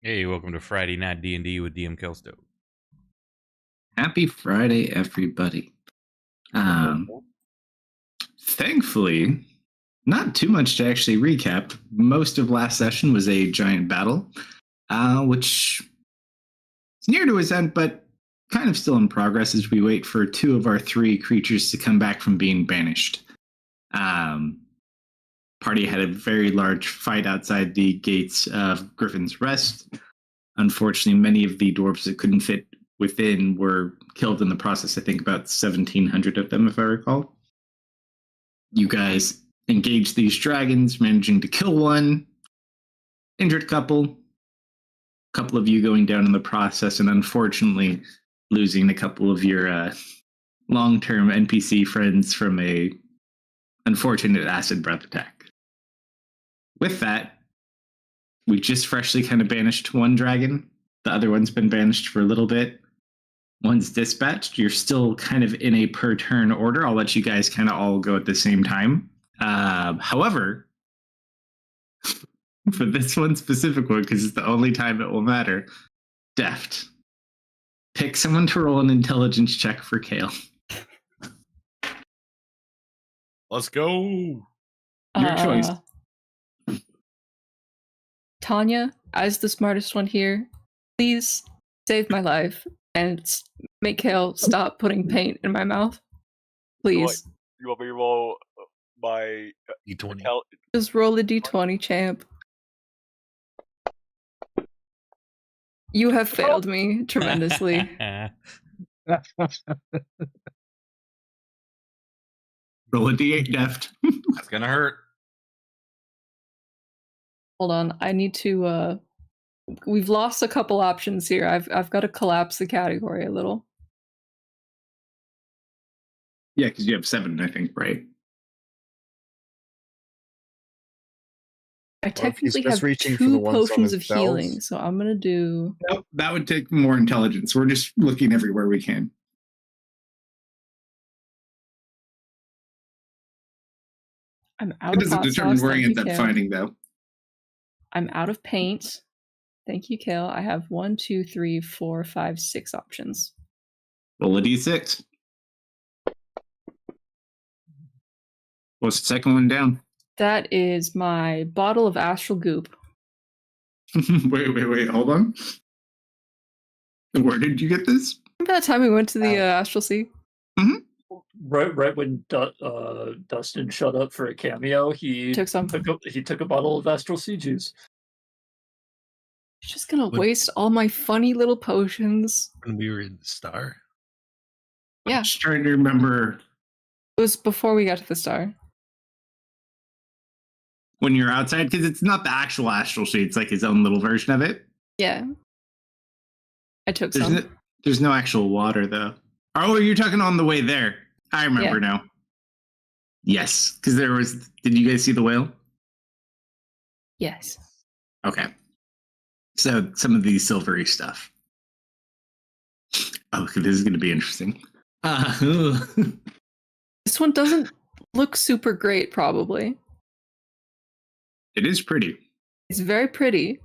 Hey, welcome to Friday Night D&D with DM Kalsto. Happy Friday, everybody. Thankfully, not too much to actually recap. Most of last session was a giant battle, which is near to its end, but kind of still in progress as we wait for two of our three creatures to come back from being banished. Party had a very large fight outside the gates of Griffin's Rest. Unfortunately, many of the dwarves that couldn't fit within were killed in the process. I think about 1,700 of them, if I recall. You guys engaged these dragons, managing to kill one, injured a couple of you going down in the process, and unfortunately losing a couple of your long-term NPC friends from a unfortunate acid breath attack. With that, we just freshly kind of banished one dragon. The other one's been banished for a little bit. One's dispatched. You're still kind of in a per turn order. I'll let you guys kind of all go at the same time. However, for this one specific one, because it's the only time it will matter, Deft. Pick someone to roll an intelligence check for Kale. Let's go. Your choice. Tanya, as the smartest one here, please save my life and make Kale stop putting paint in my mouth. Please. You want me to roll my D20. Just roll a d20, champ. You have failed me tremendously. Roll a d8, Deft. That's gonna hurt. Hold on, I need to. We've lost a couple options here. I've got to collapse the category a little. Yeah, because you have 7, I think, right? I technically have 2 potions of healing, so I'm gonna do. Nope, that would take more intelligence. We're just looking everywhere we can. I'm out It of doesn't hot determine sauce. where you Thank end you, up Kale. finding, though. I'm out of paint. Thank you, Kale. I have 1, 2, 3, 4, 5, 6 options. Roll a d6. What's the second one down? That is my bottle of astral goop. wait, hold on. Where did you get this? Remember that time we went to the astral sea? Mm-hmm. Right when Dustin showed up for a cameo, he took some. He took a bottle of astral sea juice. You're just gonna waste all my funny little potions. When we were in the star. Yeah. I'm just trying to remember. It was before we got to the star. When you're outside, because it's not the actual astral sea, it's like his own little version of it. Yeah. I took some. There's no actual water, though. Oh, you're talking on the way there. I remember now. Yes, because there was... Did you guys see the whale? Yes. Okay. So, some of the silvery stuff. Oh, this is going to be interesting. This one doesn't look super great, probably. It is pretty. It's very pretty.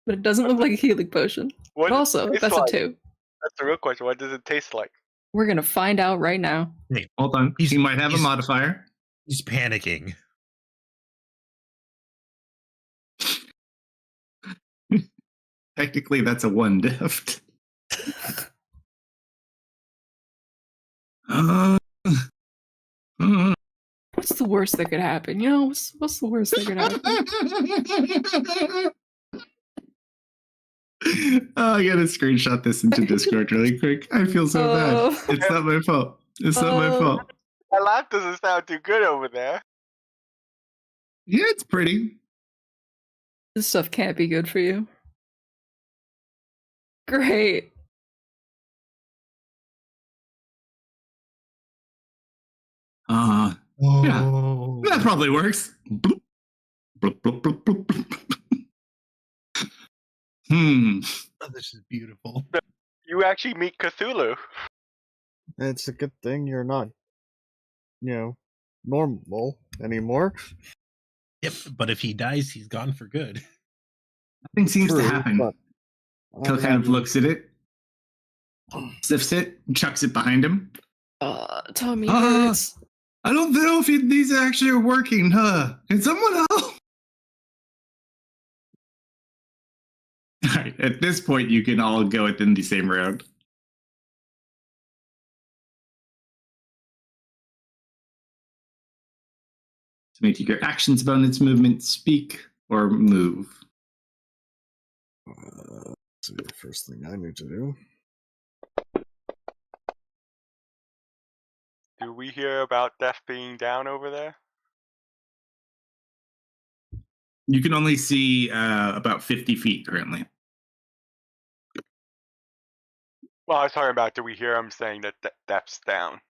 But it doesn't look like a healing potion. But also, that's a 2. That's the real question. What does it taste like? We're going to find out right now. Hey, hold on. He might have a modifier. He's panicking. Technically, that's a 1, Deft. What's the worst that could happen? You know, what's the worst that could happen? Oh, I gotta screenshot this into Discord really quick. I feel so bad. It's not my fault. It's not my fault. My laugh doesn't sound too good over there. Yeah, it's pretty. This stuff can't be good for you. Great. Yeah, that probably works. Bloop. Bloop, bloop, bloop, bloop, bloop. Oh, this is beautiful. You actually meet Cthulhu. It's a good thing you're not, normal anymore. Yep, but if he dies, he's gone for good. Nothing seems to True, happen. but Kel I kind of imagine- looks at it, sniffs it, chucks it behind him. Tommy Ah. hurts. I don't know if these actually are working, huh? Can someone else? All right, at this point, you can all go within the same round. So make your actions, bonus movement, speak, or move. Let's see, the first thing I need to do. Do we hear about death being down over there? You can only see about 50 feet currently. Well, I was talking about, do we hear him saying that death's down?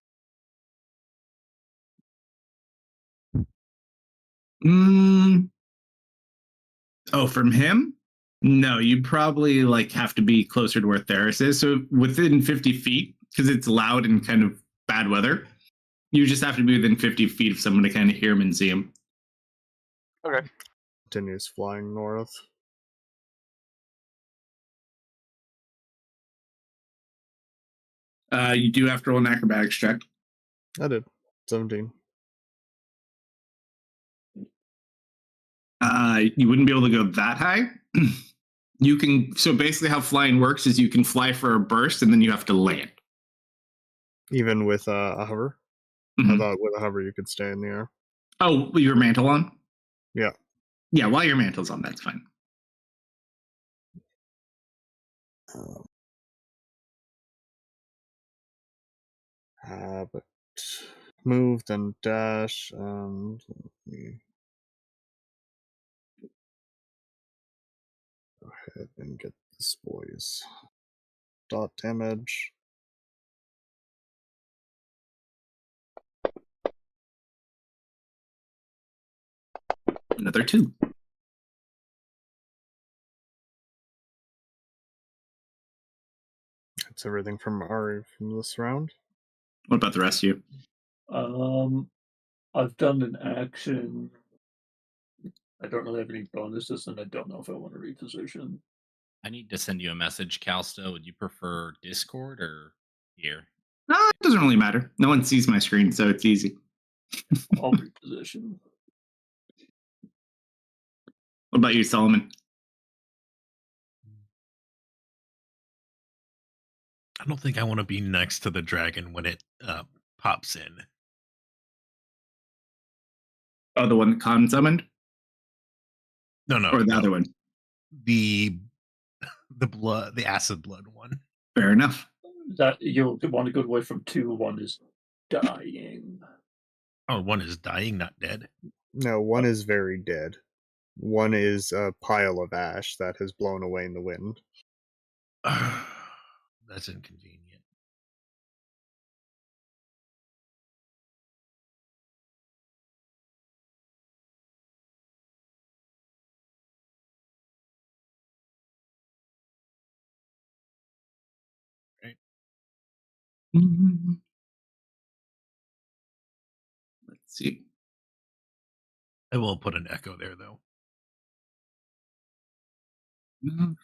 Oh, from him? No, you probably have to be closer to where Theris is. So within 50 feet, because it's loud and kind of bad weather, you just have to be within 50 feet of someone to kind of hear him and see him. Okay. Continues flying north. You do have to roll an acrobatics check. I did. 17. You wouldn't be able to go that high. You can. So basically, how flying works is you can fly for a burst, and then you have to land. Even with a hover? I Mhm. thought with a hover you could stay in the air. Oh, with your mantle on? Yeah. Yeah, while your mantle's on, that's fine. Habit. Move, then dash, and let me go ahead and get this boys. Dot damage. Another 2. That's everything from Ari from this round. What about the rest of you? I've done an action. I don't really have any bonuses, and I don't know if I want to reposition. I need to send you a message, Kalsto. Would you prefer Discord or here? It doesn't really matter. No one sees my screen, so it's easy. I'll reposition. What about you, Solomon? I don't think I want to be next to the dragon when it pops in. Oh, the one that Khan summoned? No, Or the no. other one? The blood, the acid blood one. Fair enough. That you'll want to go away from 2. 1 is dying. Oh, one is dying, not dead. No, one is very dead. One is a pile of ash that has blown away in the wind. That's inconvenient. Right. Let's see. I will put an echo there, though. No.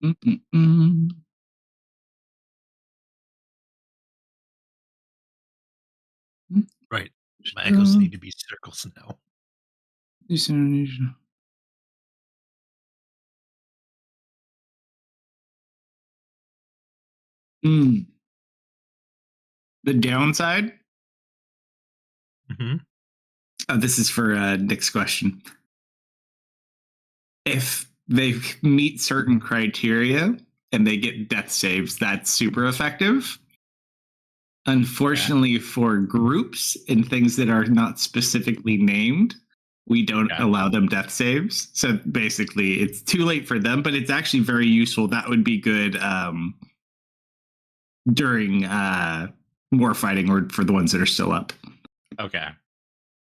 Mm-mm-mm. Right. My echoes need to be circles now. The downside? Mm-hmm. This is for Nick's question. If they meet certain criteria and they get death saves, that's super effective. Unfortunately, for groups and things that are not specifically named, we don't allow them death saves. So basically, it's too late for them, but it's actually very useful. That would be good during war fighting or for the ones that are still up. Okay.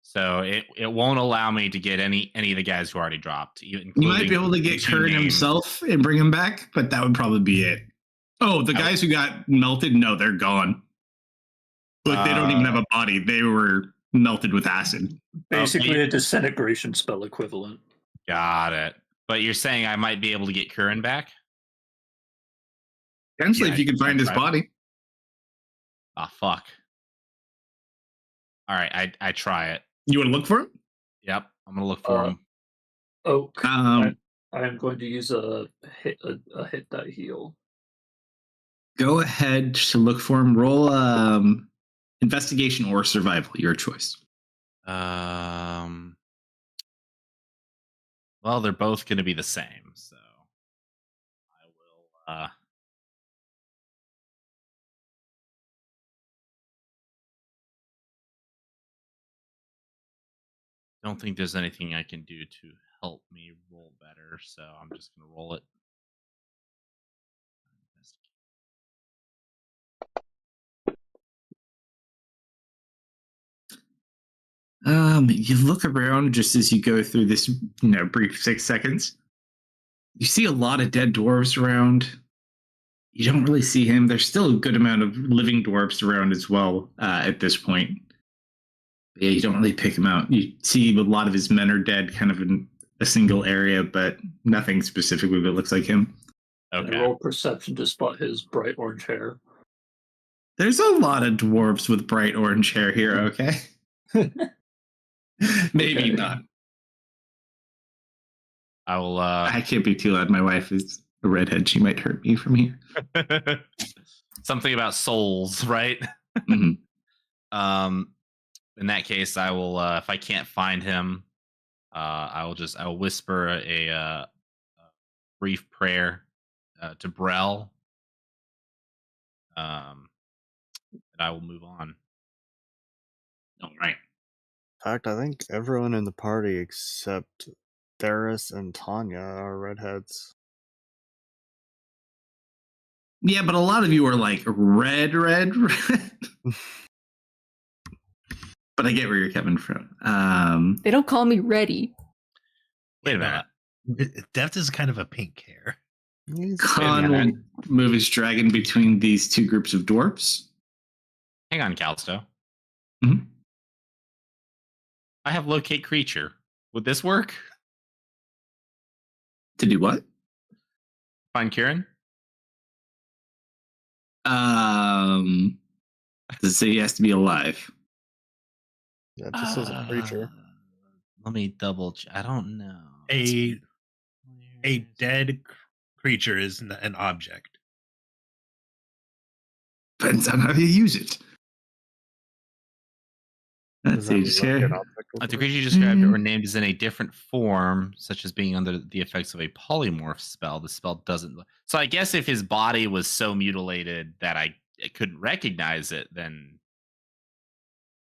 So it won't allow me to get any of the guys who already dropped. You might be able to get Kern himself and bring him back, but that would probably be it. Oh, the guys who got melted, no, they're gone. Look, they don't even have a body. They were melted with acid. Basically, Okay. a disintegration spell equivalent. Got it. But you're saying I might be able to get Curran back? Potentially, Yeah, if you can find his right. body. Ah, fuck. All right, I try it. You want to look for him? Yep, I'm gonna look for him. Oak. Um, I am going to use a hit die heal. Go ahead to look for him. Roll investigation or survival, your choice. Well, they're both going to be the same, so I will. Don't think there's anything I can do to help me roll better, so I'm just going to roll it. You look around just as you go through this, brief 6 seconds. You see a lot of dead dwarves around. You don't really see him. There's still a good amount of living dwarves around as well at this point. Yeah, you don't really pick him out. You see a lot of his men are dead, kind of in a single area, but nothing specifically that looks like him. Okay. I roll perception to spot his bright orange hair. There's a lot of dwarves with bright orange hair here, okay? Maybe Okay. not. I will. I can't be too loud. My wife is a redhead. She might hurt me from here. Something about souls, right? Mhm. In that case, I will. If I can't find him, I will whisper a brief prayer to Brell, and I will move on. All right. In fact, I think everyone in the party except Darius and Tanya are redheads. Yeah, but a lot of you are like red. But I get where you're coming from. They don't call me ready. Wait a minute. Deft is kind of a pink hair. Khan will move his dragon between these two groups of dwarfs. Hang on, Kalsto. Mhm. I have locate creature. Would this work? To do what? Find Kieran? Does it say he has to be alive? Yeah, it just says a creature. Let me double check. I don't know. A dead creature is an object. Depends on how you use it. Let's Does that see. mean Just like an here. object The will creature you described or named is in a different form, such as being under the effects of a polymorph spell. The spell doesn't. So I guess if his body was so mutilated that I couldn't recognize it, then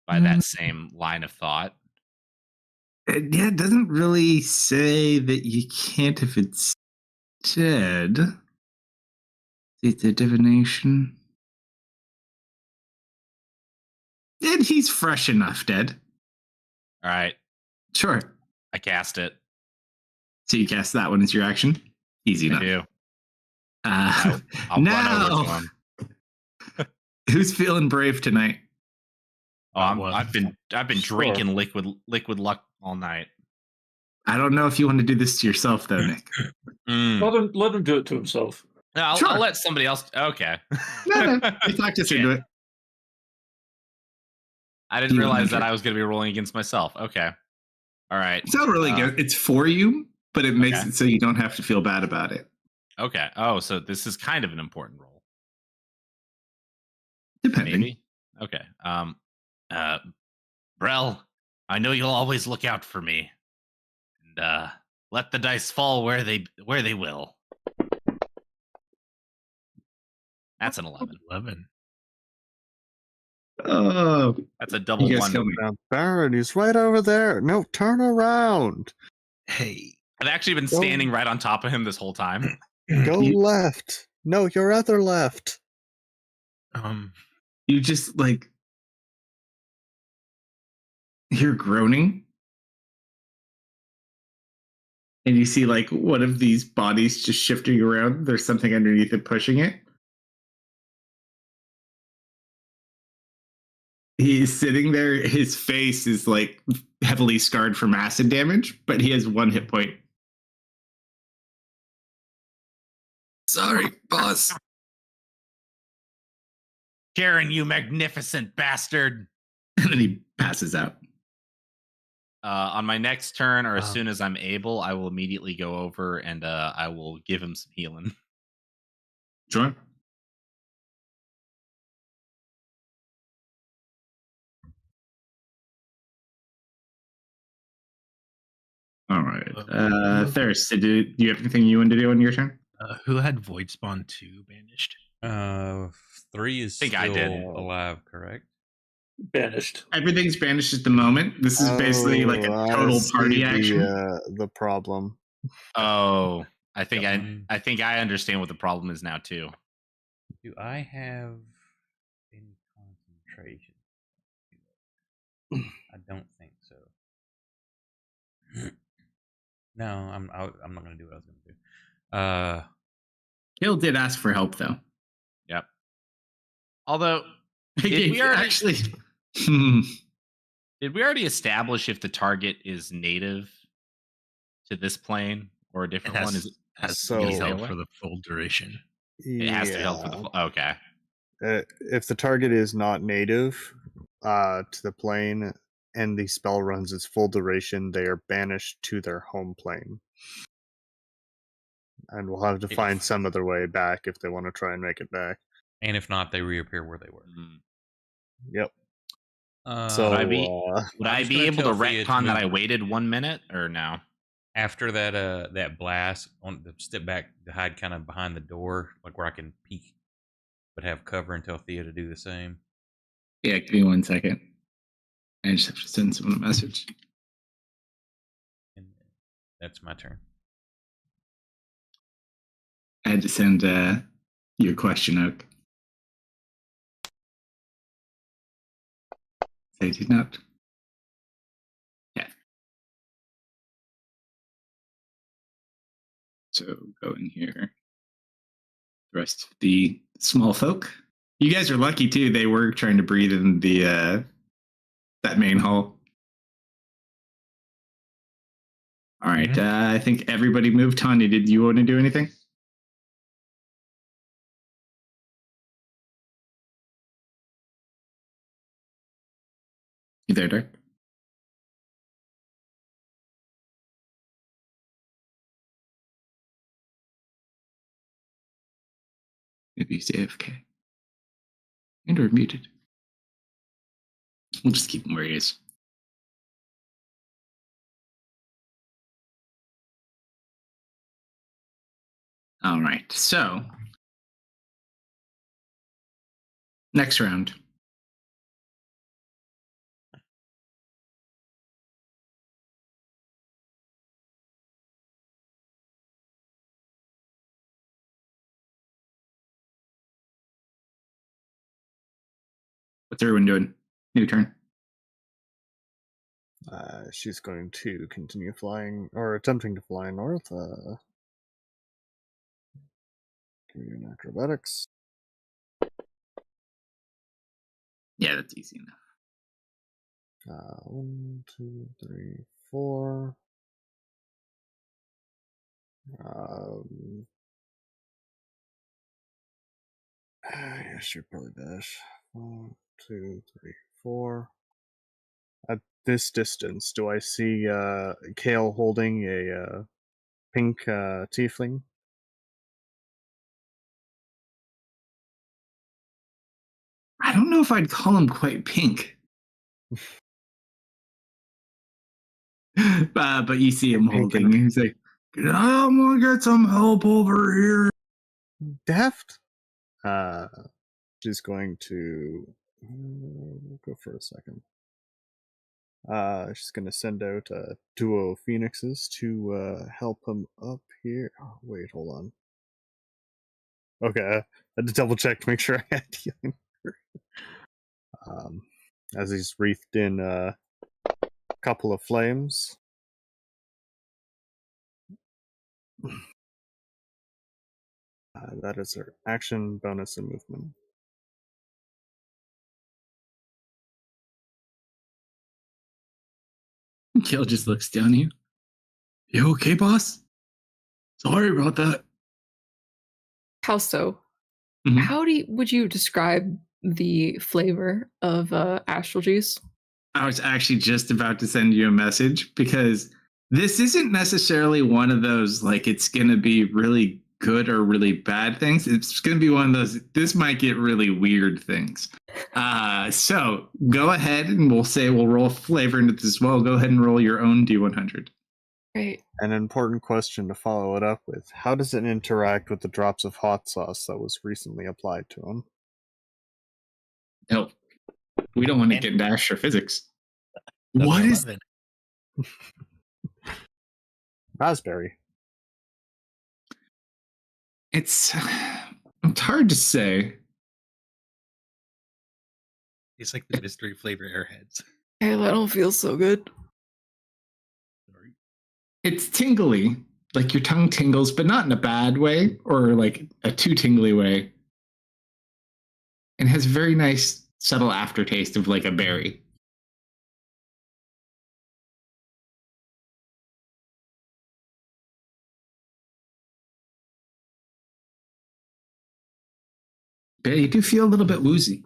by that same line of thought. Yeah, it doesn't really say that you can't if it's dead. It's a divination. And he's fresh enough dead. All right, Sure. I cast it. So you cast that one as your action. Easy I enough. do. I'll I'll run over to him. Who's feeling brave tonight? Oh, Well, I've been drinking liquid luck all night. I don't know if you want to do this to yourself, though, Nick. Let him do it to himself. No, I'll Sure. let somebody else. Okay. No, you talked us into it. I didn't You realize that 100. I was going to be rolling against myself. Okay. All right. It's not really good. It's for you, but it makes Okay. it so you don't have to feel bad about it. Okay. Oh, so this is kind of an important role. Depending. Maybe. Okay. Brell, I know you'll always look out for me. And let the dice fall where they will. That's an 11. 11. Oh, That's a double you guys one. kill me. Now, Baron, he's right over there. No, turn around. Hey, I've actually been standing right on top of him this whole time. Go left. No, your other left. You just like hear groaning, and you see like one of these bodies just shifting around. There's something underneath it pushing it. He's sitting there. His face is like heavily scarred from acid damage, but he has 1 hit point. Sorry, boss. Karen, you magnificent bastard. And then he passes out. On my next turn, or as Wow. soon as I'm able, I will immediately go over and I will give him some healing. Sure. All right. Ferris, do you have anything you want to do on your turn? Who had Void Spawn 2 banished? 3 is Think still I did. alive, correct? Banished. Everything's banished at the moment. This is basically like a I total see party action. The problem. Oh, I think Got I one. I think I understand what the problem is now too. Do I have any concentration? I don't think so. No, I'm not going to do what I was going to do. Hill did ask for help, though. Yep. Although, He Did we already- actually. did we already establish if the target is native to this plane or a It different one? Is it has So- to be Sail held away? for the full duration. It has to be held for the full. Okay. If the target is not native to the plane and the spell runs its full duration, they are banished to their home plane. And we'll have to find some other way back if they want to try and make it back. And if not, they reappear where they were. Mm. Yep. So Would I be- Would I'm I just be gonna able to tell Thea to retcon that I move- waited 1 minute or no? after that blast, on the step back to hide kind of behind the door, like where I can peek, but have cover and tell Thea to do the same. Yeah, give me 1 second. I just have to send someone a message. And that's my turn. I had to send your question out. I did not. Yeah. So go in here. The rest of the small folk. You guys are lucky too. They were trying to breathe in the that main hall. All right. I think everybody moved. Tanya, did you want to do anything? You there, Dirk? Maybe he's AFK. And or muted. We'll just keep him where he is. All right. So next round. What's everyone doing? New turn. She's going to continue flying, or attempting to fly north. Give you an acrobatics. Yeah, that's easy enough. 1, 2, 3, 4. Yeah, she'll probably dash. 1, 2, 3, 4. At this distance, do I see Kale holding a pink tiefling? I don't know if I'd call him quite pink. But you see him Pink holding. He's like, I'm gonna get some help over here. Deft. She's going to go for a second. She's going to send out a duo of phoenixes to help him up here. Oh, wait, hold on. Okay, I had to double check to make sure I had healing. As he's wreathed in a couple of flames. That is her action, bonus, and movement. Kale just looks down at you. You okay, boss? Sorry about that. Kalsto, Mhm. how would you describe the flavor of astral juice? I was actually just about to send you a message because this isn't necessarily one of those like it's going to be really good or really bad things. It's going to be one of those this might get really weird things. So go ahead and we'll roll flavor into this as well. Go ahead and roll your own D100. Great. An important question to follow it up with. How does it interact with the drops of hot sauce that was recently applied to him? Help. We don't want to get into astrophysics. Another What is 11. Raspberry. it's hard to say. It's like the mystery flavor airheads. Hey, that don't feel so good. It's tingly, like your tongue tingles, but not in a bad way or like a too tingly way. And has a very nice subtle aftertaste of like a berry. But you do feel a little bit woozy.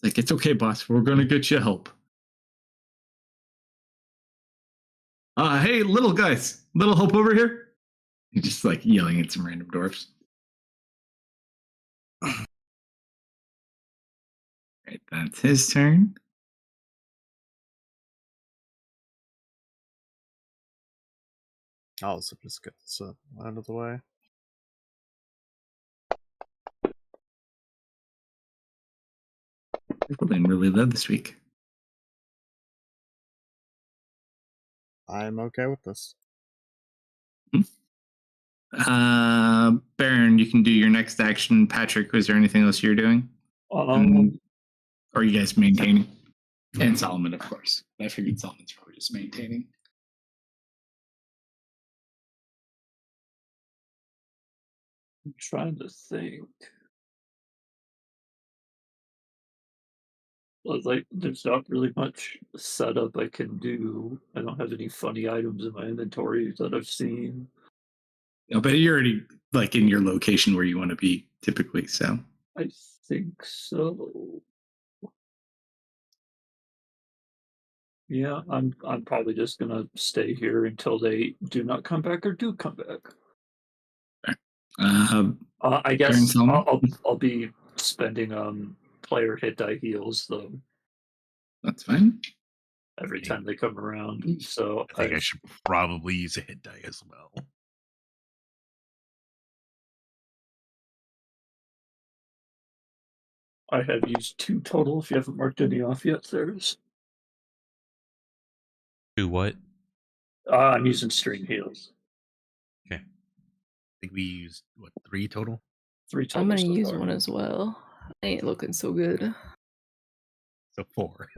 Like, it's okay, boss. We're going to get you help. Hey, little guys. Little Hope over here. He's just like yelling at some random dwarfs. Right, that's his turn. I'll also just get this out of the way. People didn't really live this week. I'm okay with this. Baron, you can do your next action. Patrick, was there anything else you're doing? Or are you guys maintaining? And Solomon, of course. I figured Solomon's probably just maintaining. I'm trying to think. Well, like, there's not really much setup I can do. I don't have any funny items in my inventory that I've seen. No, but you're already like in your location where you want to be typically, so. I think so. Yeah, I'm probably just gonna stay here until they do not come back or do come back. I guess Solomon? I'll be spending player hit die heals though That's fine. every time they come around. So I think I should probably use a hit die as well. I have used 2 total. If you haven't marked any off yet, there's. Do what? I'm using stream heals. I think we used, 3 total? 3 total. I'm gonna so use far. one as well. I ain't looking so good. So 4.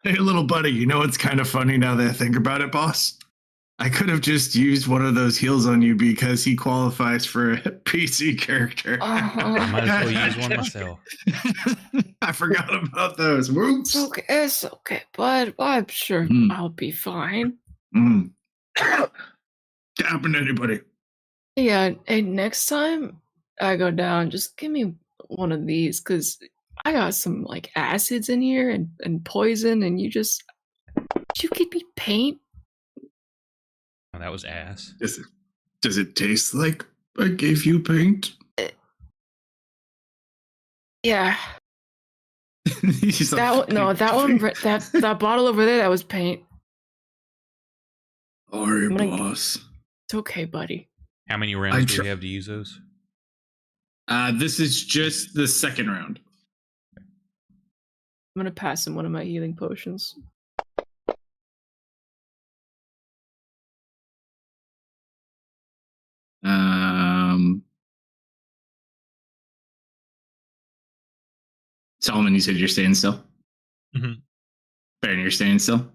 Hey, little buddy, you know what's kind of funny now that I think about it, boss? I could have just used one of those heals on you because he qualifies for a PC character. Uh-huh. Might as well use one myself. I forgot about those. Whoops. It's okay, bud. I'm sure Mm. I'll be fine. Happen to anybody. Yeah, and next time I go down, just give me one of these, because I got some like acids in here and poison, and you give me paint? Oh, that was ass. Does it taste like I gave you paint? Yeah. He's That bottle over there, that was paint. Sorry, I'm gonna- boss. It's okay, buddy. How many rounds do we have to use those? This is just the second round. I'm gonna pass him one of my healing potions. Solomon, you said you're staying still? Mhm. Baron, you're staying still?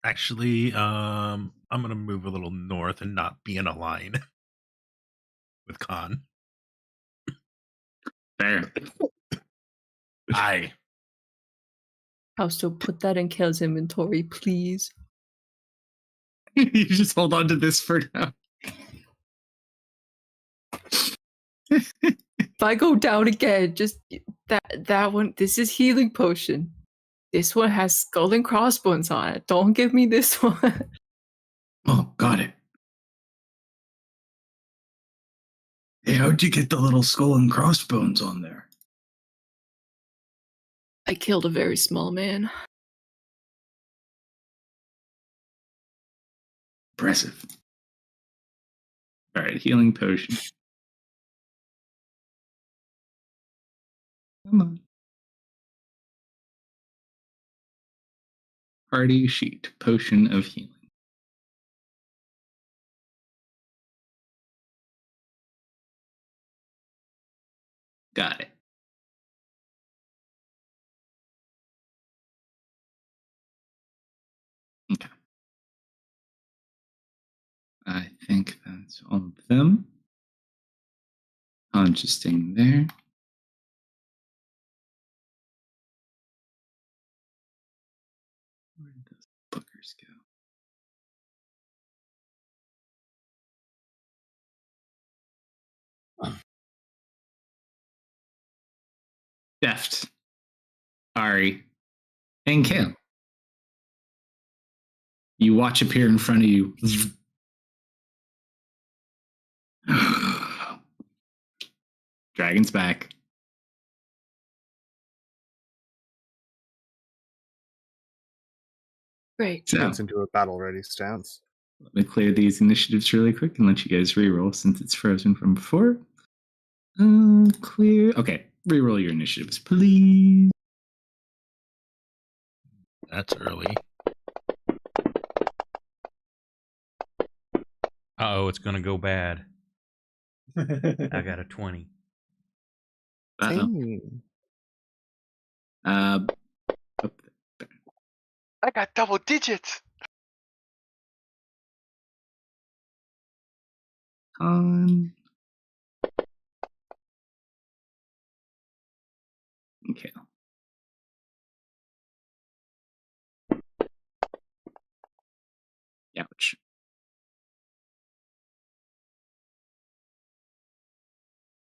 Actually, I'm gonna move a little north and not be in a line with Khan. Fair. Aye. Kalsto, put that in Kale's inventory, please. You just hold on to this for now. If I go down again, just that one. This is healing potion. This one has skull and crossbones on it. Don't give me this one. Oh, got it. Hey, how'd you get the little skull and crossbones on there? I killed a very small man. Impressive. All right, healing potion. Come on. Party sheet, potion of healing. Got it. Okay. I think that's all of them. I'm just staying there. Where did those bookers go? Deft, Ari, and Kale. You watch appear in front of you. Dragon's back. Great. So, Gets into a battle ready stance. let me clear these initiatives really quick and let you guys reroll since it's frozen from before. Clear. Okay, reroll your initiatives, please. That's early. Oh, it's gonna go bad. I got a 20. Uh-oh. Dang. Up there. I got double digits. On. Okay. Ouch.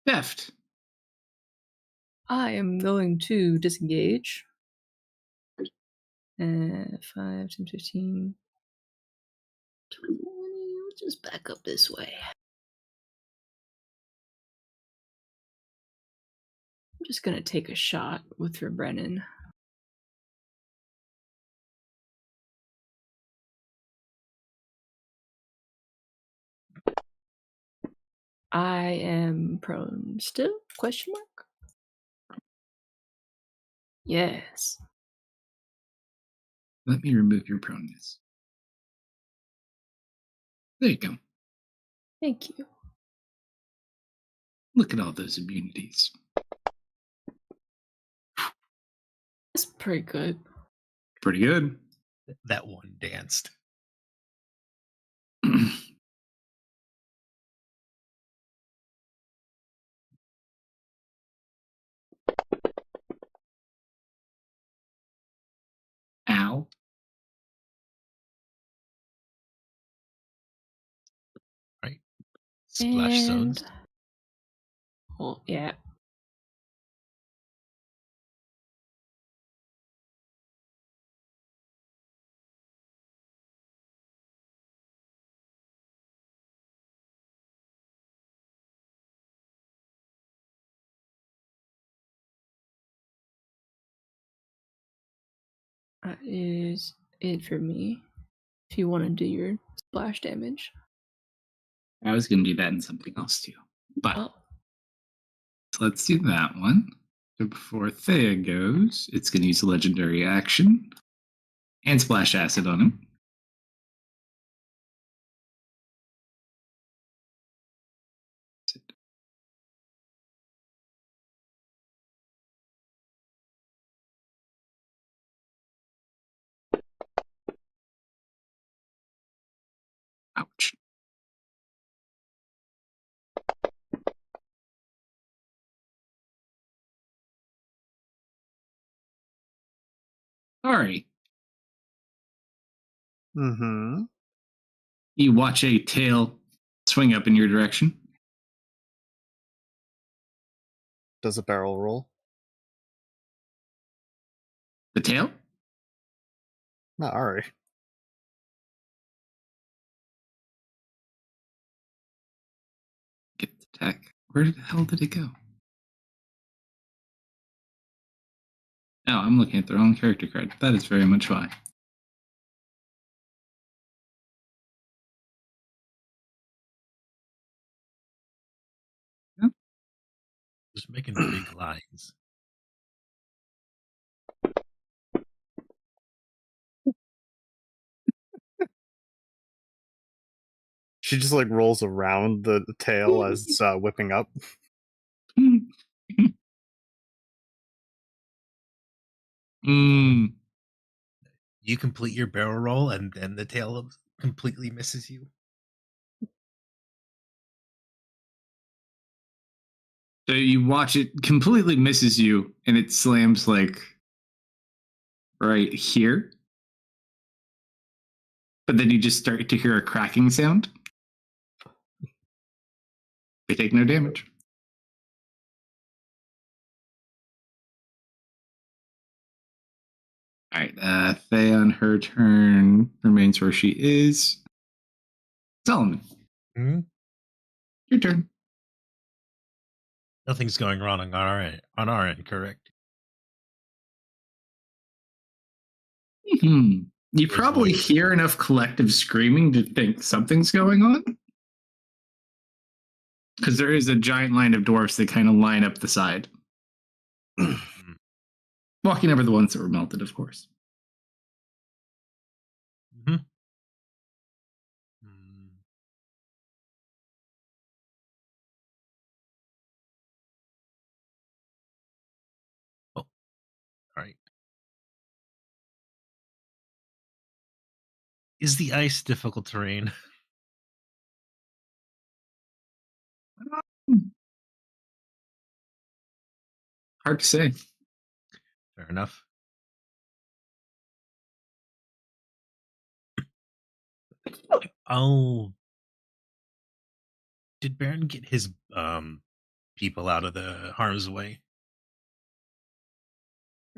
Theft. I am going to disengage. 5, 10, 15, 20. We'll just back up this way. I'm just gonna take a shot with Brennan. I am prone still? Question mark? Yes. Let me remove your proneness. There you go. Thank you. Look at all those immunities. That's pretty good. Pretty good. That one danced. Ow. Right. Splash zones. Well, yeah. That is it for me. If you want to do your splash damage. I was going to do that in something else too. But Oh. so let's do that one. So before Thea goes, it's going to use a legendary action and splash acid on him. Ouch. Ari, Mm-hmm. you watch a tail swing up in your direction. Does a barrel roll? The tail? Not Ari. Get the deck. Where the hell did it go? Oh, I'm looking at the wrong character card. That is very much why. Just making big lines. She just like rolls around the tail as it's whipping up. Mm. You complete your barrel roll, and then the tail completely misses you. So you watch it completely misses you, and it slams like right here. But then you just start to hear a cracking sound. They take no damage. All right, Faye on her turn remains where she is. Solomon, your turn. Nothing's going wrong on our end, correct? You There's probably voice. hear enough collective screaming to think something's going on. Because there is a giant line of dwarfs that kind of line up the side. Walking over the ones that were melted, of course. Mm-hmm. Oh, all right. Is the ice difficult terrain? Hard to say. Fair enough. Oh, did Baron get his people out of the harm's way?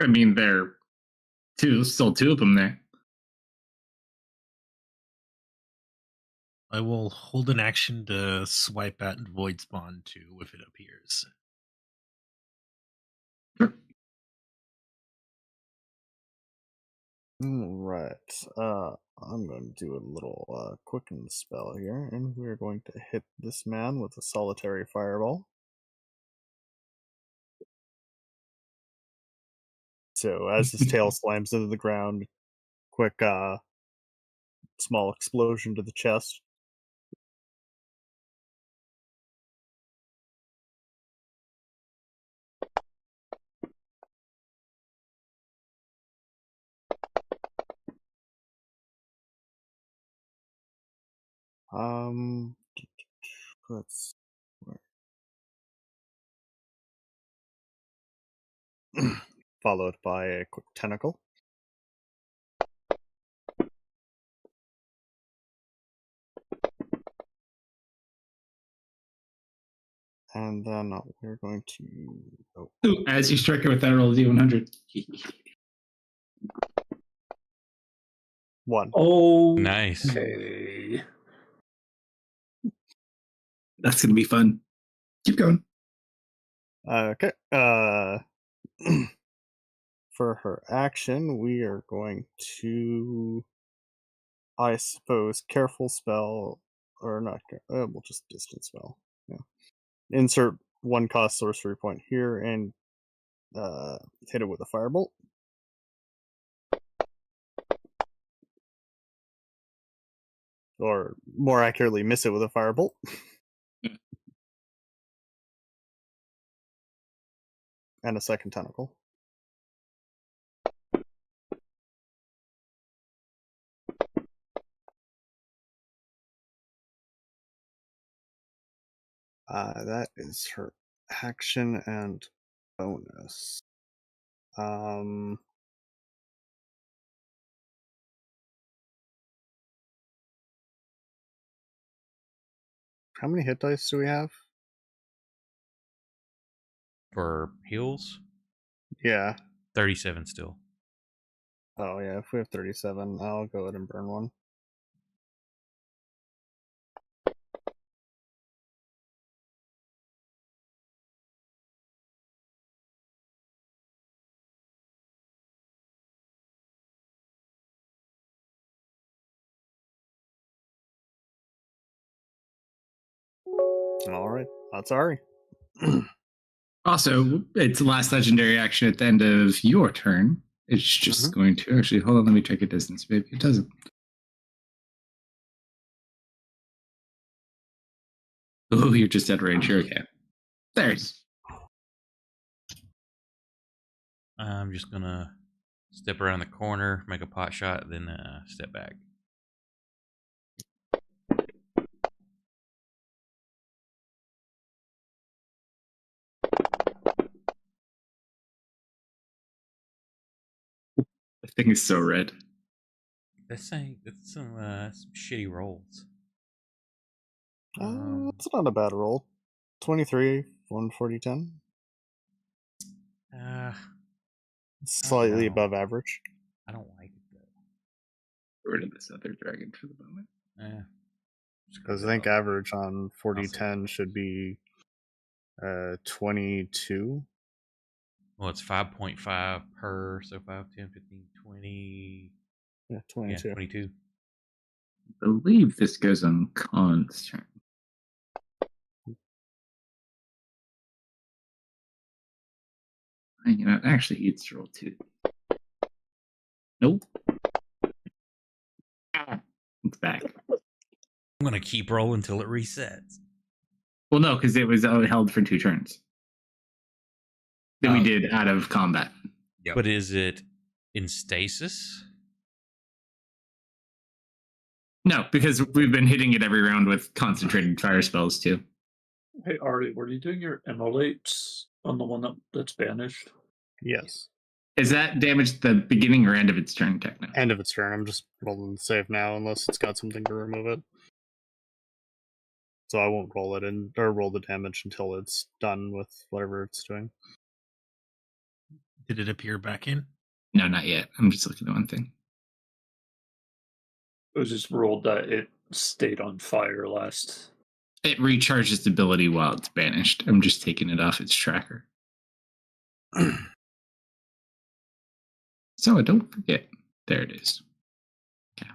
I mean, there are still two of them there. I will hold an action to swipe at Void Spawn too if it appears. Right. I'm going to do a little quicken spell here, and we're going to hit this man with a solitary fireball. So as his tail slams into the ground, quick small explosion to the chest. Let's followed by a quick tentacle. And then we're going to... Ooh, as you strike it with that roll, D100. 1. Oh, Nice. okay. That's going to be fun. Keep going. Okay. For her action, we are going to, I suppose, careful spell, or not, we'll just distance spell. Yeah. Insert 1 cost sorcery point here and hit it with a firebolt. Or more accurately, miss it with a firebolt. And a second tentacle. That is her action and bonus. How many hit dice do we have? For heals, Yeah. 37 still. Oh yeah, if we have 37, I'll go ahead and burn one. All right, that's Ari. Also, it's the last legendary action at the end of your turn. It's just going to actually hold on. Let me check a distance. Maybe it doesn't. Oh, you're just at range. You're okay. There's. I'm just gonna step around the corner, make a pot shot, then step back. The thing is so red. That's some shitty rolls. It's not a bad roll. 23, 140, 10. Slightly know. above average. I don't like it though. Get rid of this other dragon for the moment. Yeah. Because I think average on 4010 should be 22. Well, it's 5.5 per, so 5, 10, 15, 20. Yeah, 22. Yeah, 22. I believe this goes on Khan's turn. You know, actually, he gets to roll 2. Nope. It's back. I'm gonna keep rolling until it resets. Well, no, because it was held for 2 turns. Then we did out of combat. Yep. But is it in stasis? No, because we've been hitting it every round with concentrated fire spells too. Hey, Ari, were you doing your immolates on the one that's banished? Yes. Is that damage the beginning or end of its turn, Techno? End of its turn. I'm just rolling the save now, unless it's got something to remove it. So I won't roll it in or roll the damage until it's done with whatever it's doing. Did it appear back in? No, not yet. I'm just looking at one thing. It was just ruled that it stayed on fire last. It recharges ability while it's banished. I'm just taking it off its tracker. So I don't forget. There it is. Okay.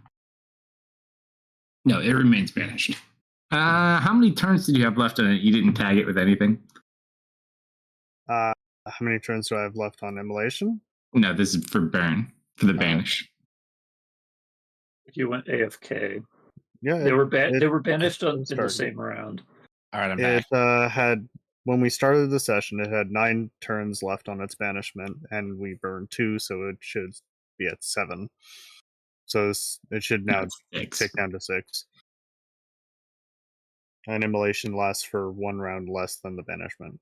No, it remains banished. How many turns did you have left on it? You didn't tag it with anything? How many turns do I have left on immolation? No, this is for burn, for the banish. You went AFK. Yeah, they were banished in the same round. All right, I'm it back. Had, when we started the session, it had 9 turns left on its banishment, and we burned 2, so it should be at 7. So it should now tick down to 6. And immolation lasts for 1 round less than the banishment.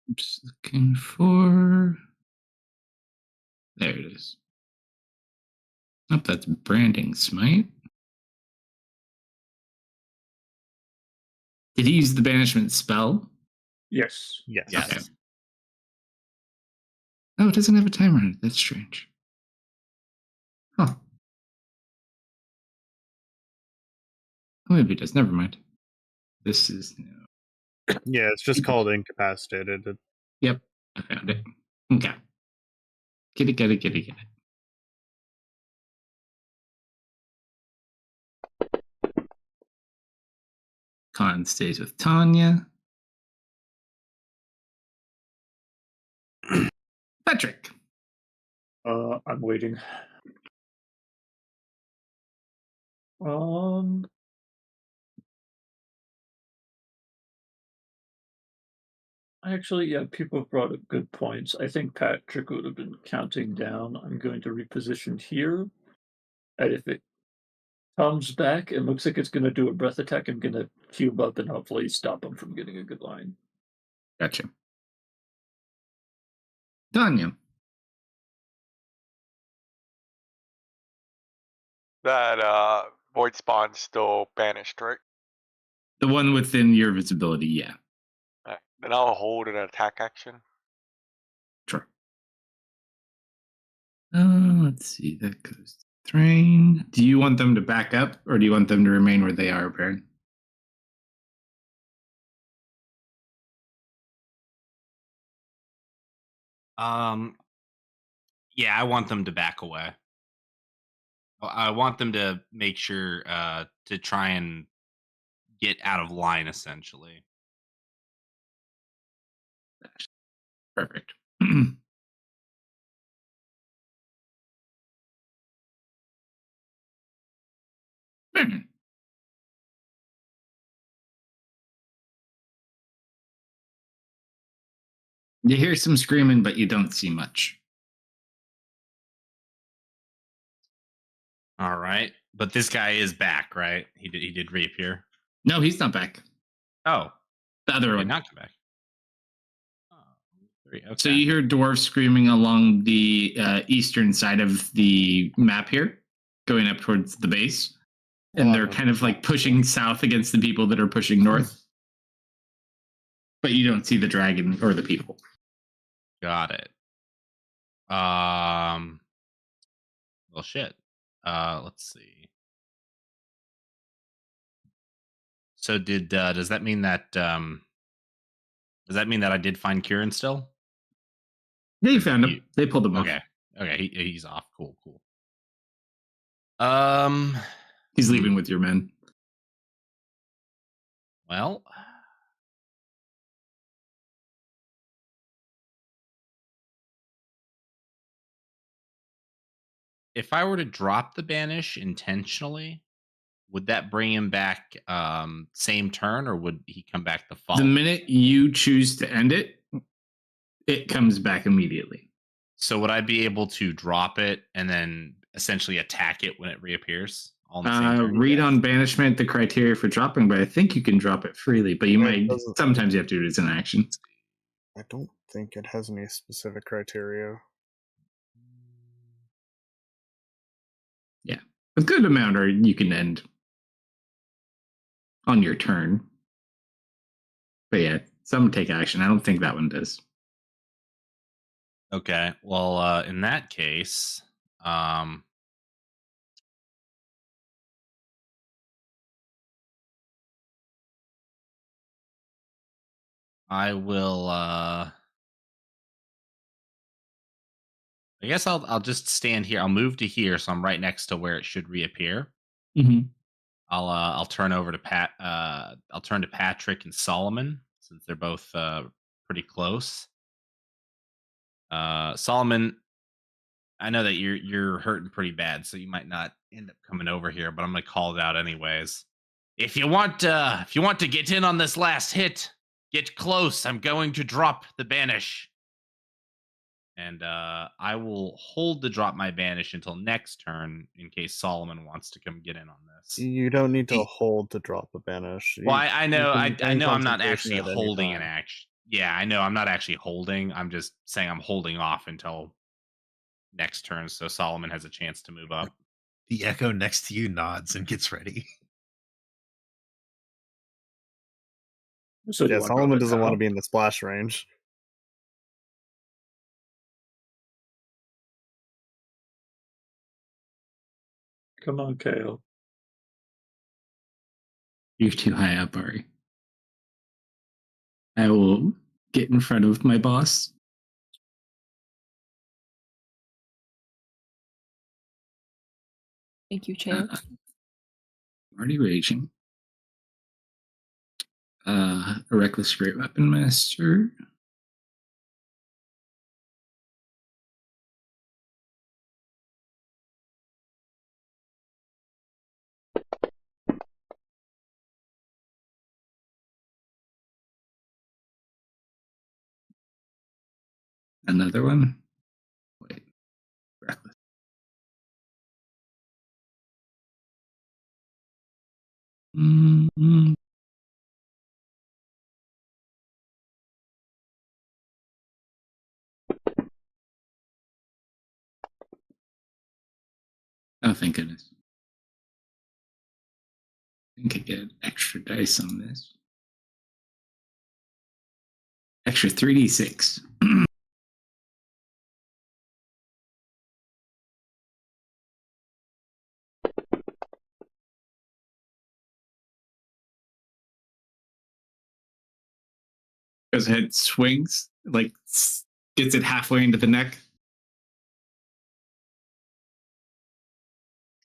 I'm just looking for. There it is. Oh, that's branding smite. Did he use the banishment spell? Yes. Yes. Okay. Oh, it doesn't have a timer on it. That's strange. Huh. Oh, maybe it does. Never mind. This is no. Yeah, it's just called incapacitated. Yep, I found it. Okay. Get it. Khan stays with Tanya. Patrick. I'm waiting. Actually, yeah, people have brought up good points. I think Patrick would have been counting down. I'm going to reposition here. And if it comes back and looks like it's going to do a breath attack, I'm going to cube up and hopefully stop him from getting a good line. Gotcha. Tanya. That void spawn's still banished, right? The one within your visibility, yeah. Alright, then I'll hold an attack action. Sure. Let's see. That goes to Thrain. Do you want them to back up, or do you want them to remain where they are, Baron? Yeah, I want them to back away. I want them to make sure to try and get out of line, essentially. Perfect. You hear some screaming, but you don't see much. All right, but this guy is back, right? He did reappear. No, he's not back. Oh, The other did one. not come back. Oh, okay. So you hear dwarves screaming along the eastern side of the map here, going up towards the base. And they're kind of like pushing south against the people that are pushing north. But you don't see the dragon or the people. Got it. Well, shit. Let's see. So does that mean that I did find Kieran still? Yeah, you found him. They pulled him off. Okay, he's off. Cool. He's leaving with your men. Well, if I were to drop the banish intentionally, would that bring him back same turn, or would he come back the The following? minute you choose to end it, it comes back immediately. So would I be able to drop it and then essentially attack it when it reappears? All in the same turn? Read on banishment the criteria for dropping, but I think you can drop it freely. But you might sometimes you have to do it as an action. I don't think it has any specific criteria. Yeah, a good amount, or you can end on your turn. But yeah, some take action. I don't think that one does. Okay. Well, in that case, I will. I guess I'll just stand here. I'll move to here, so I'm right next to where it should reappear. Mm-hmm. I'll turn over to Pat. I'll turn to Patrick and Solomon since they're both pretty close. Solomon, I know that you're hurting pretty bad, so you might not end up coming over here, but I'm gonna call it out anyways. If you want to get in on this last hit, get close. I'm going to drop the banish. And I will hold to drop my banish until next turn in case Solomon wants to come get in on this. You don't need to hold to drop a banish. Well, I know, you can I gain know, I'm not concentration actually at any holding an time. action. Yeah, I know, I'm not actually holding. I'm just saying I'm holding off until next turn, so Solomon has a chance to move up. The echo next to you nods and gets ready. So Yeah, Solomon doesn't want to be in the splash range. Come on, Kale. You're too high up, Ari. I will get in front of my boss. Thank you, champ. Already raging. A reckless great weapon master. Another one. Wait, reckless. Mm-hmm. Oh, thank goodness. I think I get extra dice on this. Extra 3d6. Goes ahead, swings, like gets it halfway into the neck.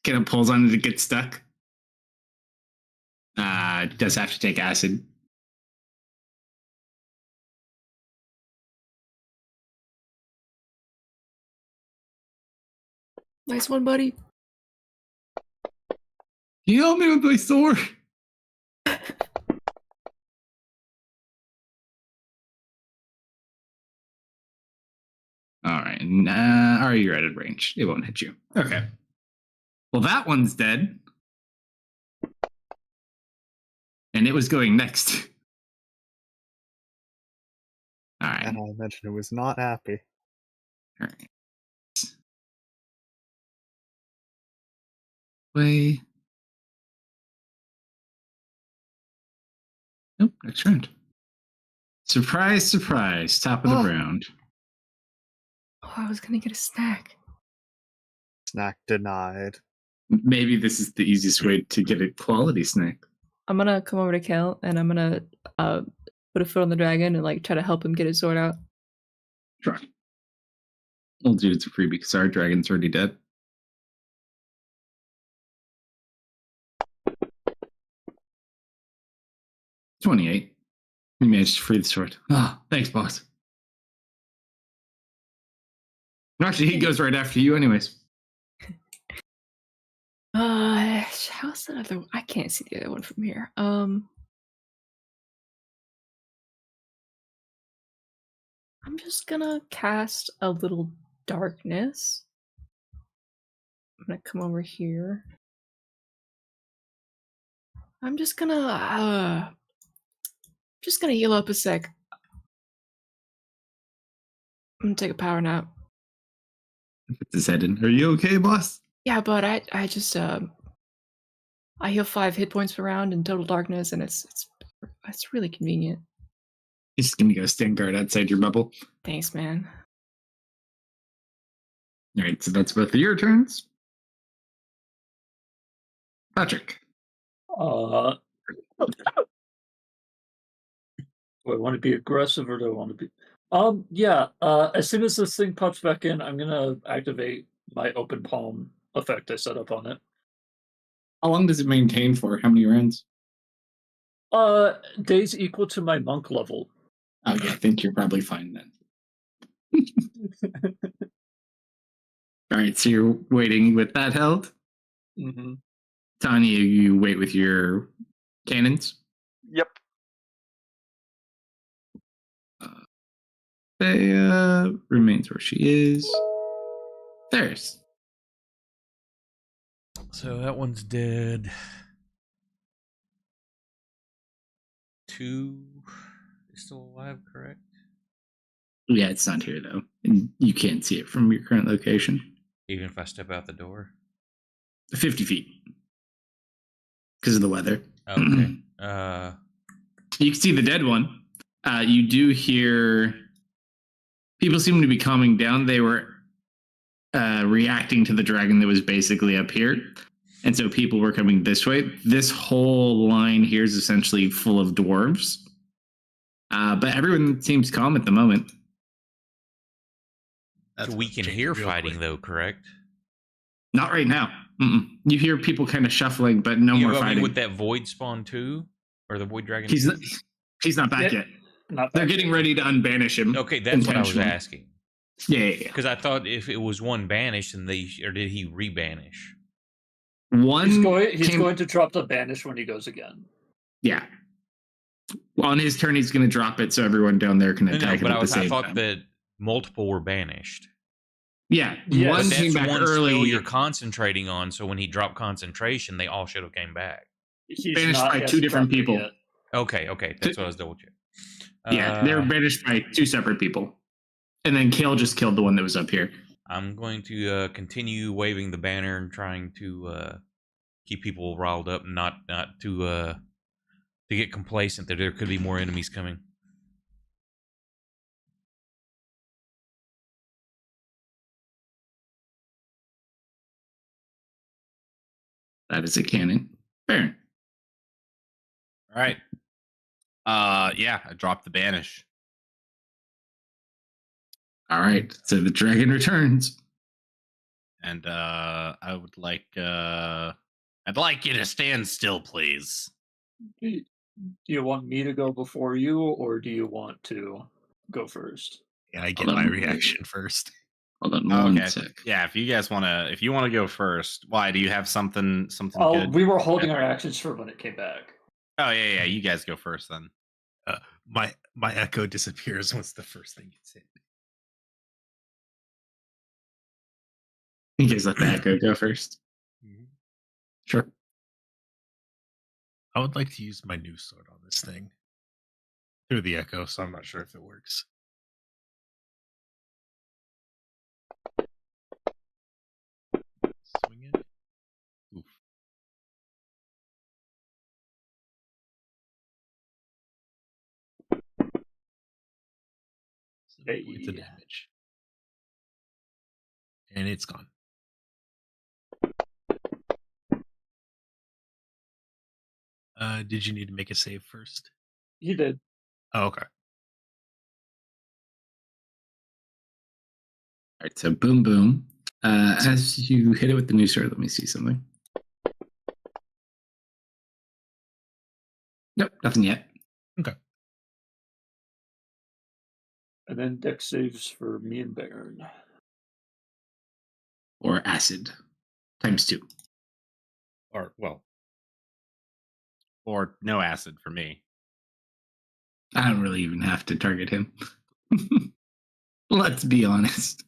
Kind of pulls on it to get stuck. Does have to take acid. Nice one, buddy. Can you help me with my sword? All right. Are you at range? It won't hit you. Okay. Well, that one's dead. And it was going next. All right. And I mentioned it was not happy. All right. Way. Nope, next round. Surprise, surprise. Top of the round. Oh, I was gonna get a snack. Snack denied. Maybe this is the easiest way to get a quality snack. I'm gonna come over to Kel and I'm gonna put a foot on the dragon and like try to help him get his sword out. Sure. We'll do it for free because our dragon's already dead. $28. We managed to free the sword. Oh, thanks, boss. Actually, he goes right after you, anyways. How's that other? I can't see the other one from here. I'm just gonna cast a little darkness. I'm gonna come over here. I'm just gonna heal up a sec. I'm gonna take a power nap. Puts his head in. Are you okay, boss? Yeah, but I just I heal 5 hit points per round in total darkness, and it's really convenient. He's just gonna go stand guard outside your bubble. Thanks, man. All right, so that's both of your turns. Patrick. Do I want to be aggressive or do I want to be? Yeah. As soon as this thing pops back in, I'm gonna activate my open palm effect I set up on it. How long does it maintain for? How many rounds? Days equal to my monk level. Oh yeah, I think you're probably fine then. All right, so you're waiting with that held. Mm-hmm. Tanya, you wait with your cannons. Yep. Thea remains where she is. There's. So that one's dead. 2 is still alive, correct? Yeah, it's not here though. And you can't see it from your current location. Even if I step out the door? 50 feet. Because of the weather. Okay. You can see the dead one. You do hear people seem to be calming down. They were reacting to the dragon that was basically up here. And so people were coming this way. This whole line here is essentially full of dwarves. But everyone seems calm at the moment. So we can hear fighting, though, correct? Not right now. You hear people kind of shuffling, but no more fighting. With that void spawn too, or the void dragon. He's not back yet. They're getting ready to unbanish him. Okay, that's what I was asking. Yeah. Because I thought if it was one banished, and or did he rebanish? He's going to drop the banish when he goes again. Yeah. Well, on his turn, he's going to drop it so everyone down there can attack him at the same time. I thought that multiple were banished. Yeah. One came back one early. Spell you're concentrating on, so when he dropped concentration, they all should have came back. He's Banished not by as 2 different corrupted people. yet. Okay, that's what I was double checking. Yeah, they were banished by 2 separate people. And then Kale just killed the one that was up here. I'm going to continue waving the banner and trying to keep people riled up, and not to get complacent that there could be more enemies coming. That is a cannon. Baron. All right. Yeah, I dropped the banish. All right. So the dragon returns. And I'd like you to stand still, please. Do you want me to go before you, or do you want to go first? Yeah, I get Hold my on. reaction first. Hold on one Okay. sec. Yeah, if you want to go first, why? Do you have something good? We were holding our actions for when it came back. Oh yeah, you guys go first then. My echo disappears once the first thing gets hit. You guys let the echo go first. Sure. I would like to use my new sword on this thing through the echo, so I'm not sure if it works. Swing it. Oof. So it's a Hey. damage. And it's gone. Did you need to make a save first? He did. Oh, okay. All right. So boom, boom. As you hit it with the new sword, let me see something. Nope, nothing yet. Okay. And then dex saves for me and Baron. Or acid times 2. Or no acid for me. I don't really even have to target him. Let's be honest.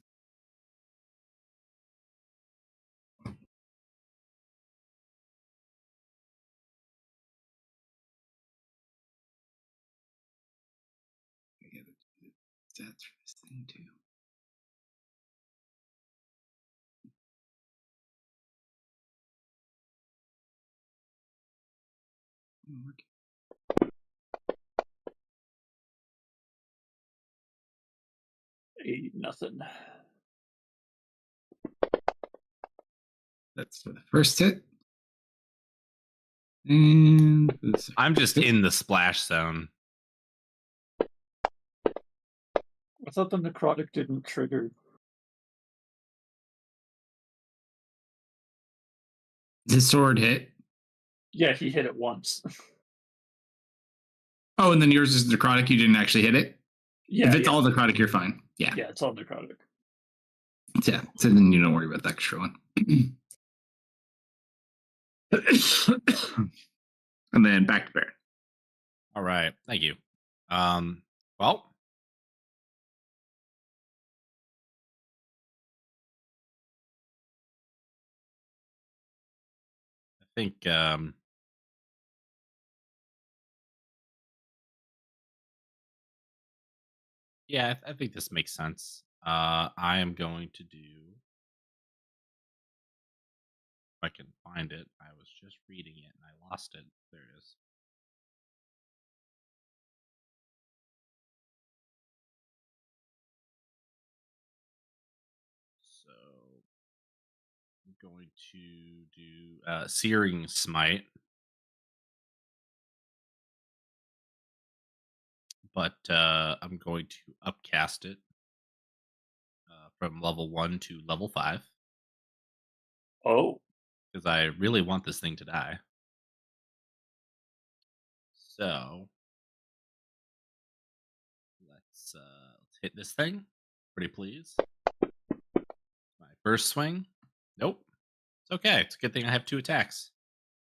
I gotta do the stats for this thing too. Nothing. That's for the first hit. And for the second I'm just hit. in the splash zone. I thought the necrotic didn't trigger. His sword hit. Yeah, he hit it once. Oh, and then yours is necrotic. You didn't actually hit it. Yeah, If it's yeah. all necrotic, you're fine. Yeah. Yeah, it's all necrotic. Yeah. So then you don't worry about the extra one. And then back to Baron. All right, thank you. Well, I think yeah, I think this makes sense. I am going to do, if I can find it. I was just reading it and I lost it. There it is. So I'm going to do Searing Smite. But I'm going to upcast it from level 1 to level 5 Oh, because I really want this thing to die. So let's hit this thing. Pretty please. My first swing. Nope. It's okay. It's a good thing I have 2 attacks.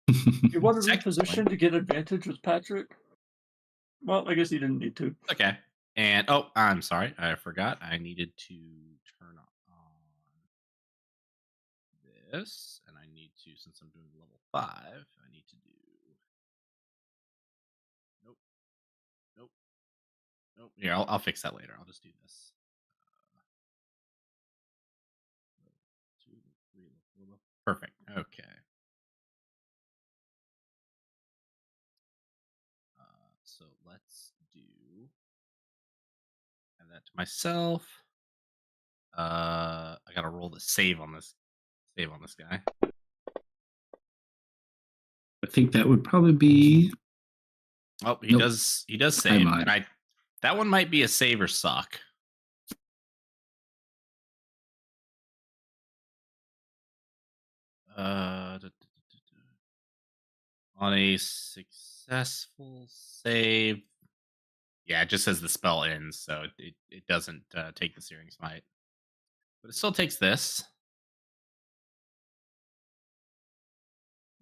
you want to Second reposition swing. to get advantage with Patrick? Well, I guess you didn't need to. Okay. And oh, I'm sorry. I forgot. I needed to turn on this, and I need to, since I'm doing level 5, I need to do Oh, here, I'll fix that later. I'll just do this. 2, 3, 4. Perfect. Okay. So let's do add that to myself. I gotta roll the save on this. Save on this guy. I think that would probably be. Oh, he Nope. does. He does I save, lied. and that one might be a save or suck. On a successful save, yeah, it just says the spell ends, so it doesn't take the Searing Smite, but it still takes this.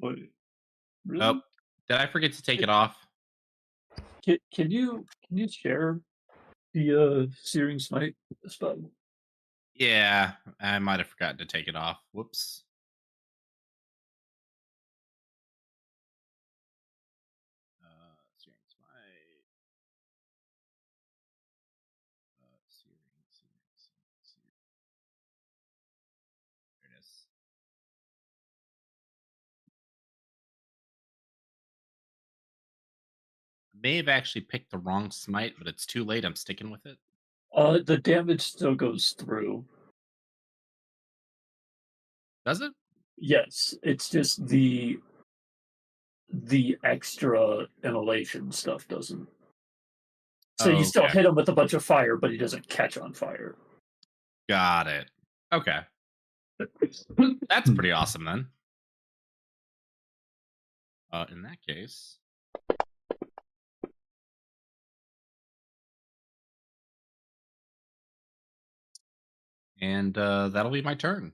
Wait, really? Oh, did I forget to take it off? Can you share the Searing Smite spell? Yeah, I might have forgotten to take it off. Whoops. Searing Smite. Searing. There it is. I may have actually picked the wrong smite, but it's too late. I'm sticking with it. The damage still goes through. Does it? Yes, it's just the extra inhalation stuff doesn't. So you still Okay. hit him with a bunch of fire, but he doesn't catch on fire. Got it. Okay. That's pretty awesome then. In that case. And that'll be my turn.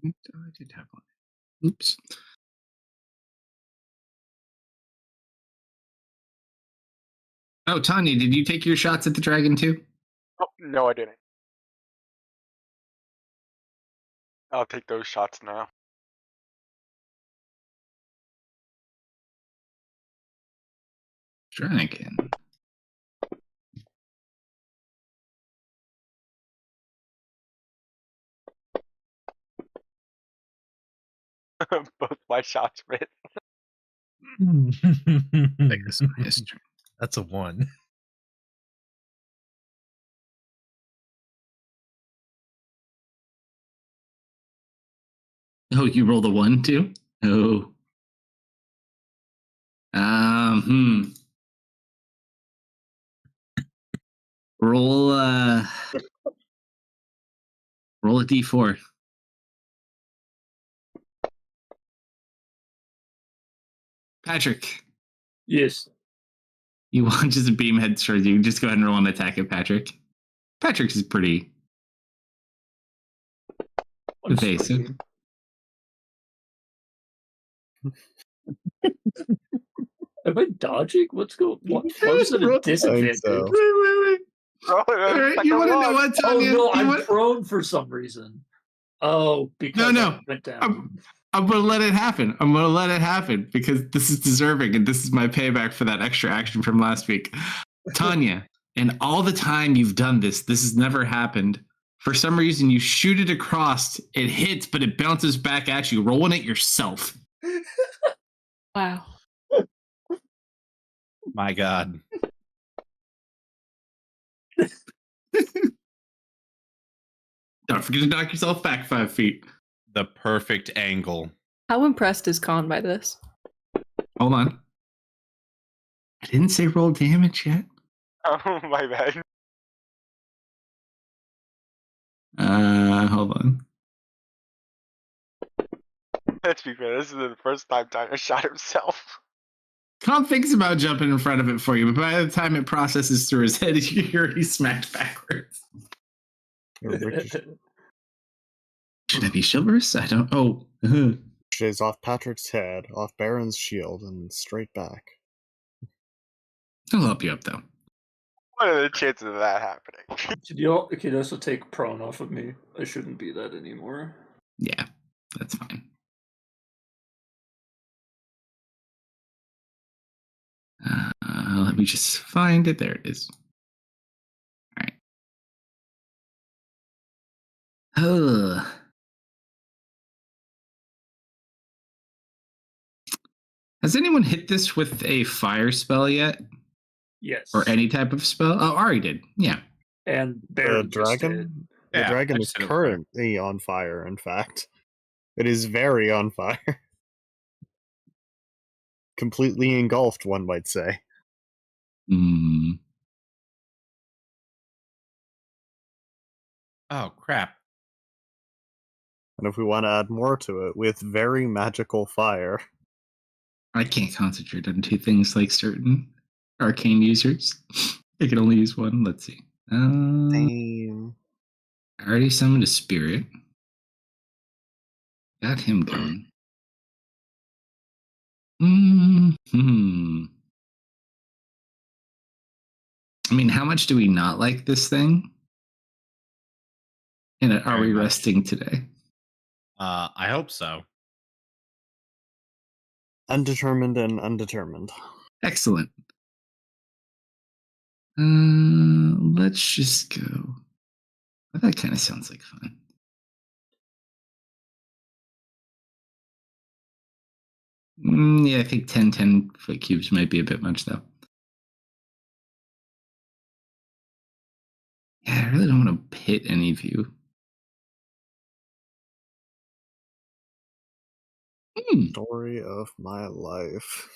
I did have one. Oops. Oh, Tanya, did you take your shots at the dragon too? Oh, no, I didn't. I'll take those shots now. Dragon. Both my shots missed. Take this on history. That's a 1. Oh, you rolled a 1 too? Oh. Roll roll a d4. Patrick, Yes. you launches a beam head towards you. Just go ahead and roll an attack at Patrick. Patrick is pretty evasive. Am I dodging? What's going? What? Why was it a disadvantage? so. Wait. Oh, All right, you want to know what, Oh Tanya? no, I'm prone for some reason. Oh, because No. I went down. I'm going to let it happen. I'm going to let it happen because this is deserving and this is my payback for that extra action from last week. Tanya, and all the time you've done this has never happened. For some reason, you shoot it across, it hits, but it bounces back at you, rolling it yourself. Wow. My God. Don't forget to knock yourself back 5 feet. The perfect angle. How impressed is Khan by this? Hold on. I didn't say roll damage yet. Oh, my bad. Hold on. Let's be fair, this is the first time Tanya shot himself. Con thinks about jumping in front of it for you, but by the time it processes through his head, you already smacked backwards. Should I be chivalrous? I don't. Oh. Ricochets off Patrick's head, off Baron's shield, and straight back. I'll help you up, though. What are the chances of that happening? Could you also take prone off of me? I shouldn't be that anymore. Yeah, that's fine. Let me just find it. There it is. All right. Has anyone hit this with a fire spell yet? Yes. Or any type of spell? Oh, Ari did. Yeah. And The Baron just did. dragon? The Yeah, dragon I is just hit it with fire. currently on fire, in fact. It is very on fire. Completely engulfed, one might say. Mm. Oh crap! And if we want to add more to it, with very magical fire. I can't concentrate on two things like certain arcane users. I can only use one. Let's see. Same. I already summoned a spirit. Got him going. I mean, how much do we not like this thing? And are Very we much. resting today? I hope so. Undetermined and undetermined. Excellent. Let's just go. Well, that kind of sounds like fun. Yeah, I think 10 foot cubes might be a bit much, though. Yeah, I really don't want to hit any of you. Story of my life.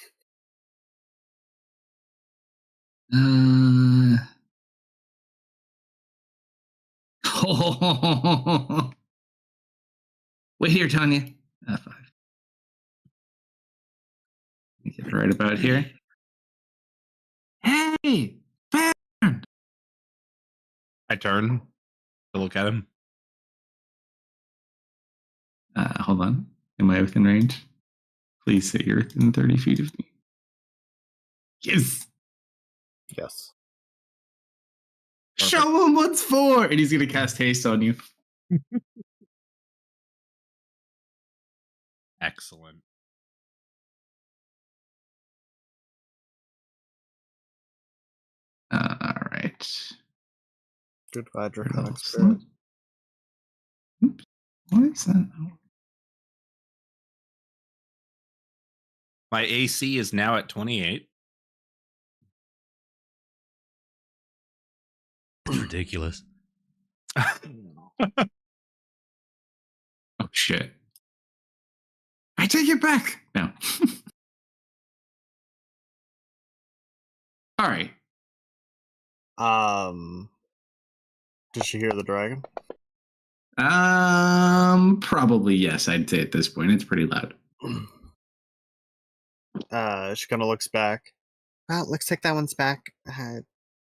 Wait here, Tanya. 5. Get it right about here. Hey, Baron! I turn to look at him. Hold on. Am I within range? Please say you're within 30 feet of me. Yes. Yes. Perfect. Show him what's for, and he's gonna cast haste on you. Excellent. All right. Goodbye, Draconic Spirit. Oops. What is that? My AC is now at 28. It's ridiculous. Oh shit! I take it back. No. All right. Did she hear the dragon? Probably yes. I'd say at this point it's pretty loud. She kind of looks back. Well, looks like that one's back.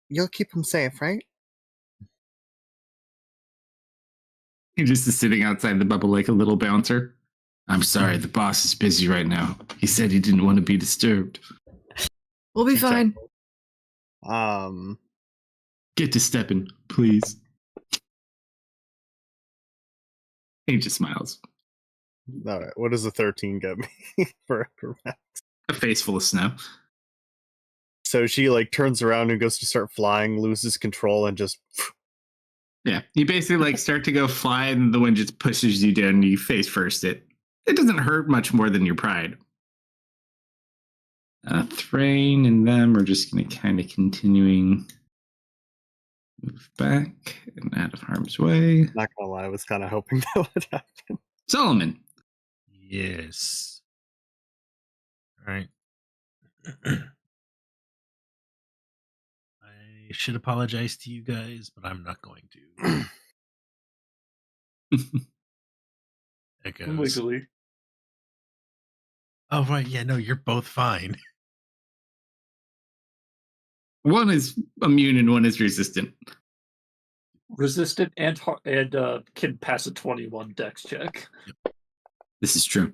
You'll keep him safe, right? He just is sitting outside the bubble like a little bouncer. I'm sorry, the boss is busy right now. He said he didn't want to be disturbed. We'll be fine. Get to stepping, please. He just smiles. All right. What does a 13 get me for acrobatics? A face full of snow. So she like turns around and goes to start flying, loses control, and just Yeah, you basically like start to go fly, and the wind just pushes you down. And you face first. It doesn't hurt much more than your pride. Thrain and them are just going to kind of continuing move back and out of harm's way. not gonna lie, I was kind of hoping that would happen. Solomon. Yes. All right. I should apologize to you guys, but I'm not going to. It goes. Wiggly. Oh right, yeah, no, you're both fine. One is immune and one is resistant. Resistant and can pass a 21 dex check. This is true.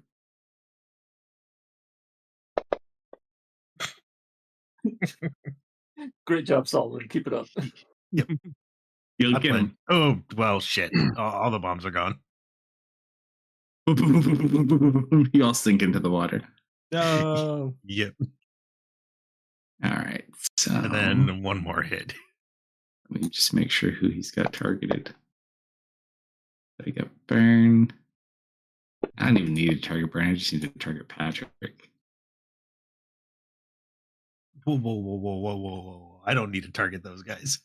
Great job, Solomon. Keep it up. You'll I get plan- him. Oh well, shit. All the bombs are gone. You all sink into the water. No. Yep. All right. So And then one more hit. let me just make sure who he's got targeted. I got Burn. I don't even need to target Burn. I just need to target Patrick. Whoa, whoa, whoa, whoa, whoa, whoa, whoa. I don't need to target those guys.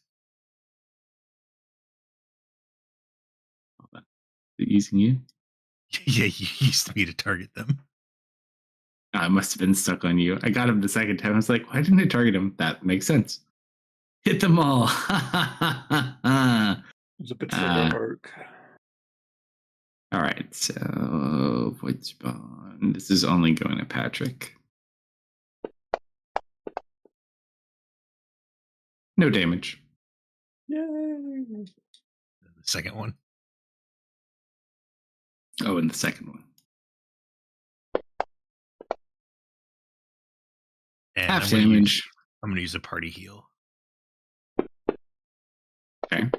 Using you? Yeah, you used me to target them. I must have been stuck on you. I got him the second time. I was like, why didn't I target him? That makes sense. Hit them all. It's a betrayal arc. All right. So, void spawn. This is only going to Patrick. No damage. Yay! The second one. Oh, and the second one. And Half I'm gonna damage. use a party heal. Okay.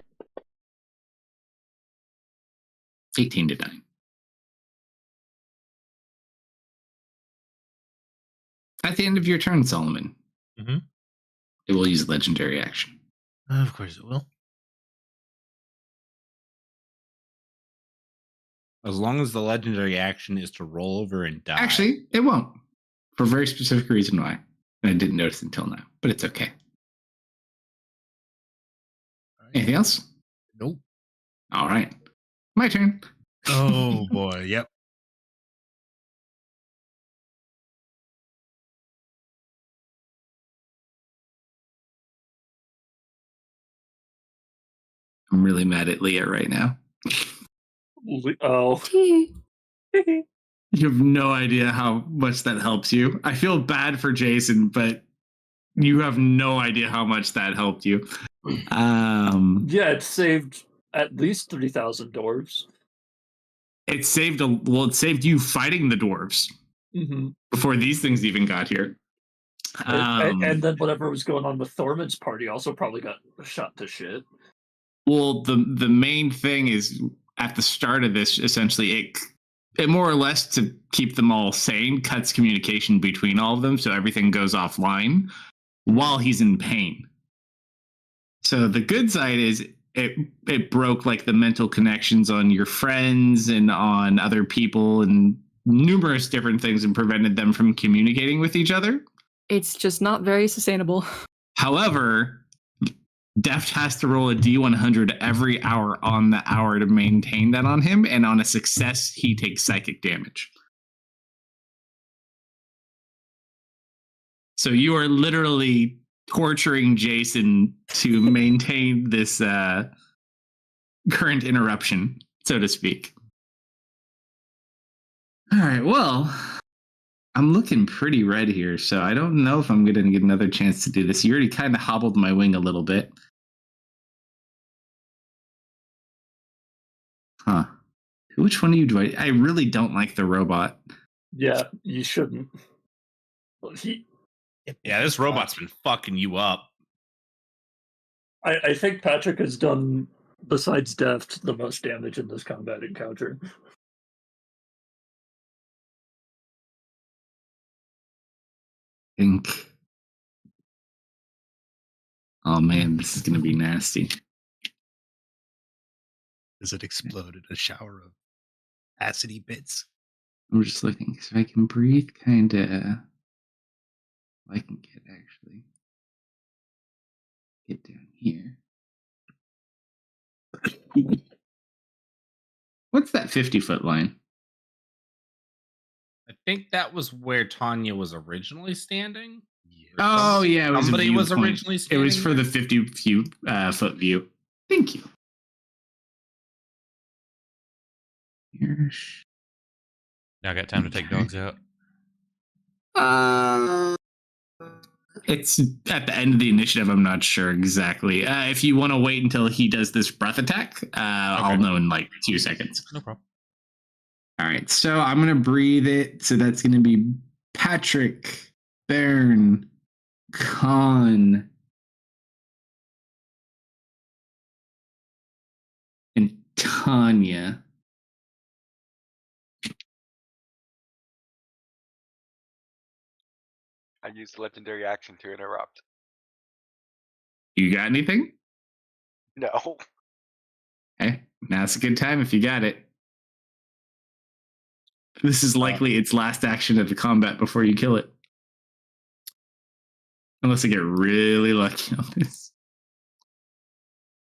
18 to 9. At the end of your turn, Solomon, Mhm. it will use legendary action. Of course it will. As long as the legendary action is to roll over and die. Actually, it won't. For a very specific reason why. And I didn't notice until now, but it's okay. All right. Anything else? Nope. All right. My turn. Oh boy. Yep. I'm really mad at Leah right now. Oh. You have no idea how much that helps you. I feel bad for Jason, but you have no idea how much that helped you. Yeah, it saved at least 3,000 dwarves. It saved it saved you fighting the dwarves before these things even got here. And then whatever was going on with Thorman's party also probably got shot to shit. Well, the main thing is at the start of this, essentially, it more or less, to keep them all sane, cuts communication between all of them, so everything goes offline while he's in pain. So the good side is it broke like the mental connections on your friends and on other people and numerous different things and prevented them from communicating with each other. It's just not very sustainable. However, Deft has to roll a D100 every hour on the hour to maintain that on him, and on a success, he takes psychic damage. So you are literally torturing Jason to maintain this current interruption, so to speak. All right, well, I'm looking pretty red here, so I don't know if I'm going to get another chance to do this. You already kind of hobbled my wing a little bit. Huh. Which one of you do I really don't like the robot. Yeah, you shouldn't. Yeah, this robot's been fucking you up. I think Patrick has done, besides Deft, the most damage in this combat encounter. Think. Oh man, this is going to be nasty. Does it explode in a shower of acidy bits? I'm just looking. So I can breathe kind of. I can get down here. What's that 50-foot line? I think that was where Tanya was originally standing. Oh yeah, it was somebody was viewpoint. originally It standing. was for the 50-foot view. Thank you. Now I got time to take dogs out. It's at the end of the initiative. I'm not sure exactly. If you want to wait until he does this breath attack, I'll know in like 2 seconds. No problem. All right, so I'm gonna breathe it. So that's gonna be Patrick, Baron, Khan, and Tanya. I use the legendary action to interrupt. You got anything? No. Okay, now's a good time if you got it. This is likely its last action of the combat before you kill it. Unless I get really lucky on this.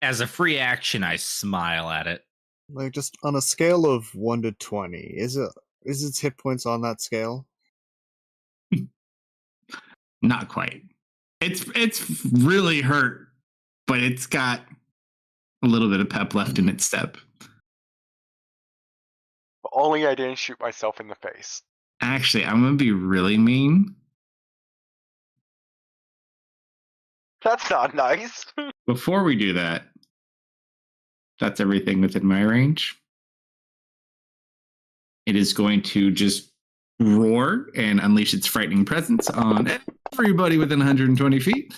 As a free action, I smile at it. Like, just on a scale of 1 to 20, is its hit points on that scale? Not quite. It's really hurt, but it's got a little bit of pep left in its step. But only I didn't shoot myself in the face. Actually, I'm gonna be really mean. That's not nice. Before we do that, that's everything within my range. It is going to just roar and unleash its frightening presence on everybody within 120 feet.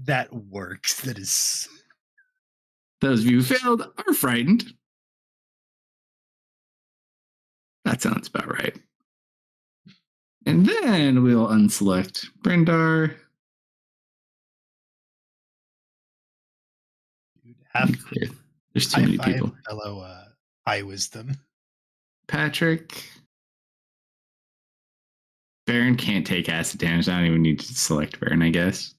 That works. That is. Those of you who failed are frightened. That sounds about right. And then we'll unselect Brindar. There's too many people. Fellow high wisdom. Patrick. Baron can't take acid damage. I don't even need to select Baron, I guess.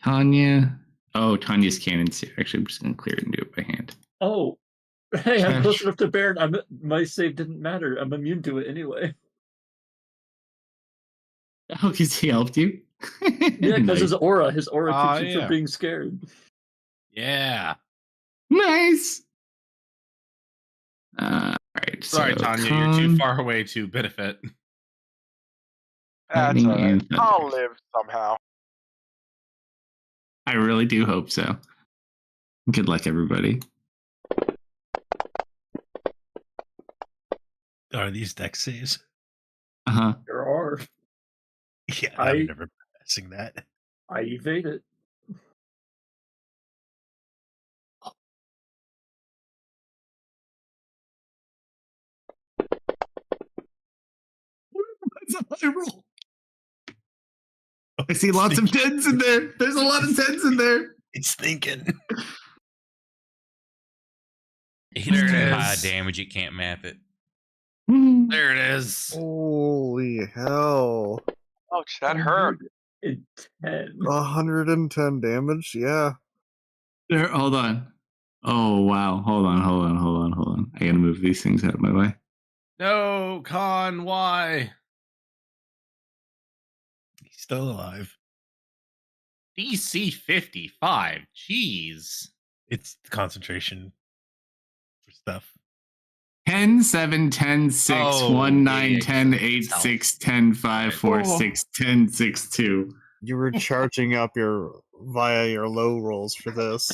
Tanya. Oh, Tanya's cannons. Actually, I'm just going to clear it and do it by hand. Oh, hey, I'm close Josh. enough to Baron. My save didn't matter. I'm immune to it anyway. Oh, because he helped you? Yeah, because Nice. his aura keeps you yeah. from being scared. Yeah. Nice. All right. Sorry, so Tanya, you're too far away to benefit. That's Lightning alright. and thunder. I'll live somehow. I really do hope so. Good luck, everybody. Are these dex saves? Uh-huh. There are. Yeah, I'm never passing that. I evade it. That's a high roll. I see lots of tens in there. There's a lot of tens in there. It's thinking. There it High is. damage, it can't map it. There it is. Holy hell. Ouch, that hurt. 110. 110 damage? Yeah. There, hold on. Oh, wow. Hold on. I gotta move these things out of my way. No, Con, why? He's still alive. DC 55. Jeez. It's concentration for stuff. 10, 7, 10, 6, Oh, 1, 9, yeah, 10, yeah, 8, it's 6, 10, 5, 4, 6, 10, 6, 2. You were charging up via your low rolls for this.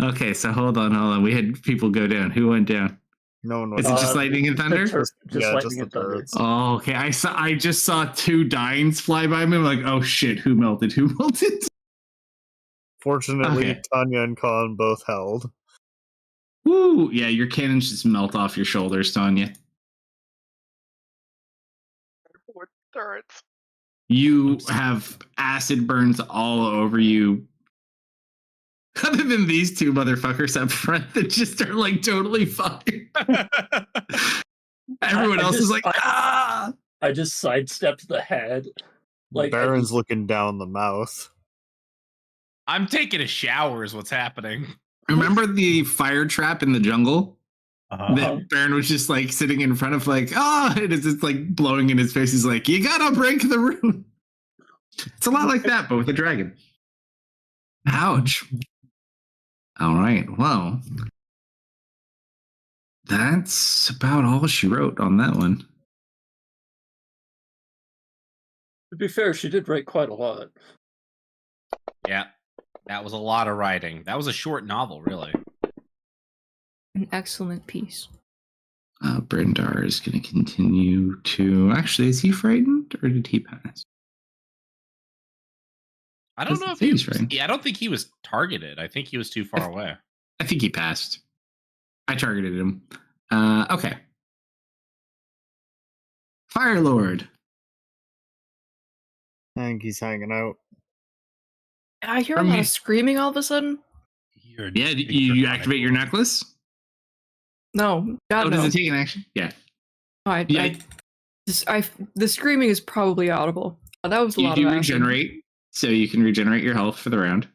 Okay, so hold on. We had people go down. Who went down? No one was. Is it just lightning and thunder? Just Yeah, lightning just and the thunder. birds. Oh, okay. I just saw 2 dyings fly by me. I'm like, oh shit, who melted? Fortunately, Okay. Tanya and Khan both held. Woo! Yeah, your cannons just melt off your shoulders, Tanya. What turrets? You have acid burns all over you. Other than these 2 motherfuckers up front that just are like totally fine. Everyone else is like, ah! I just sidestepped the head. Like, Baron's looking down the mouth. I'm taking a shower is what's happening. Remember the fire trap in the jungle? Uh-huh. That Baron was just like sitting in front of, like, oh, it is just like blowing in his face. He's like, you gotta break the rune. It's a lot like that, but with a dragon. Ouch. All right, well, that's about all she wrote on that one. To be fair, she did write quite a lot. Yeah. That was a lot of writing. That was a short novel, really. An excellent piece. Brindar is going to continue to... Actually, is he frightened or did he pass? I don't know if he was... Yeah, I don't think he was targeted. I think he was too far away. I think he passed. I targeted him. Okay. Fire Lord. I think he's hanging out. I hear a From lot you- of screaming all of a sudden. You're Yeah, big you draconic activate your roll. necklace. No, God Oh, no. does it take an action? Yeah. I, the screaming is probably audible. Oh, that was a You lot do of acid. regenerate, so you can regenerate your health for the round.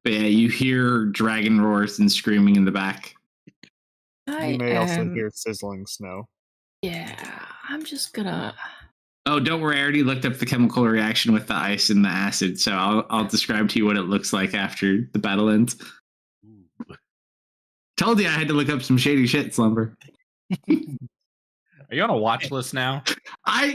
But yeah, you hear dragon roars and screaming in the back. I You may also am. hear sizzling snow. Yeah, I'm just gonna. Oh, don't worry, I already looked up the chemical reaction with the ice and the acid, so I'll describe to you what it looks like after the battle ends. Ooh. Told you I had to look up some shady shit, Slumber. Are you on a watch list now? I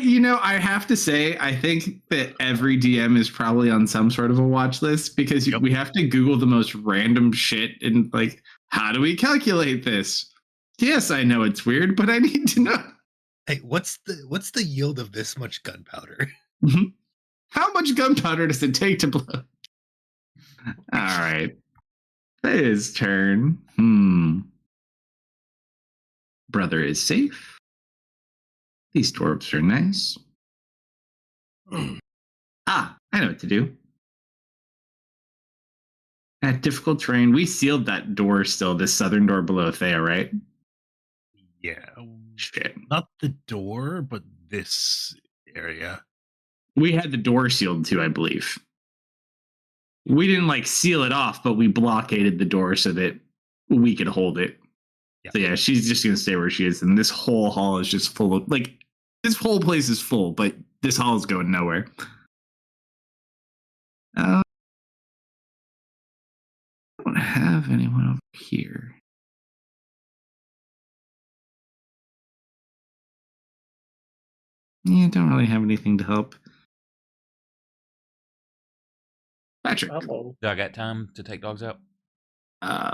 have to say, I think that every DM is probably on some sort of a watch list because Yep. we have to Google the most random shit and like, how do we calculate this? Yes, I know it's weird, but I need to know. Hey, what's the yield of this much gunpowder? How much gunpowder does it take to blow? All right. His turn. Brother is safe. These dwarves are nice. I know what to do. At difficult terrain, we sealed that door still, this southern door below Thea, right? Yeah. Shit. Not the door, but this area. We had the door sealed too, I believe. We didn't like seal it off, but we blockaded the door so that we could hold it. Yeah. So yeah, she's just gonna stay where she is, and this whole hall is just full of like this whole place is full, but this hall is going nowhere. I don't have anyone over here. Yeah, don't really have anything to help. Patrick, Hello. Do I got time to take dogs out?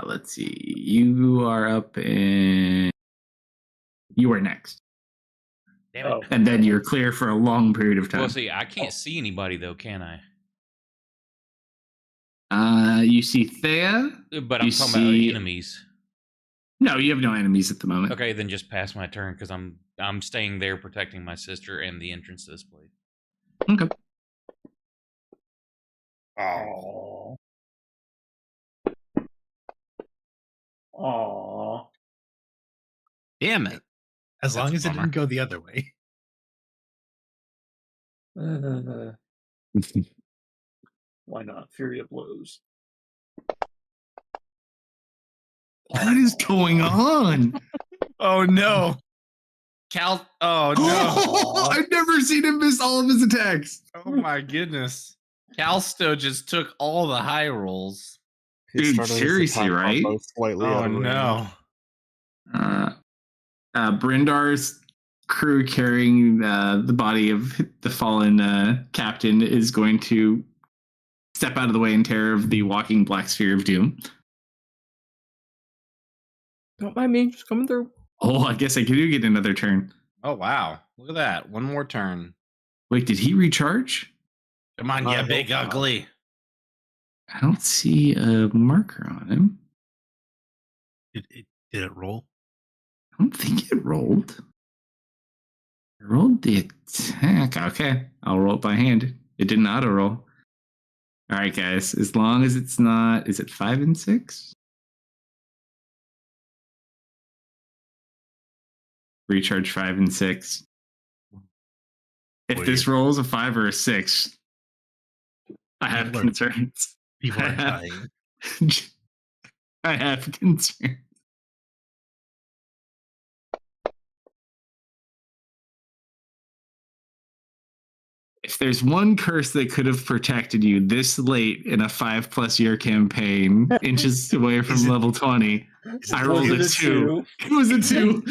let's see. You are up in. You are next, Damn it. Oh. and then you're clear for a long period of time. Well, see, I can't see anybody though, can I? You see Thea. But I'm You talking see- about enemies. No, you have no enemies at the moment. Okay, then just pass my turn because I'm staying there protecting my sister and the entrance to this place. Okay. Oh. Aw. Damn it. As long That's a as it bummer. didn't go the other way. Why not? Fury of blows. What is going on? Oh no. Oh no. I've never seen him miss all of his attacks. Oh my goodness. Kalsto just took all the high rolls. He Dude, started his seriously, attack right? combo slightly out Oh of range. no. Brindar's crew carrying the body of the fallen captain is going to step out of the way in terror of the walking black sphere of doom. Don't mind me, just coming through. Oh, I guess I do get another turn. Oh wow. Look at that. One more turn. Wait, did he recharge? Come on, I you hope big not. ugly. I don't see a marker on him. Did it roll? I don't think it rolled. It rolled the attack. Okay, I'll roll it by hand. It didn't auto roll. All right, guys. As long as it's not, is it 5 and 6? Recharge 5 and 6. If Boy, this rolls a 5 or a 6, I have People are- concerns. People are dying. I have concerns. If there's one curse that could have protected you this late in a 5+ year campaign, inches away from Is it- level 20, I rolled a Was it 2. It was a 2.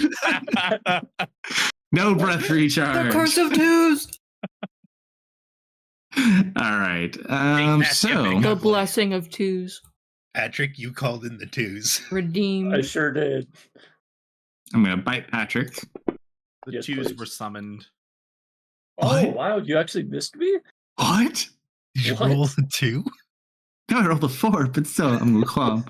No breath recharge. The curse of twos! All right. that's your big The ugly. blessing of twos. Patrick, you called in the twos. Redeemed. I sure did. I'm gonna bite Patrick. The Yes, twos please. were summoned. Oh, What? wow. You actually missed me? What? Did you What? roll a 2? No, I rolled a 4, but still, I'm gonna claw.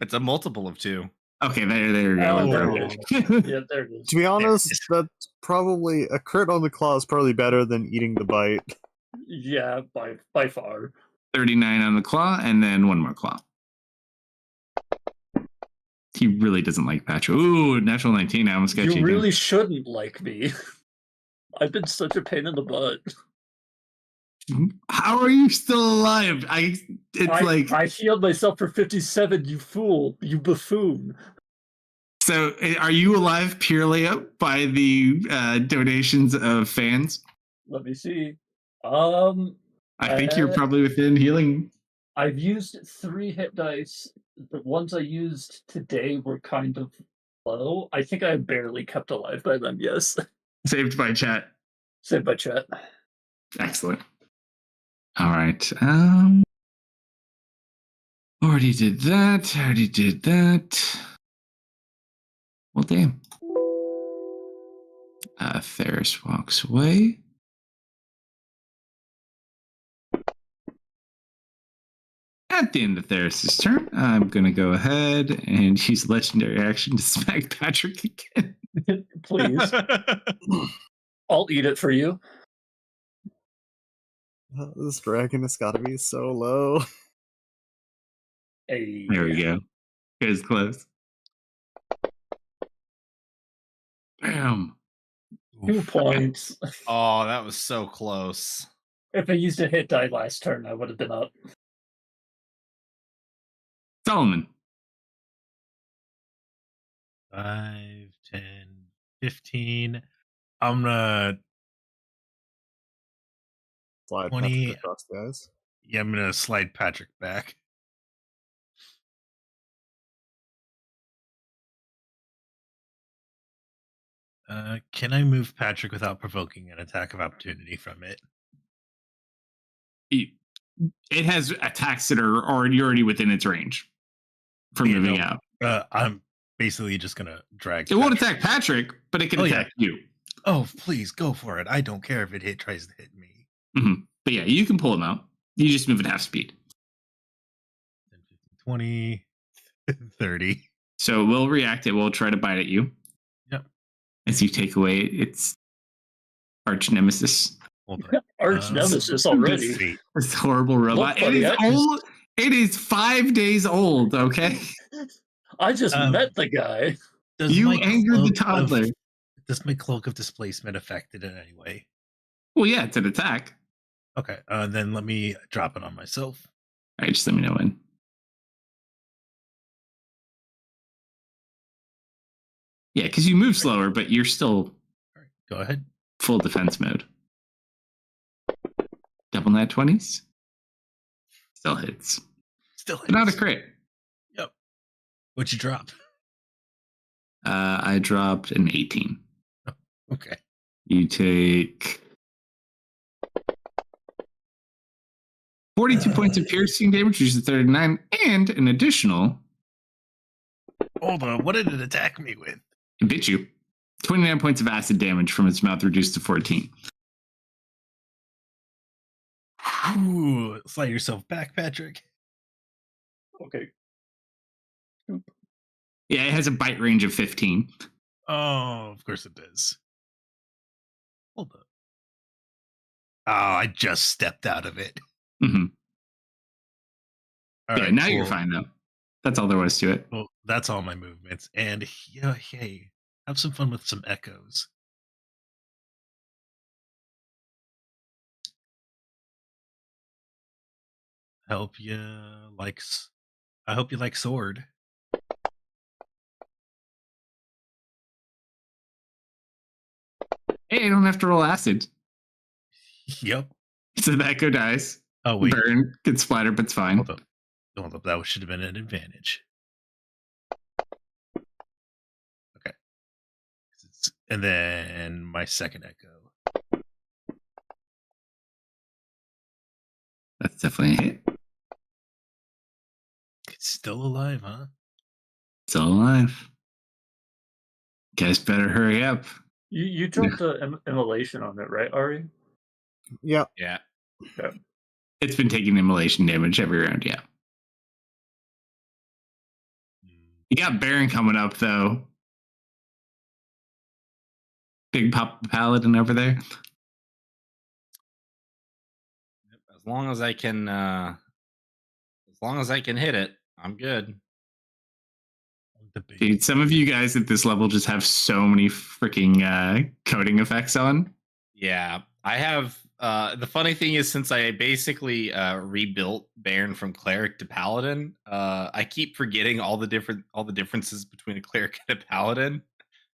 It's a multiple of 2. Okay, there we Oh, go. there Okay. it is. Yeah, there it is. To be honest, that's probably a crit on the claw is probably better than eating the bite. Yeah, by far. 39 on the claw, and then one more claw. He really doesn't like Patrick. Ooh, natural 19. I almost got you. You really shouldn't like me. I've been such a pain in the butt. How are you still alive? I healed myself for 57, you fool, you buffoon. So are you alive purely by the donations of fans? Let me see. I think you're probably within healing. I've used 3 hit dice. The ones I used today were kind of low. I think I barely kept alive by them, yes. Saved by chat. Saved by chat. Excellent. All right. Already did that. Well, damn. Ferris walks away. At the end of Theris's turn, I'm going to go ahead and use legendary action to smack Patrick again. Please. I'll eat it for you. This dragon has got to be so low. Hey. There we go. It was close. Bam. 2 points. Oh, that was so close. If I used a hit die last turn, I would have been up. Solomon. 5, 10, 15. I'm gonna Slide 20. Patrick across the eyes. Yeah, I'm gonna slide Patrick back. Can I move Patrick without provoking an attack of opportunity from it? It has attacks that are already within its range from Yeah, moving no, out. I'm basically just gonna drag. It won't attack Patrick, but it can attack you. Oh, please go for it. I don't care if it tries to hit me. Mm-hmm. But yeah, you can pull him out. You just move at half speed. 10, 15, 20, 30. So it will react. It will try to bite at you. Yep. As you take away its arch nemesis. Hold on. Arch nemesis already. This horrible robot. Look, It is buddy, old. It is 5 days old. Okay. I just met the guy. You angered the toddler. Does my cloak of displacement affect it in any way? Well, yeah, it's an attack. Okay. Then let me drop it on myself. All right, just let me know when. Yeah, because you move slower, but you're still. All right. Go ahead. Full defense mode. Double nat 20s. Still hits. Still hits. But not a crit. Yep. What'd you drop? I dropped an 18. Oh, okay. You take 42 points of piercing damage, which is 39, and an additional. Hold on. What did it attack me with? It bit you. 29 points of acid damage from its mouth, reduced to 14. Ooh, slide yourself back, Patrick. Okay. Yeah, it has a bite range of 15. Oh, of course it does. Hold up. Oh, I just stepped out of it. Mm-hmm. All Yeah, right, now cool. you're fine, though. That's all there was to it. Well, that's all my movements. And hey, have some fun with some echoes. I hope you like sword. Hey, I don't have to roll acid. Yep. So the echo dies. Oh wait. Burn, gets splattered, but it's fine. Hold up. That should have been an advantage. Okay. And then my second echo. That's definitely a hit. It's still alive, huh? Still alive. Guys better hurry up. You dropped the immolation on it, right, Ari? Yep. Yeah. It's been taking immolation damage every round, yeah. You got Baron coming up though. Big Papa Paladin over there. As long as I can hit it, I'm good. Dude, some of you guys at this level just have so many freaking coding effects on. Yeah, I have. The funny thing is, since I basically rebuilt Baron from cleric to paladin, I keep forgetting all the differences between a cleric and a paladin.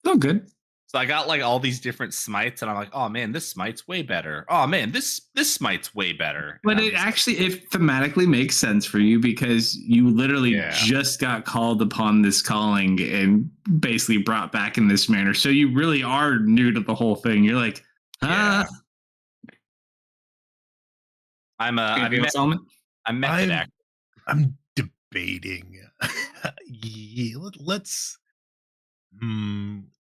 Oh, good. So I got like all these different smites, and I'm like, oh man, this smite's way better. Oh man, this smite's way better. But it thematically makes sense for you because you literally just got called upon this calling and basically brought back in this manner. So you really are new to the whole thing. You're like, I'm method actor. I'm debating. Let's.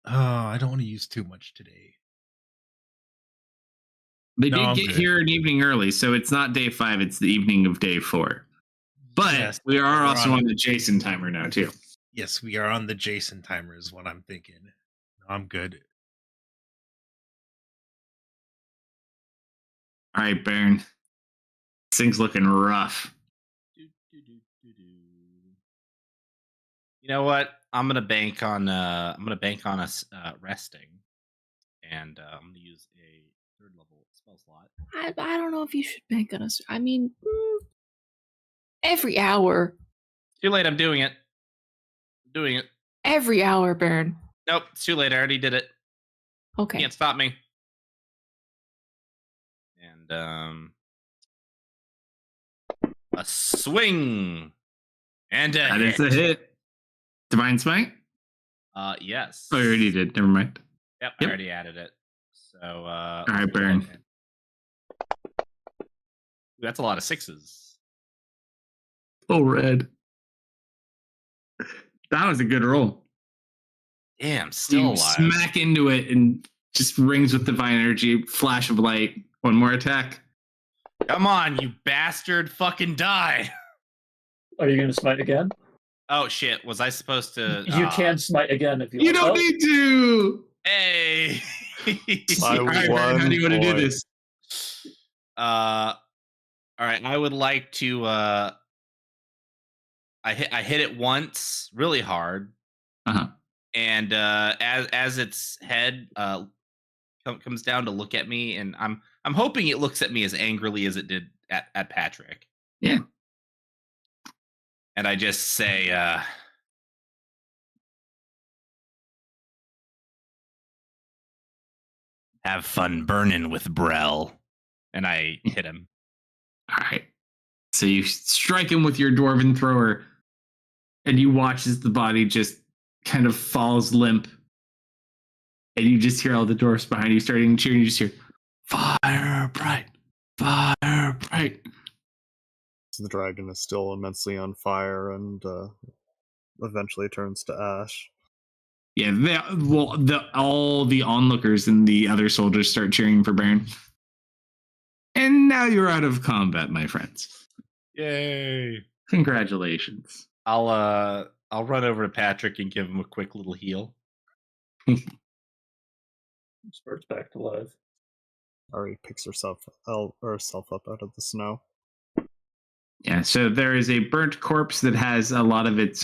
I don't want to use too much today. They did get here an evening early, so it's not day 5, it's the evening of day 4. But we are also on the Jason timer now, too. Yes, we are on the Jason timer is what I'm thinking. I'm good. All right, Baron. This thing's looking rough. You know what? I'm gonna bank on us resting, and I'm gonna use a 3rd level spell slot. I don't know if you should bank on us. I mean, every hour. Too late. I'm doing it. Every hour, Baron. Nope, it's too late. I already did it. Okay. Can't stop me. And a swing and that is a hit. Divine Smite? Yes. Oh, you already did. Never mind. Yep, I already added it. So, all right, Baron. That's a lot of 6s. Oh, red. That was a good roll. Damn, still you alive. Smack into it and just rings with divine energy. Flash of light. One more attack. Come on, you bastard. Fucking die. Are you going to smite again? Oh, shit. Was I supposed to... You can smite again if you want. You don't need to! Hey! All right, Baron, how do you want to do this? All right, I would like to... I hit it once, really hard. Uh-huh. And as its head comes down to look at me, and I'm hoping it looks at me as angrily as it did at Patrick. Yeah. And I just say, have fun burning with Brel. And I hit him. All right. So you strike him with your dwarven thrower, and you watch as the body just kind of falls limp. And you just hear all the dwarfs behind you starting to cheer, and you just hear, fire bright, fire bright. So the dragon is still immensely on fire and eventually turns to ash. Yeah, all the onlookers and the other soldiers start cheering for Baron. And now you're out of combat, my friends. Yay. Congratulations. I'll run over to Patrick and give him a quick little heal. Spurts back to life. Ari picks herself up out of the snow. Yeah, so there is a burnt corpse that has a lot of its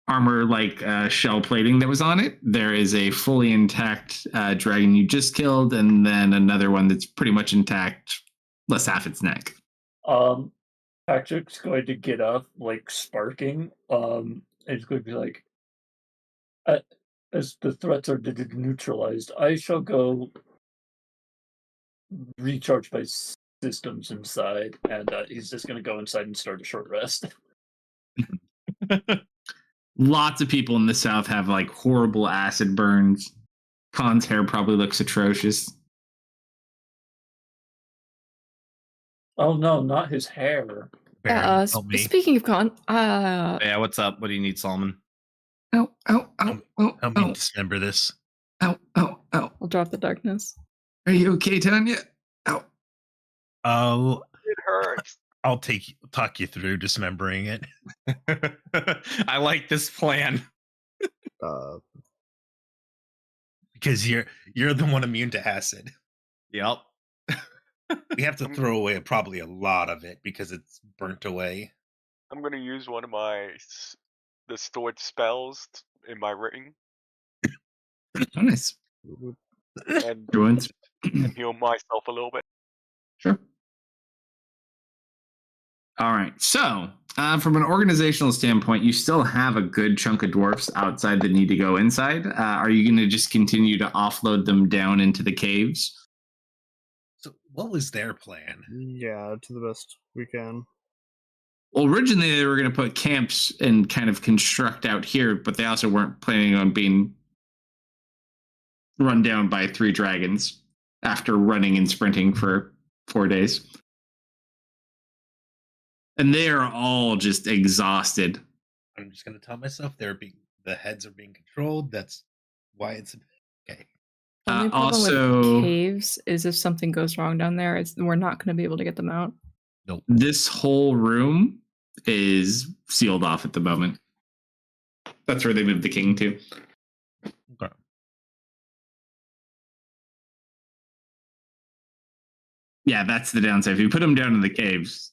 armor-like shell plating that was on it. There is a fully intact dragon you just killed, and then another one that's pretty much intact, less half its neck. Patrick's going to get up, like, sparking, and he's going to be like, as the threats are neutralized, I shall go recharge my systems inside, and he's just going to go inside and start a short rest. Lots of people in the South have like horrible acid burns. Khan's hair probably looks atrocious. Oh no, not his hair. Baron, help me. Speaking of Khan, Yeah, what's up? What do you need, Solomon? Ow. Help me dismember this. Ow. I'll drop the darkness. Are you okay, Tanya? Ow. Oh, It hurts. I'll talk you through dismembering it. I like this plan. Because you're the one immune to acid. Yep. We have to throw away probably a lot of it because it's burnt away. I'm gonna use one of the stored spells in my ring Oh, nice. and Everyone's and heal myself a little bit. sure. All right. So, from an organizational standpoint, you still have a good chunk of dwarfs outside that need to go inside. Are you going to just continue to offload them down into the caves? So what was their plan? Yeah, to the best we can. Well, originally they were going to put camps and kind of construct out here, but they also weren't planning on being run down by 3 dragons after running and sprinting for 4 days. And they are all just exhausted. I'm just gonna tell myself the heads are being controlled. That's why it's okay. The only problem Also, with caves is if something goes wrong down there, we're not going to be able to get them out. Nope. this whole room is sealed off at the moment. That's where they moved the king to. Okay. Yeah, that's the downside. If you put them down in the caves,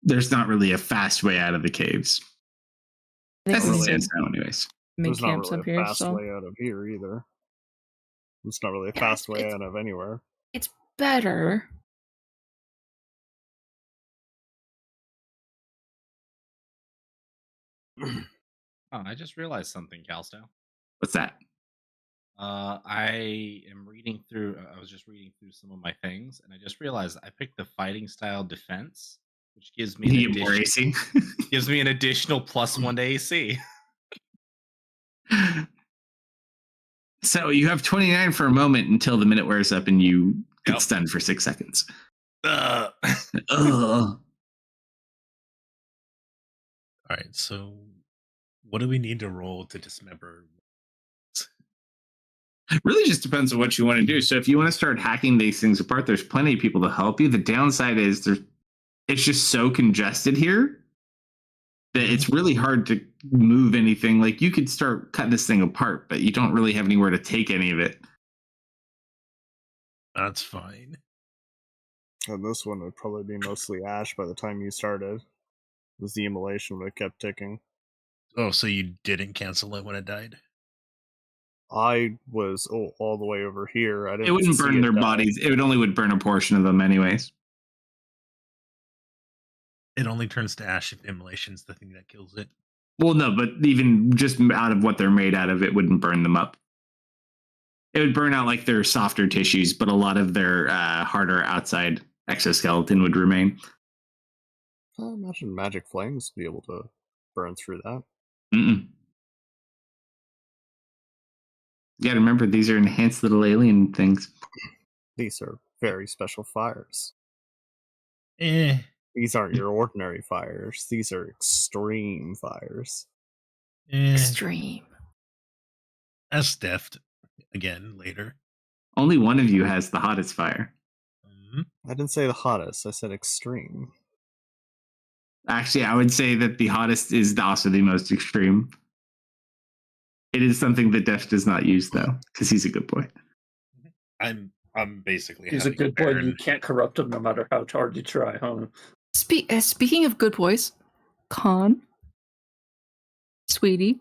there's not really a fast way out of the caves. That's Not the really. sense now, anyways. Make There's not camps really up a here. fast So way out of here either. It's not really a Yeah, fast way it's- out of anywhere. it's better. Oh, I just realized something, Kalsto. What's that? I am reading through. I was just reading through some of my things, and I just realized I picked the fighting style defense, which gives me You an get more AC. gives me an additional +1 to AC. So you have 29 for a moment until the minute wears up and you get Yep. stunned for 6 seconds. Ugh. Ugh. All right. So what do we need to roll to dismember? Really just depends on what you want to do. So if you want to start hacking these things apart, there's plenty of people to help you. The downside is it's just so congested here that it's really hard to move anything. Like you could start cutting this thing apart, but you don't really have anywhere to take any of it. That's fine. And this one would probably be mostly ash by the time you started. It was the immolation that kept ticking. Oh, so you didn't cancel it when it died? I was all the way over here. I didn't It wouldn't see burn it their die. bodies. It would burn a portion of them anyways. It only turns to ash if immolation's the thing that kills it. Well, no, but even just out of what they're made out of, it wouldn't burn them up. It would burn out like their softer tissues, but a lot of their harder outside exoskeleton would remain. I imagine magic flames would be able to burn through that. Mm-mm. You gotta remember, these are enhanced little alien things. These are very special fires. Eh. These aren't your ordinary fires. These are extreme fires. Extreme. As theft again later. Only one of you has the hottest fire. Mm-hmm. I didn't say the hottest. I said extreme. Actually, I would say that the hottest is also the most extreme. It is something that Def does not use, though, because he's a good boy. I'm basically He's a having good boy. Baron- You can't corrupt him no matter how hard you try, huh? Speaking of good boys, Con, Sweetie,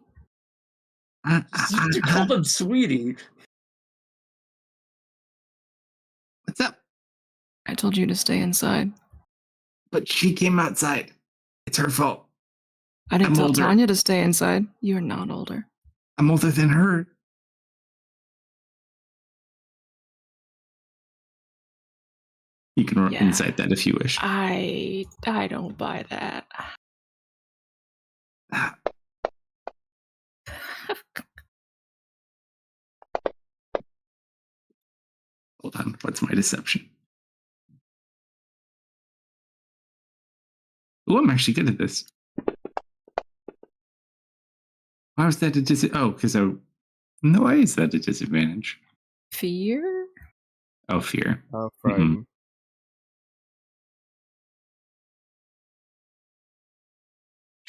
You called him sweetie. What's up? I told you to stay inside. But she came outside. It's her fault. I didn't I'm tell older. Tanya to stay inside. You are not older. I'm older than her. You can Yeah. incite that if you wish. I don't buy that. Hold on. What's my deception? Oh, I'm actually good at this. Why was that a disadvantage? Oh, because no, why is that a disadvantage? Fear? Oh, fear. Frightened.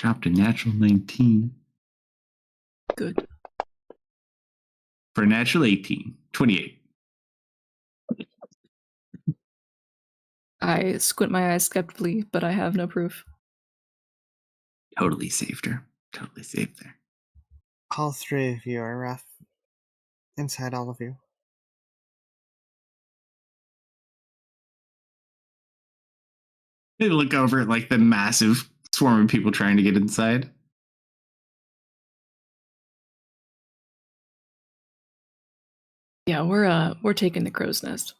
Dropped a natural 19. Good. For a natural 18. 28. I squint my eyes skeptically, but I have no proof. Totally saved her. Totally saved her. All three of you are rough. Inside all of you. They look over at like the massive swarm of people trying to get inside. Yeah, we're taking the crow's nest.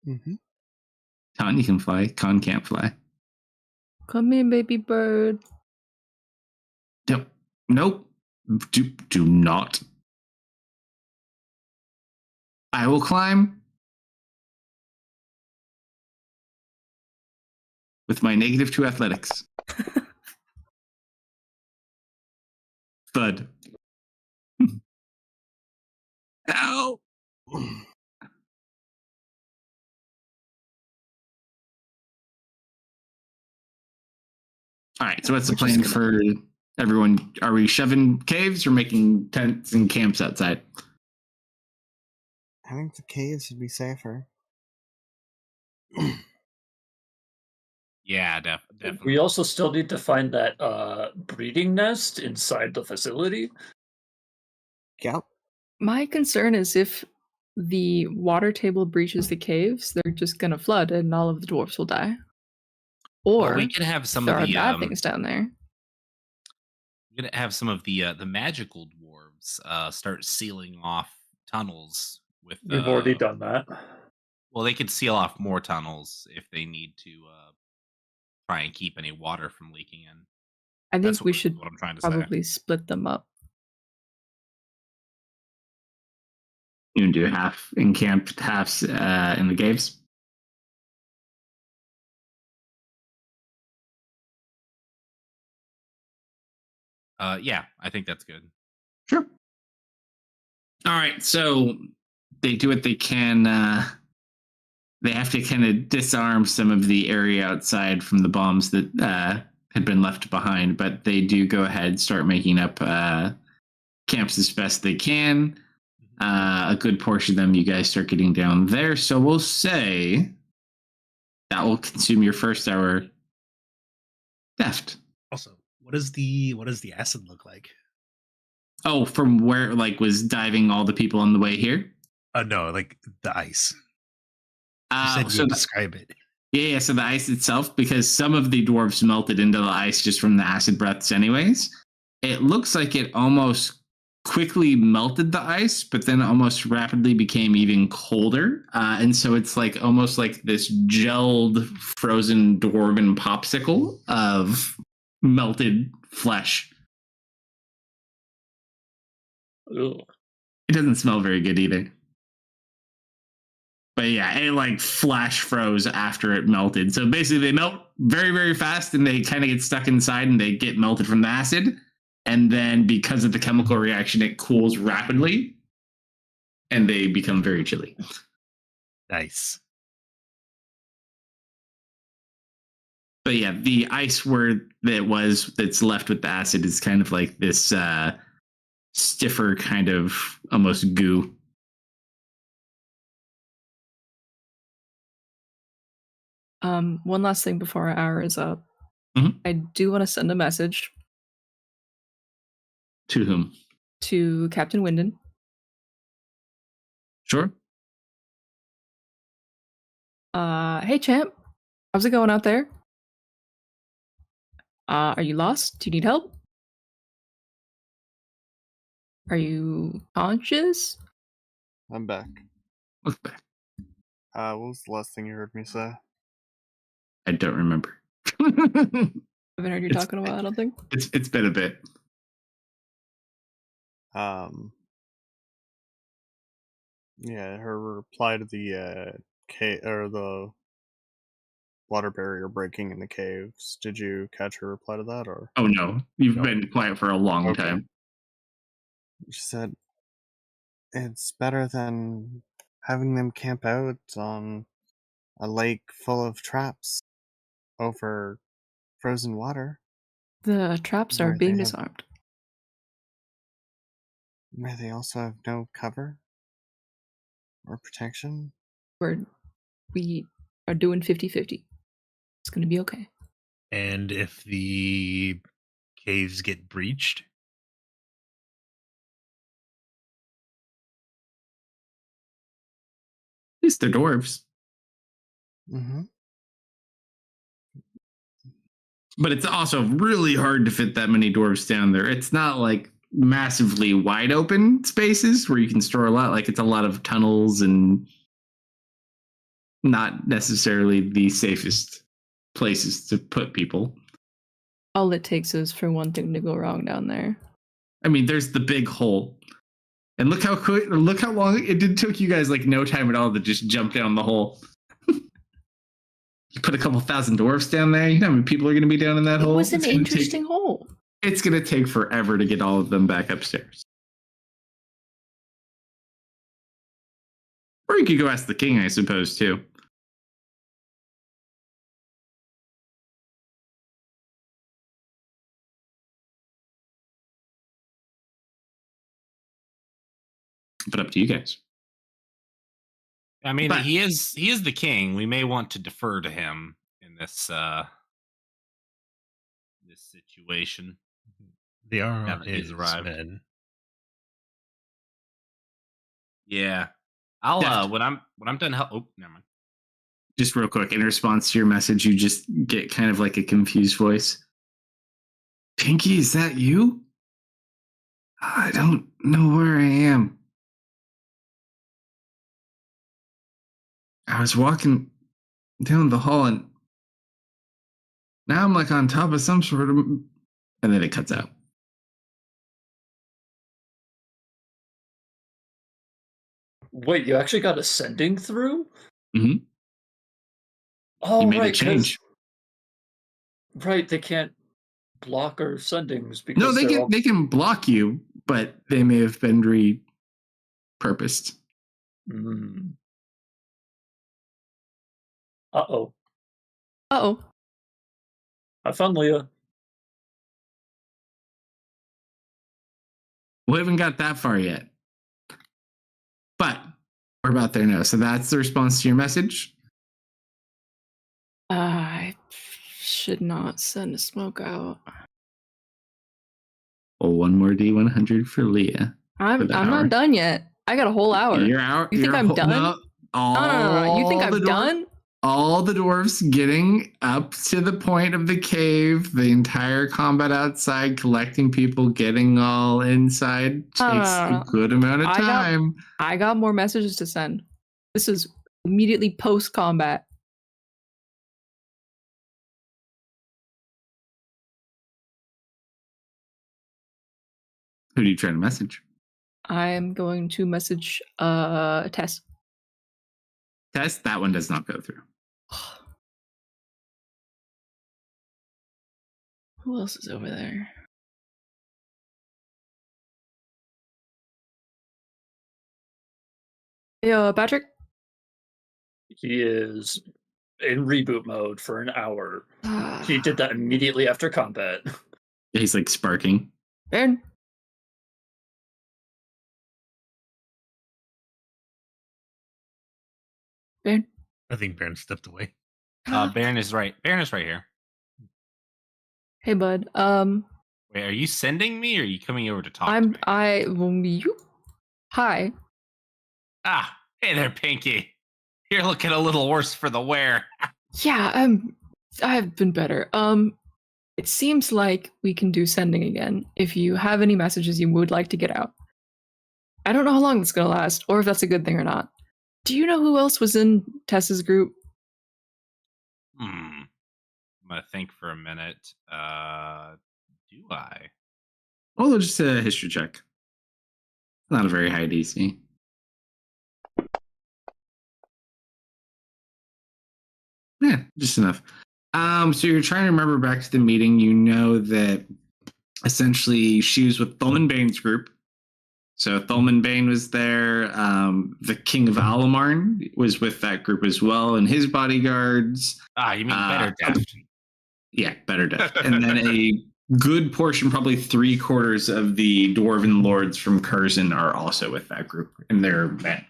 Mm-hmm. Con, you can fly. Con can't fly. Come in, baby bird. Nope. Do not. I will climb. With my -2 athletics. Thud. Ow! All right, so what's the We're just plan gonna- for everyone? Are we shoving caves or making tents and camps outside? I think the caves would be safer. Yeah, definitely. We also still need to find that breeding nest inside the facility. Yep. My concern is if the water table breaches the caves, they're just gonna flood and all of the dwarfs will die. Or Well, we could have some there of are the bad things down there. we're gonna have some of the magical dwarves start sealing off tunnels with. We've already done that. Well, they could seal off more tunnels if they need to try and keep any water from leaking in. I think That's we what, should what I'm trying to say. probably split them up. You can do half in camp, half in the caves. Yeah, I think that's good. Sure. All right, so they do what they can. They have to kind of disarm some of the area outside from the bombs that had been left behind, but they do go ahead, start making up camps as best they can. A good portion of them, you guys start getting down there. So we'll say that will consume your first hour theft. Also, what does the acid look like? Oh, from where like was diving all the people on the way here? No, like the ice. You said So you would describe it. yeah, so the ice itself, because some of the dwarves melted into the ice just from the acid breaths anyways, it looks like it almost quickly melted the ice, but then almost rapidly became even colder. And so it's like almost like this gelled, frozen dwarven popsicle of melted flesh. Ugh. It doesn't smell very good either. But yeah, it like flash froze after it melted. So basically they melt very, very fast and they kind of get stuck inside and they get melted from the acid. And then because of the chemical reaction, it cools rapidly and they become very chilly. Nice. But yeah, the ice that's left with the acid is kind of like this stiffer kind of almost goo. One last thing before our hour is up. Mhm. I do want to send a message To whom? to Captain Wyndon. Sure. Hey champ, how's it going out there? Are you lost? Do you need help? Are you conscious? I'm back. Look back. What was the last thing you heard me say? I don't remember. Haven't heard you It's- talk in a while, I don't think. It's been a bit. Yeah, her reply to the the water barrier breaking in the caves. Did you catch her reply to that, or? Oh no, you've No. been quiet for a long Okay. time. She said, "It's better than having them camp out on a lake full of traps over frozen water. The traps are Where being they have- disarmed. May they also have no cover or protection? We are doing 50-50. It's going to be okay. And if the caves get breached, At least they're dwarves. Mm-hmm. But it's also really hard to fit that many dwarves down there. It's not like massively wide open spaces where you can store a lot. Like it's a lot of tunnels and not necessarily the safest places to put people. All it takes is for one thing to go wrong down there. I mean, there's the big hole. And look how quick, look how long it took you guys like no time at all to just jump down the hole. You put a couple thousand dwarfs down there, you know how many people are going to be down in that It hole? was an It's gonna interesting hole. It's going to take forever to get all of them back upstairs. Or you could go ask the king, I suppose, too. But up to you guys. I mean, But- he is the king. We may want to defer to him in this this situation. they are Now that he's his arrived. men. Yeah, I'll Deft. when I'm done. Oh, never mind. Just real quick, in response to your message, you just get kind of like a confused voice. Pinky, is that you? I don't know where I am. I was walking down the hall and now I'm like on top of some sort of. And then it cuts out. Wait, you actually got a sending through? Mhm. Oh, You made a right, 'cause- change. Right, they can't block our sendings because No, they can block you, but they may have been repurposed. Mm. Uh-oh. Uh-oh. I found Leah. We haven't got that far yet. But we're about there now. So that's the response to your message. I should not send a smoke out. Well, one more D100 for Leah. I'm the I'm hour. not done yet. I got a whole hour. You're out. You think you're I'm done? No, No. You think all I'm the done? All the dwarves getting up to the point of the cave, the entire combat outside, collecting people, getting all inside takes a good amount of I got- time. I got more messages to send. This is immediately post combat. Who do you try to message? I am going to message Tess. Tess, that one does not go through. Who else is over there? Hey, Patrick? He is in reboot mode for an hour. Ah, He did that immediately after combat. He's like sparking. Baron? Baron? I think Baron stepped away. Baron is right. Baron is right here. Hey, bud. Wait, are you sending me, or are you coming over to talk to me? You? Hi. Ah, hey there, Pinky. You're looking a little worse for the wear. Yeah, I've been better. It seems like we can do sending again if you have any messages you would like to get out. I don't know how long it's gonna last, or if that's a good thing or not. Do you know who else was in Tessa's group? I'm gonna think for a minute. Do I? Oh, just a history check. Not a very high DC. Yeah, just enough. So you're trying to remember back to the meeting. You know that essentially she was with Thulman Bane's group. So Thulman Bane was there. The King of Alamarn was with that group as well, and his bodyguards. Ah, you mean better Daft? Yeah, better death. And then a good portion, probably 3/4 of the dwarven lords from Curzon are also with that group, and they're men.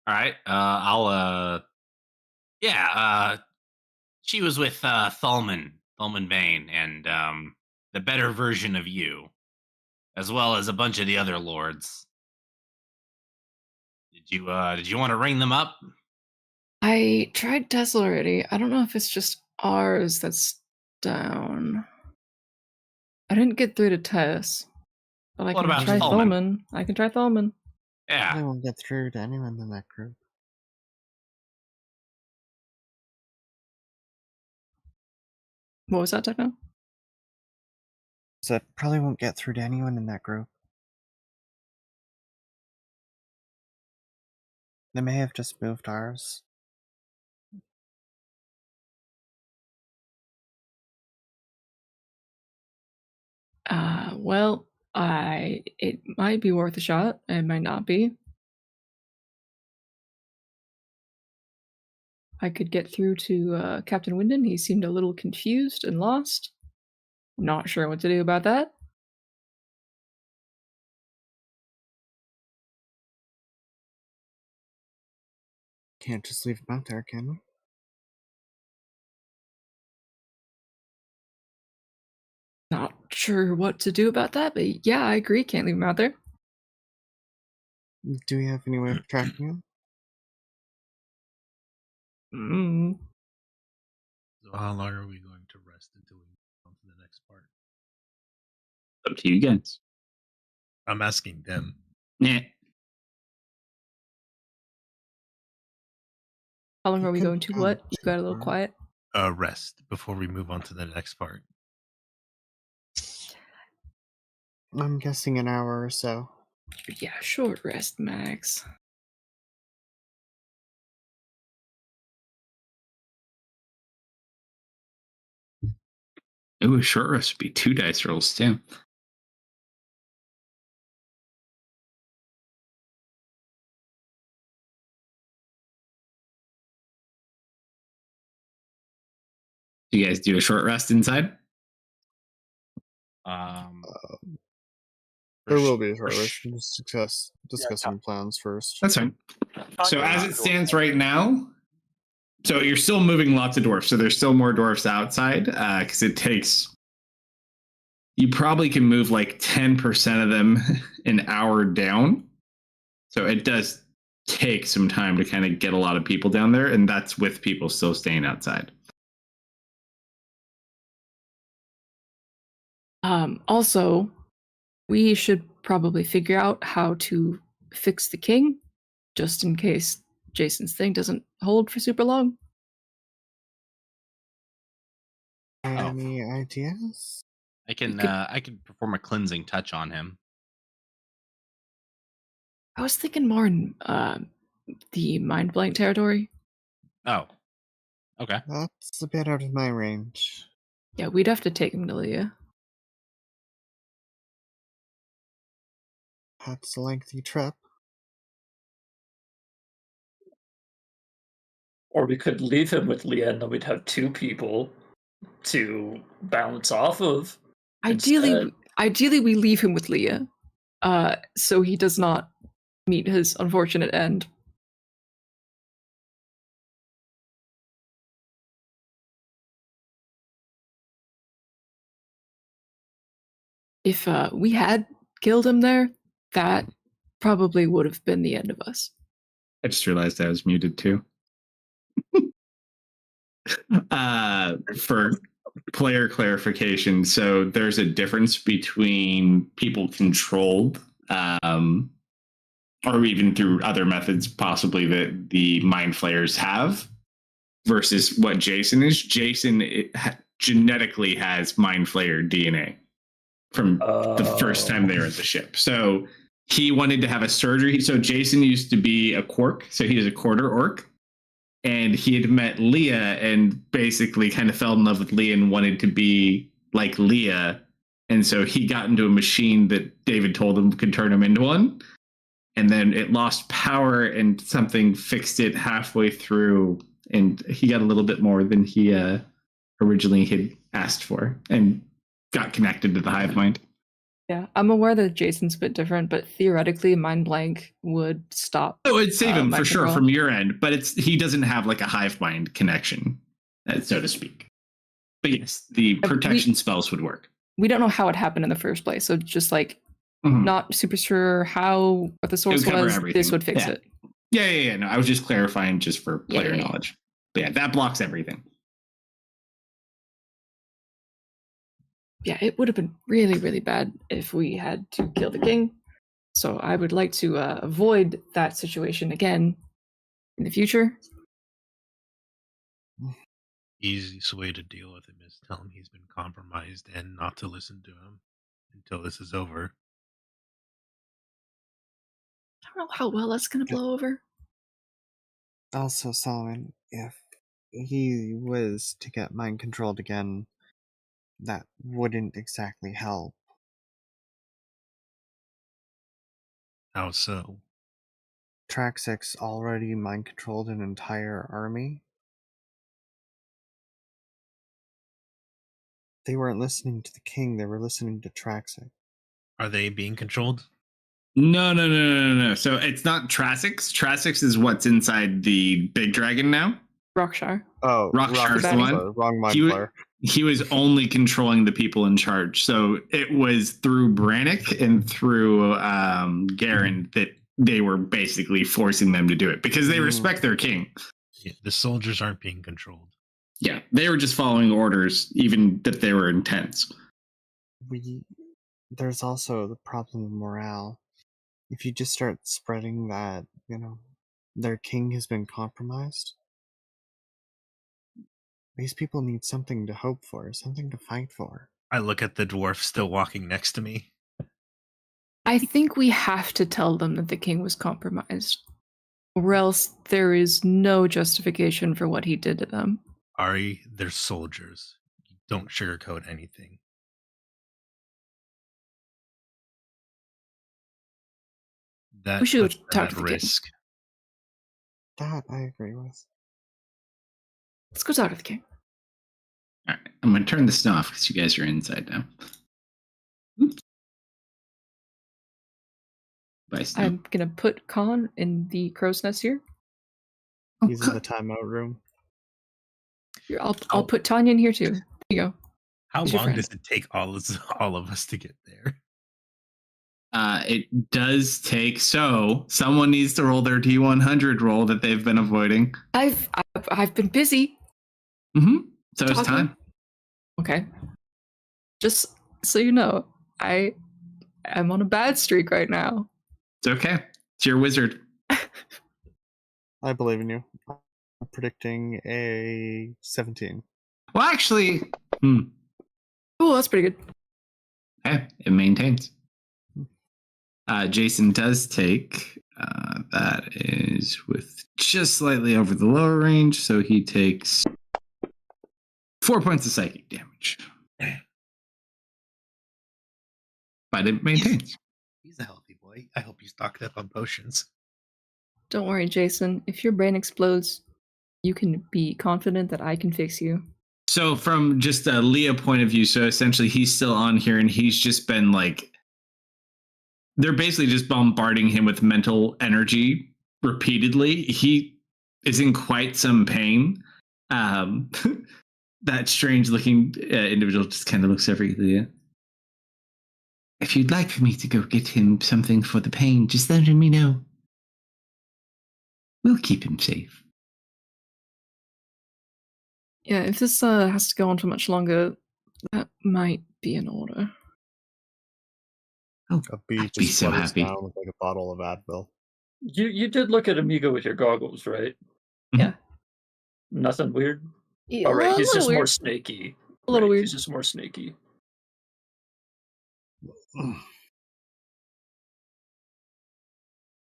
All right. She was with Thalman Bane, and the better version of you, as well as a bunch of the other lords. Did you want to ring them up? I tried Tesla already. I don't know if it's just ours that's down. I didn't get through to Tess. But I What can about try Thalman? Thalman. I can try Thalman. I Yeah. won't get through to anyone in that group. What was that, Techno? So I probably won't get through to anyone in that group. They may have just moved ours. Well, it might be worth a shot. It might not be. I could get through to Captain Winden. He seemed a little confused and lost. Not sure what to do about that. Can't just leave them out there, can we? Not sure what to do about that, but yeah, I agree. Can't leave him out there. Do we have any way of tracking them? Mm. So how long are we going to rest until we move on to the next part? Up to you guys. I'm asking them. Yeah. How long You are we couldn't going to? have What? gone You too got a little far. quiet. Rest before we move on to the next part. I'm guessing an hour or so. Yeah, short rest, Max. Ooh, a short rest would be 2 dice rolls too. Do you guys do a short rest inside? There will be a short rest. We'll just discuss Tom- some plans first. That's fine. So Tanya as and it Dwarf. stands right now, so you're still moving lots of dwarfs. So there's still more dwarfs outside because it takes. You probably can move like 10% of them an hour down. So it does take some time to kind of get a lot of people down there, and that's with people still staying outside. Also, we should probably figure out how to fix the king, just in case Jason's thing doesn't hold for super long. Any ideas? I can could- I can perform a cleansing touch on him. I was thinking more in the mind blank territory. Oh. Okay. That's a bit out of my range. Yeah, we'd have to take him to Leah. That's a lengthy trip. Or we could leave him with Leah, and then we'd have 2 people to bounce off of. Ideally, Instead. we leave him with Leah, so he does not meet his unfortunate end. If we had killed him there, that probably would have been the end of us. I just realized I was muted too. For player clarification, so there's a difference between people controlled, or even through other methods, possibly that the mind flayers have, versus what Jason is. Jason genetically has mind flayer DNA from the first time they were at the ship. So he wanted to have a surgery. So Jason used to be a quark, so he is a quarter orc. And he had met Leah and basically kind of fell in love with Leah and wanted to be like Leah. And so he got into a machine that David told him could turn him into one. And then it lost power and something fixed it halfway through. And he got a little bit more than he originally had asked for and got connected to the hive mind. Yeah, I'm aware that Jason's a bit different, but theoretically, Mind Blank would stop. Oh, it'd save him for mind sure control. from your end, but he doesn't have like a hive mind connection, so to speak. But yes, the protection spells would work. We don't know how it happened in the first place, so just like not super sure how what the source was. Everything. This would fix it. Yeah. No, I was just clarifying just for player Yeah. knowledge. But yeah, that blocks everything. Yeah, it would have been really, really bad if we had to kill the king. So I would like to avoid that situation again in the future. Easiest way to deal with him is tell him he's been compromised and not to listen to him until this is over. I don't know how well that's going to blow over. Also, Solomon, if he was to get mind controlled again, that wouldn't exactly help. How so? Traxix already mind controlled an entire army. They weren't listening to the king, they were listening to Traxix. Are they being controlled? No. So it's not Traxix. Traxix is what's inside the big dragon now. Rockshire. Oh, Rockshar's the one. Wrong mind player. He was only controlling the people in charge. So it was through Brannick and through Garen that they were basically forcing them to do it because they respect their king. Yeah, the soldiers aren't being controlled. Yeah, they were just following orders, even that they were intense. There's also the problem of morale. If you just start spreading that, their king has been compromised, these people need something to hope for, something to fight for. I look at the dwarf still walking next to me. I think we have to tell them that the king was compromised, or else there is no justification for what he did to them. Ari, they're soldiers. Don't sugarcoat anything. That We should puts them talk at to the king. risk. That I agree with. Let's go talk to the king. All right, I'm going to turn this off because you guys are inside now. Oops. Bye, Snow. I'm gonna put Khan in the crow's nest here. He's in the timeout room. Here, I'll put Tanya in here too. There you go. How Who's your long friend? does it take all of us to get there? It does take, so someone needs to roll their D100 roll that they've been avoiding. I've been busy. So it's time. Okay. Just so you know, I'm on a bad streak right now. It's okay. It's your wizard. I believe in you. I'm predicting a 17. Well, actually, Oh, that's pretty good. okay, it maintains. Jason does take, that is with just slightly over the lower range, so he takes 4 points of psychic damage. But it maintains. He's a healthy boy. I hope you stocked up on potions. Don't worry, Jason. If your brain explodes, you can be confident that I can fix you. So from just a Leah point of view, so essentially he's still on here and he's just been like, they're basically just bombarding him with mental energy repeatedly. He is in quite some pain. That strange looking individual just kind of looks over at Leah. If you'd like for me to go get him something for the pain, just let me know. We'll keep him safe. Yeah, if this has to go on for much longer, that might be in order. Oh, A bee I'd be just so flutters happy. down with like a bottle of Advil. You did look at Amigo with your goggles, right? Yeah. Nothing weird? Yeah, All right, well, he's a just little more weird. snaky. A little weird. He's just more snaky.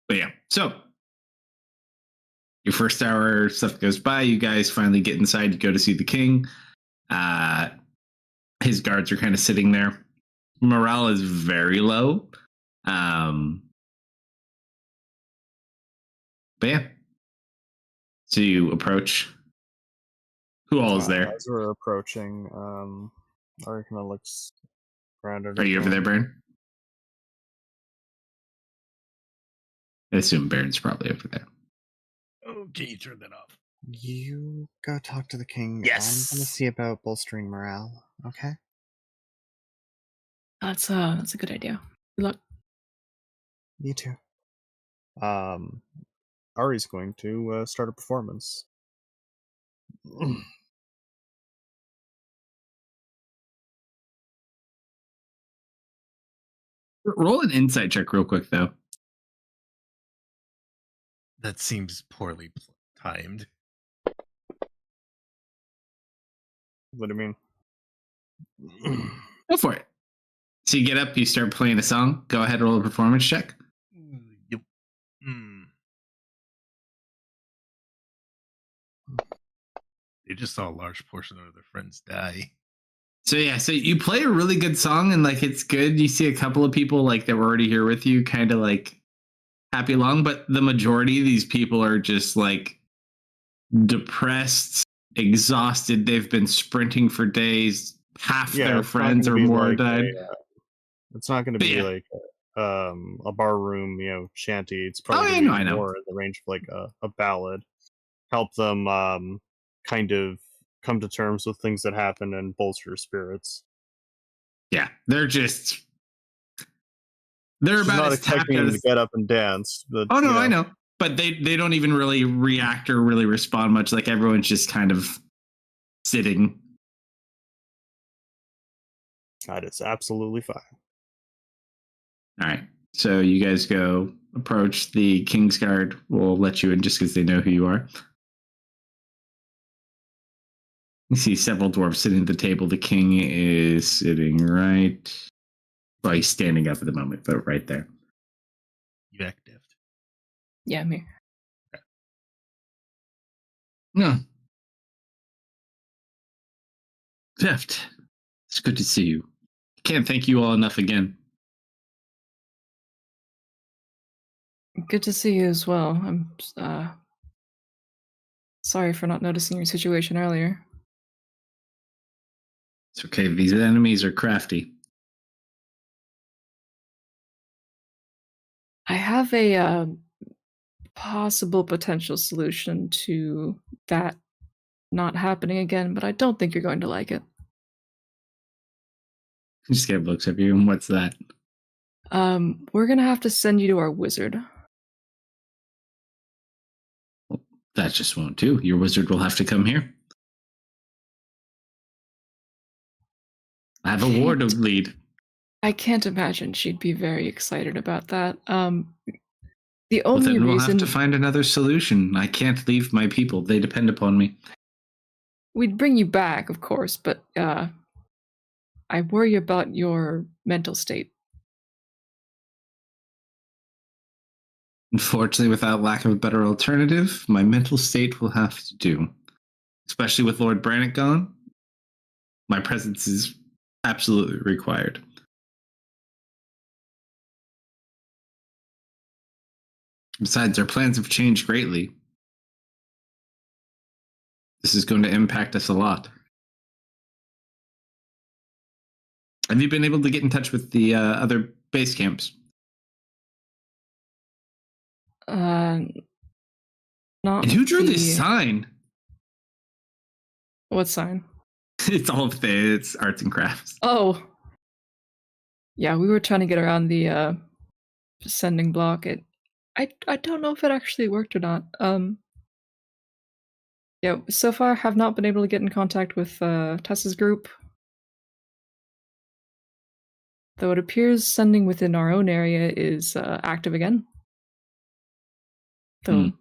But yeah, so your first hour stuff goes by. You guys finally get inside. You go to see the king. His guards are kind of sitting there. Morale is very low. But yeah. So you approach. Who all is there? As we're approaching, Ari kind of looks around. Are you over there, Baron? I assume Baron's probably over there. Okay, you turn that off. You go talk to the king. Yes. I'm gonna see about bolstering morale. Okay. That's a good idea. Good luck. You too. Ari's going to start a performance. Roll an insight check real quick, though. That seems poorly timed. What do you mean? Go for it. So you get up, you start playing a song. Go ahead, roll a performance check. Yep. They just saw a large portion of their friends die. So yeah, so you play a really good song and like it's good. You see a couple of people like that were already here with you, kind of like happy along, but the majority of these people are just like depressed, exhausted. They've been sprinting for days. Half their it's not friends gonna or be more like died. it's not going to But be yeah. like a bar room, shanty. It's probably yeah, gonna no, be I know. more in the range of like a ballad. Help them kind of come to terms with things that happen and bolster spirits. Yeah, they're She's about not as tapped expecting out them to as. get up and dance. But, Oh no, I know, but they don't even really react or really respond much. Like everyone's just kind of sitting. That is absolutely fine. All right, so you guys go approach the Kingsguard. Will let you in just because they know who you are. You see several dwarves sitting at the table. The king is sitting right. Well, he's standing up at the moment, but right there. You act deft. Yeah, I'm here. No. Deft. It's good to see you. Can't thank you all enough again. Good to see you as well. I'm sorry for not noticing your situation earlier. It's okay. These enemies are crafty. I have a possible potential solution to that not happening again, but I don't think you're going to like it. Just get looks at you. And what's that? We're gonna have to send you to our wizard. Well, that just won't do. Your wizard will have to come here. I have a war to lead. I can't imagine she'd be very excited about that. The Well, only then we'll reason have to find another solution. I can't leave my people. They depend upon me. we'd bring you back, of course, but I worry about your mental state. Unfortunately, without lack of a better alternative, my mental state will have to do. Especially with Lord Brannock gone, my presence is absolutely required. Besides, our plans have changed greatly. This is going to impact us a lot. Have you been able to get in touch with the other base camps? Not And who drew the... this sign? What sign? It's all of it's arts and crafts. Oh, yeah, we were trying to get around the sending block. I don't know if it actually worked or not. Yeah, so far have not been able to get in contact with Tessa's group. Though it appears sending within our own area is active again. Though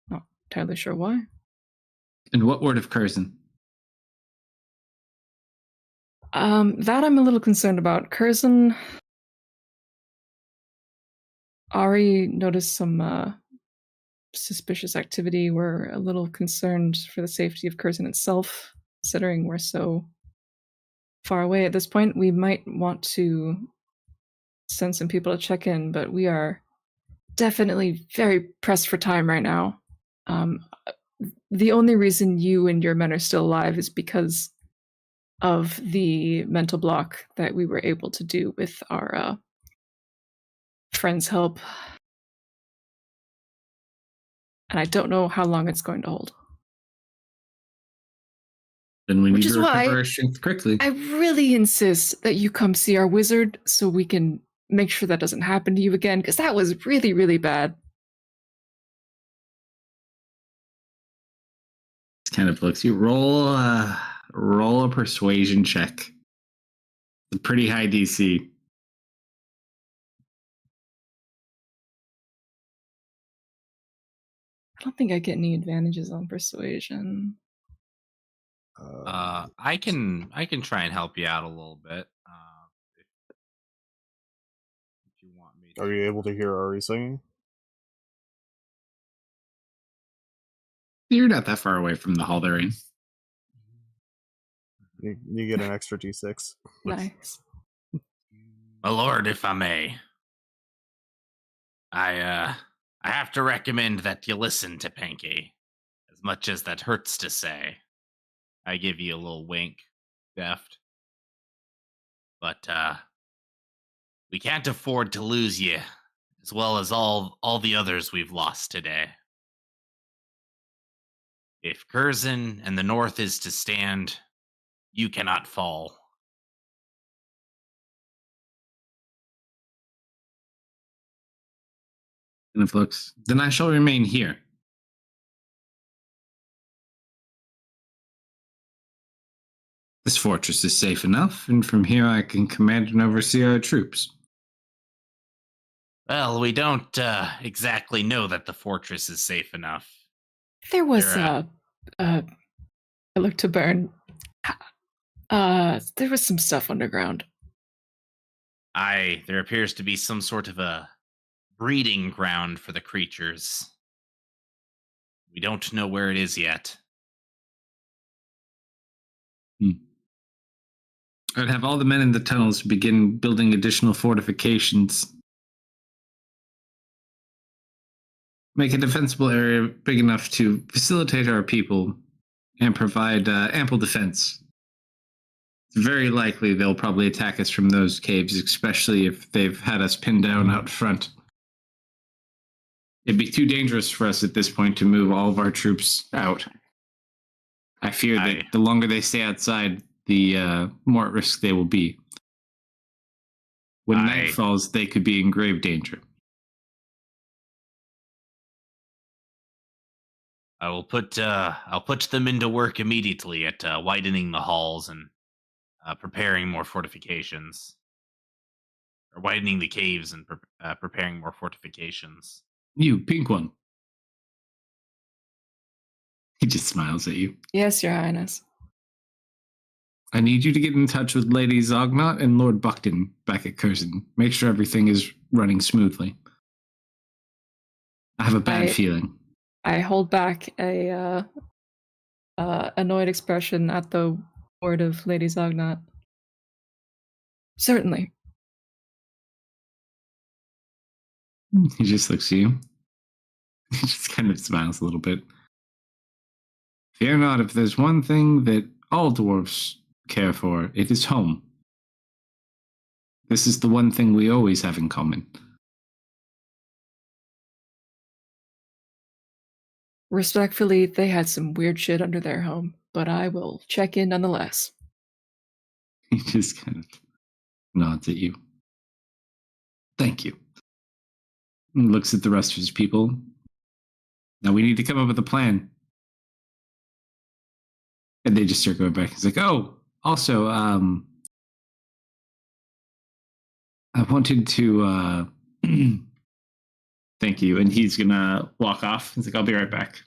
not entirely sure why. And what word of Curzon? That I'm a little concerned about. Curzon, Ari noticed some suspicious activity. We're a little concerned for the safety of Curzon itself, considering we're so far away at this point. We might want to send some people to check in, but we are definitely very pressed for time right now. the only reason you and your men are still alive is because of the mental block that we were able to do with our friend's help. And I don't know how long it's going to hold. Then we Which need is to why recover our strength quickly. I really insist that you come see our wizard so we can make sure that doesn't happen to you again, because that was really, really bad. Kind of looks. You roll a persuasion check. It's a pretty high DC. I don't think I get any advantages on persuasion. I can try and help you out a little bit. If you want me to. Are you able to hear Ari singing? You're not that far away from the hall they're in. You get an extra D6. Nice. My lord, if I may, I have to recommend that you listen to Pinky, as much as that hurts to say. I give you a little wink, Deft. But we can't afford to lose you, as well as all the others we've lost today. If Curzon and the North is to stand, you cannot fall. And it looks. Then I shall remain here. This fortress is safe enough, and from here I can command and oversee our troops. Well, we don't exactly know that the fortress is safe enough. There was I looked to Burn. There was some stuff underground. There appears to be some sort of a breeding ground for the creatures. We don't know where it is yet. I'd have all the men in the tunnels begin building additional fortifications. Make a defensible area big enough to facilitate our people and provide ample defense. It's very likely they'll probably attack us from those caves, especially if they've had us pinned down out front. It'd be too dangerous for us at this point to move all of our troops out. I fear that the longer they stay outside, the more at risk they will be. When night falls, they could be in grave danger. I'll put them into work immediately at widening the halls and preparing more fortifications, or widening the caves and preparing more fortifications. You, pink one. He just smiles at you. Yes, Your Highness. I need you to get in touch with Lady Zognot and Lord Buckton back at Curzon. Make sure everything is running smoothly. I have a bad feeling. I hold back a annoyed expression at the word of Lady Zognot. Certainly. He just looks at you. He just kind of smiles a little bit. Fear not, if there's one thing that all dwarves care for, it is home. This is the one thing we always have in common. Respectfully, they had some weird shit under their home, but I will check in nonetheless. He just kind of nods at you. Thank you. And looks at the rest of his people. Now we need to come up with a plan. And they just start going back. He's like, oh, also, I wanted to thank you. And he's gonna walk off. He's like, I'll be right back.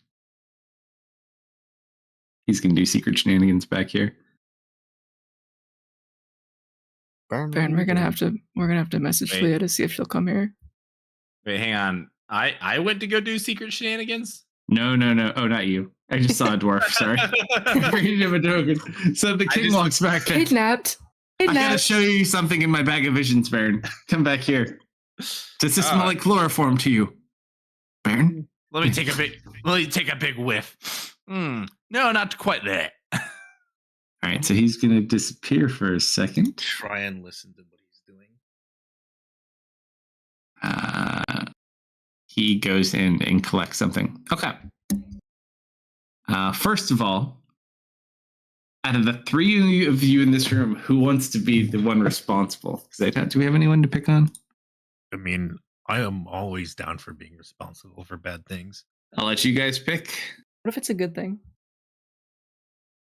He's gonna do secret shenanigans back here. Baron, we're gonna have to message Leah to see if she'll come here. Wait, hang on. I went to go do secret shenanigans? No. Oh, not you. I just saw a dwarf. Sorry. So the king walks back. Kidnapped. I gotta show you something in my bag of visions, Baron. Come back here. Does this smell like chloroform to you, Baron? Let me take a big whiff. No, not quite that. All right, so he's going to disappear for a second. Try and listen to what he's doing. He goes in and collects something. Okay. First of all, out of the three of you in this room, who wants to be the one responsible? Do we have anyone to pick on? I mean, I am always down for being responsible for bad things. I'll let you guys pick. What if it's a good thing?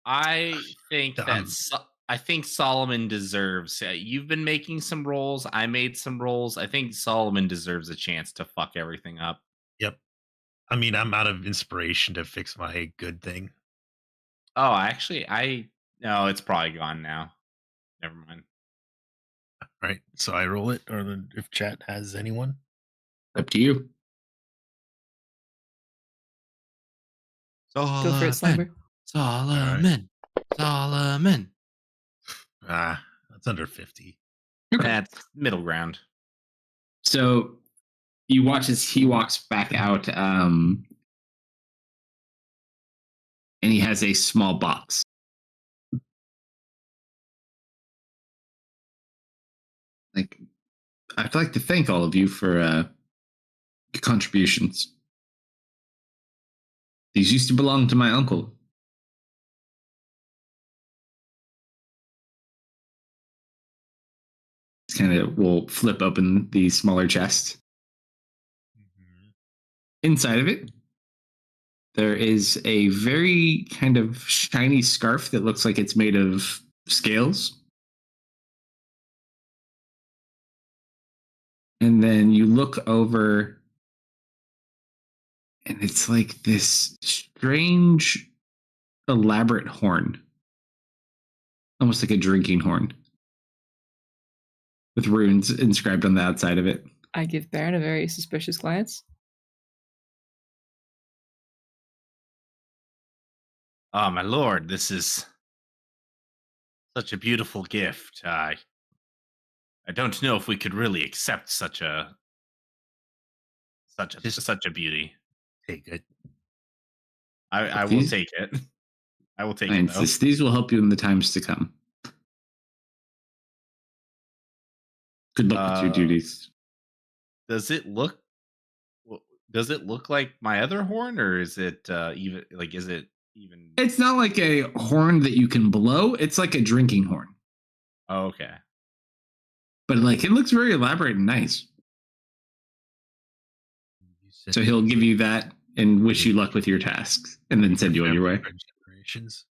I think I think Solomon deserves. You've been making some rolls. I made some rolls. I think Solomon deserves a chance to fuck everything up. Yep. I mean, I'm out of inspiration to fix my good thing. Oh, actually, no, it's probably gone now. Never mind. Right. So I roll it, or if chat has anyone. Up to you. Go for it, Slimer. Solomon. That's under 50. That's middle ground. So you watch as he walks back out, and he has a small box. I'd like to thank all of you for your contributions. These used to belong to my uncle. We'll flip open the smaller chest. Mm-hmm. Inside of it, there is a very kind of shiny scarf that looks like it's made of scales. And then you look over, and it's like this strange, elaborate horn. Almost like a drinking horn, with runes inscribed on the outside of it. I give Baron a very suspicious glance. Oh, my lord, this is such a beautiful gift. I don't know if we could really accept such a beauty. Take it. I will take it. I will take it, though. These will help you in the times to come. Good luck with your duties. Does it look like my other horn, or is it even? It's not like a horn that you can blow. It's like a drinking horn. Oh, okay. But it looks very elaborate and nice. So he'll give you that and wish you luck with your tasks, and then send you on your way. Generations.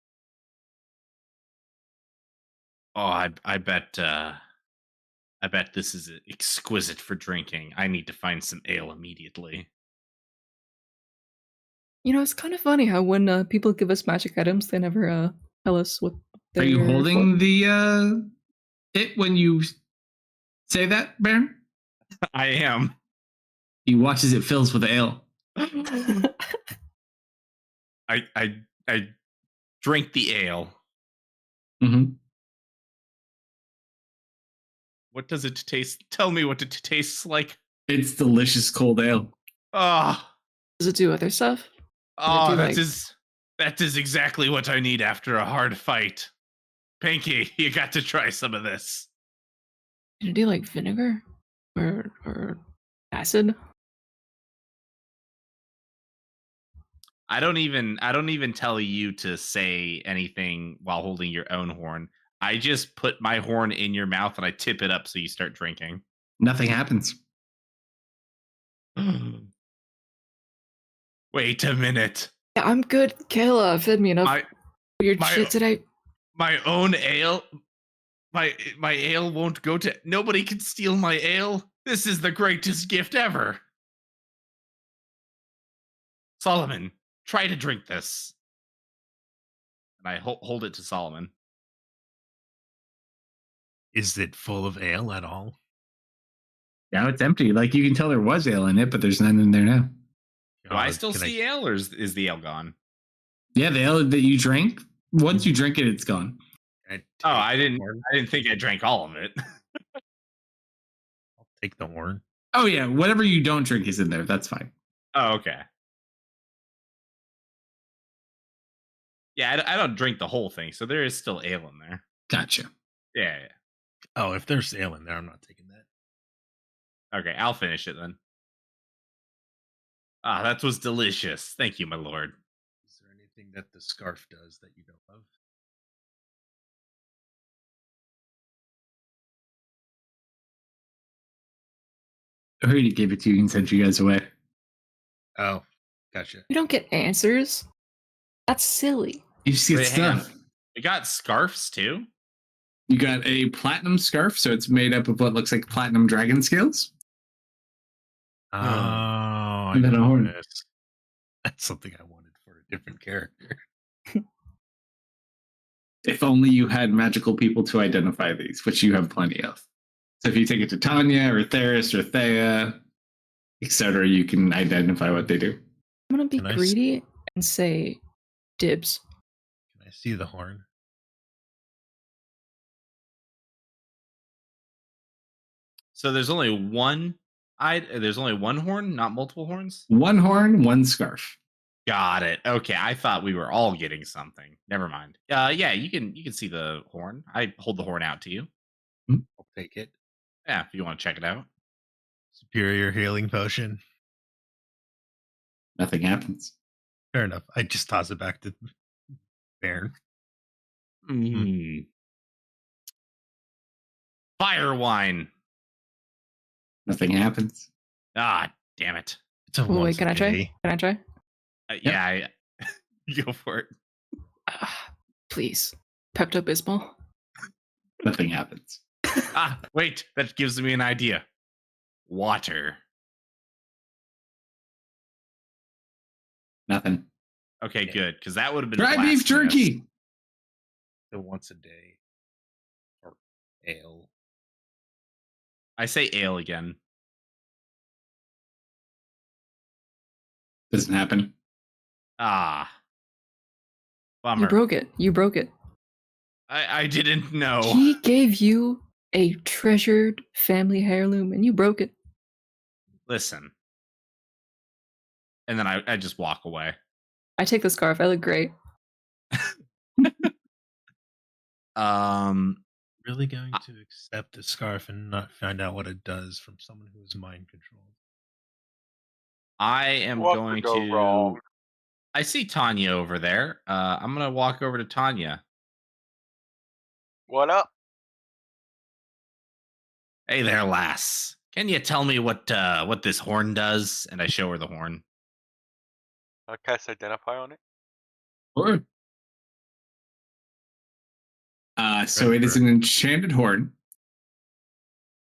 Oh, I bet this is exquisite for drinking. I need to find some ale immediately. It's kind of funny how when people give us magic items, they never tell us what they're Are you holding for. the it when you say that, Baron? I am. He watches it fills with ale. I drink the ale. Mm-hmm. What does it taste? Tell me what it tastes like. It's delicious cold ale. Oh, Does it do other stuff? that is exactly what I need after a hard fight. Pinky, you got to try some of this. Can it do like vinegar or acid? I don't even tell you to say anything while holding your own horn. I just put my horn in your mouth and I tip it up so you start drinking. Nothing happens. Wait a minute. Yeah, I'm good. Kayla fed me enough weird shit today. My own ale? My ale won't go to... Nobody can steal my ale? This is the greatest gift ever. Solomon, try to drink this. And I hold it to Solomon. Is it full of ale at all? Yeah, it's empty. You can tell there was ale in it, but there's none in there now. Do I still see ale, or is the ale gone? Yeah, the ale that you drank, once you drink it, it's gone. I didn't think I drank all of it. I'll take the horn. Oh, yeah. Whatever you don't drink is in there. That's fine. Oh, okay. Yeah, I don't drink the whole thing, so there is still ale in there. Gotcha. Yeah. Oh, if there's ale in there, I'm not taking that. Okay, I'll finish it then. Ah, that was delicious. Thank you, my lord. Is there anything that the scarf does that you don't love? I already gave it to you and sent you guys away. Oh, gotcha. We don't get answers. That's silly. You just get Wait, hang stuff. on. We got scarves too? You got a platinum scarf, so it's made up of what looks like platinum dragon scales. Oh, I And then a know horn. this. That's something I wanted for a different character. If only you had magical people to identify these, which you have plenty of. So if you take it to Tanya or Theris or Thea, etc., you can identify what they do. I'm gonna be Can I greedy and say dibs. Can I see the horn? So there's only one there's only one horn, not multiple horns? One horn, one scarf. Got it. Okay, I thought we were all getting something. Never mind. Yeah, you can see the horn. I hold the horn out to you. I'll take it. Yeah, if you want to check it out. Superior healing potion. Nothing happens. Fair enough. I just toss it back to Baron. Fire wine. Nothing happens. Ah, damn it. It's a Oh, wait, once can a I try? day. Can I try? Yeah, go for it. Please. Pepto-Bismol. Nothing happens. Ah, wait, that gives me an idea. Water. Nothing. Okay, good, because that would have been Dry beef blasphemous. jerky. The once a day. Or ale. I say ale again. Doesn't happen. Ah. Bummer. You broke it. You broke it. I didn't know. He gave you a treasured family heirloom and you broke it. Listen. And then I just walk away. I take the scarf. I look great. Really going to accept the scarf and not find out what it does from someone who is mind controlled. I am What going could go to. wrong? I see Tanya over there. I'm gonna walk over to Tanya. What up? Hey there, lass. Can you tell me what this horn does? And I show her the horn. Cast identify on it. Or so it is an enchanted horn.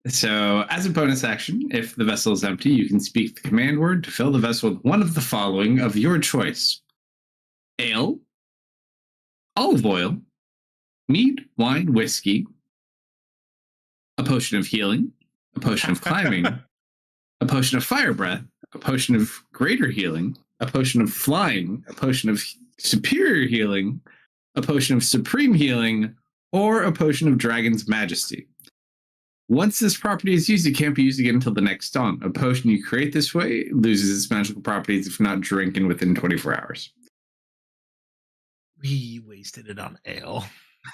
So, as a bonus action, if the vessel is empty, you can speak the command word to fill the vessel with one of the following of your choice: ale, olive oil, mead, wine, whiskey, a potion of healing, a potion of climbing, a potion of fire breath, a potion of greater healing, a potion of flying, a potion of superior healing, a potion of supreme healing, or a potion of dragon's majesty. Once this property is used, it can't be used again until the next dawn. A potion you create this way loses its magical properties if not drinking within 24 hours. We wasted it on ale.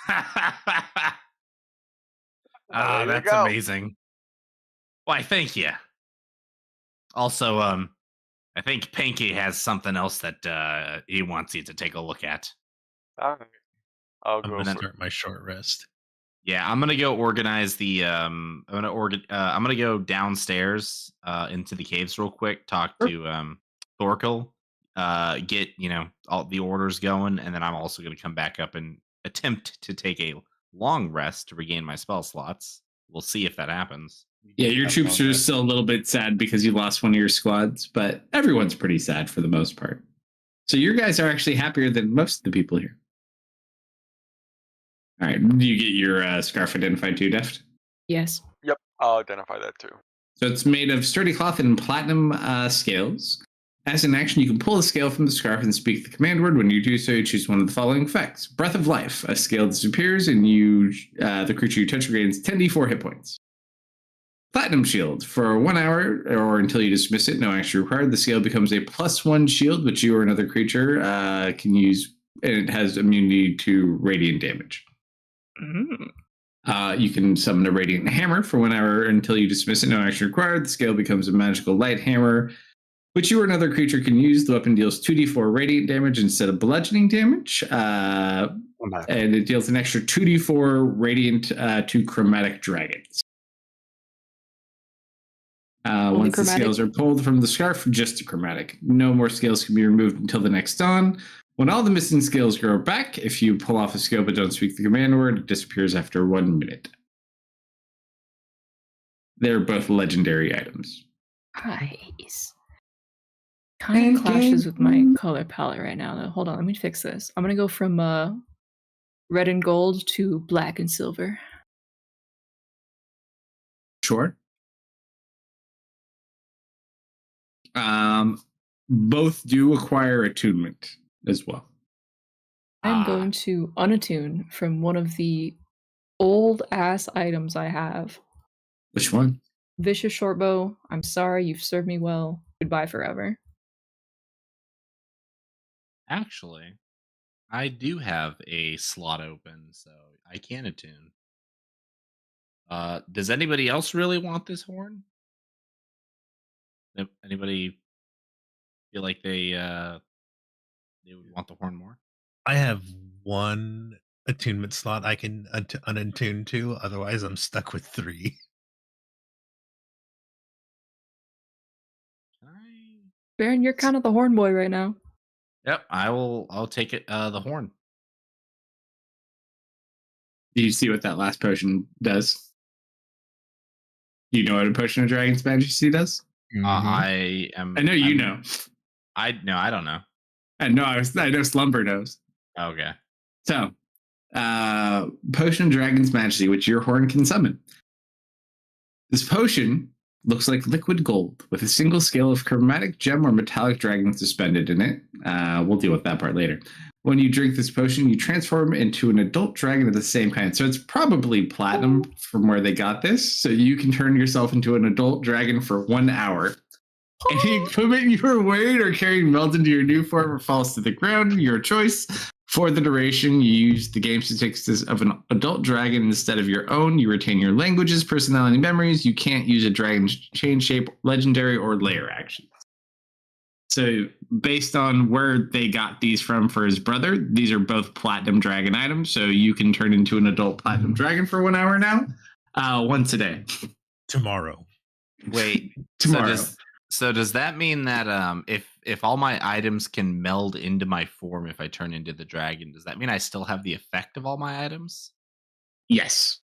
Ah, There you that's go. amazing. Why, thank you. Also, I think Pinky has something else that he wants you to take a look at. All right. I'll I'm go going to for it. start my short rest. Yeah, I'm gonna go organize the. I'm gonna go downstairs into the caves real quick. Talk to Thorkel. Get all the orders going, and then I'm also gonna come back up and attempt to take a long rest to regain my spell slots. We'll see if that happens. Yeah, your troops are still a little bit sad because you lost one of your squads, but everyone's pretty sad for the most part. So your guys are actually happier than most of the people here. All right, do you get your scarf identified too, Deft? Yes. Yep, I'll identify that too. So it's made of sturdy cloth and platinum scales. As an action, you can pull a scale from the scarf and speak the command word. When you do so, you choose one of the following effects. Breath of Life. A scale disappears and the creature you touch regains 10d4 hit points. Platinum Shield. For 1 hour or until you dismiss it, no action required. The scale becomes a +1 shield, which you or another creature can use and it has immunity to radiant damage. You can summon a radiant hammer for 1 hour until you dismiss it. No action required. The scale becomes a magical light hammer, which you or another creature can use. The weapon deals 2d4 radiant damage instead of bludgeoning damage. And it deals an extra 2d4 radiant to chromatic dragons. Once chromatic? the scales are pulled from the scarf, just a chromatic. No more scales can be removed until the next dawn. When all the missing scales grow back, if you pull off a scale but don't speak the command word, it disappears after 1 minute. They're both legendary items. Nice. Kind of clashes with my color palette right now, though. Hold on, let me fix this. I'm gonna go from red and gold to black and silver. Sure. Both do acquire attunement as well. I'm going to unattune from one of the old ass items I have. Which one? Vicious Shortbow. I'm sorry, you've served me well. Goodbye forever. Actually, I do have a slot open, so I can attune. Does anybody else really want this horn? Anybody feel like they would want the horn more? I have one attunement slot I can unattune to. Otherwise, I'm stuck with 3. Baron, you're kind of the horn boy right now. Yep, I'll take it. The horn. Do you see what that last potion does? Do you know what a potion of Dragon's Majesty does? I know you know. I don't know. I know Slumber knows. Okay. So, Potion of Dragon's Majesty, which your horn can summon. This potion looks like liquid gold with a single scale of chromatic gem or metallic dragon suspended in it. We'll deal with that part later. When you drink this potion, you transform into an adult dragon of the same kind. So it's probably platinum from where they got this. So you can turn yourself into an adult dragon for 1 hour. Any equipment you were wearing or carrying melts into your new form or falls to the ground. Your choice. For the duration, you use the game statistics of an adult dragon instead of your own. You retain your languages, personality, memories. You can't use a dragon's change shape, legendary, or layer actions. So based on where they got these from for his brother, these are both platinum dragon items. So you can turn into an adult platinum dragon for 1 hour now, once a day. Tomorrow. Wait. Tomorrow. So does that mean that if all my items can meld into my form if I turn into the dragon, does that mean I still have the effect of all my items? Yes.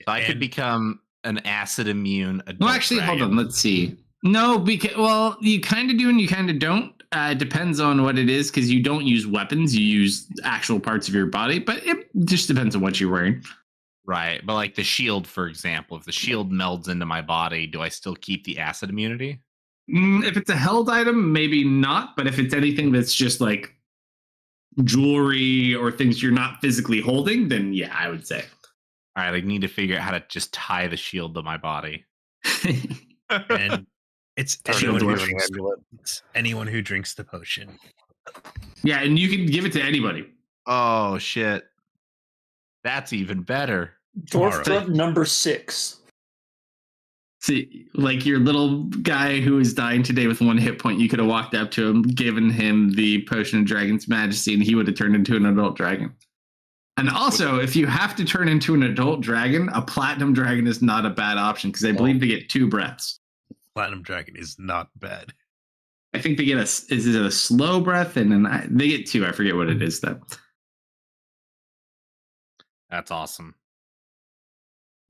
So I could become an acid immune adult Well, actually, dragon. hold on. Let's see. No, because you kind of do and you kind of don't. It depends on what it is, because you don't use weapons. You use actual parts of your body, but it just depends on what you're wearing. Right, but like the shield, for example, if the shield melds into my body, do I still keep the acid immunity? If it's a held item, maybe not. But if it's anything that's just like jewelry or things you're not physically holding, then yeah, I would say. All right, I need to figure out how to just tie the shield to my body. And it's anyone who drinks the potion. Yeah, and you can give it to anybody. Oh, shit. That's even better. Dwarf drug number 6. See, like your little guy who is dying today with 1 hit point, you could have walked up to him, given him the Potion of Dragon's Majesty, and he would have turned into an adult dragon. And also, if you have to turn into an adult dragon, a platinum dragon is not a bad option, because I believe they get 2 breaths. Platinum dragon is not bad. I think they get is it a slow breath, and then they get 2. I forget what it is, though. That's awesome.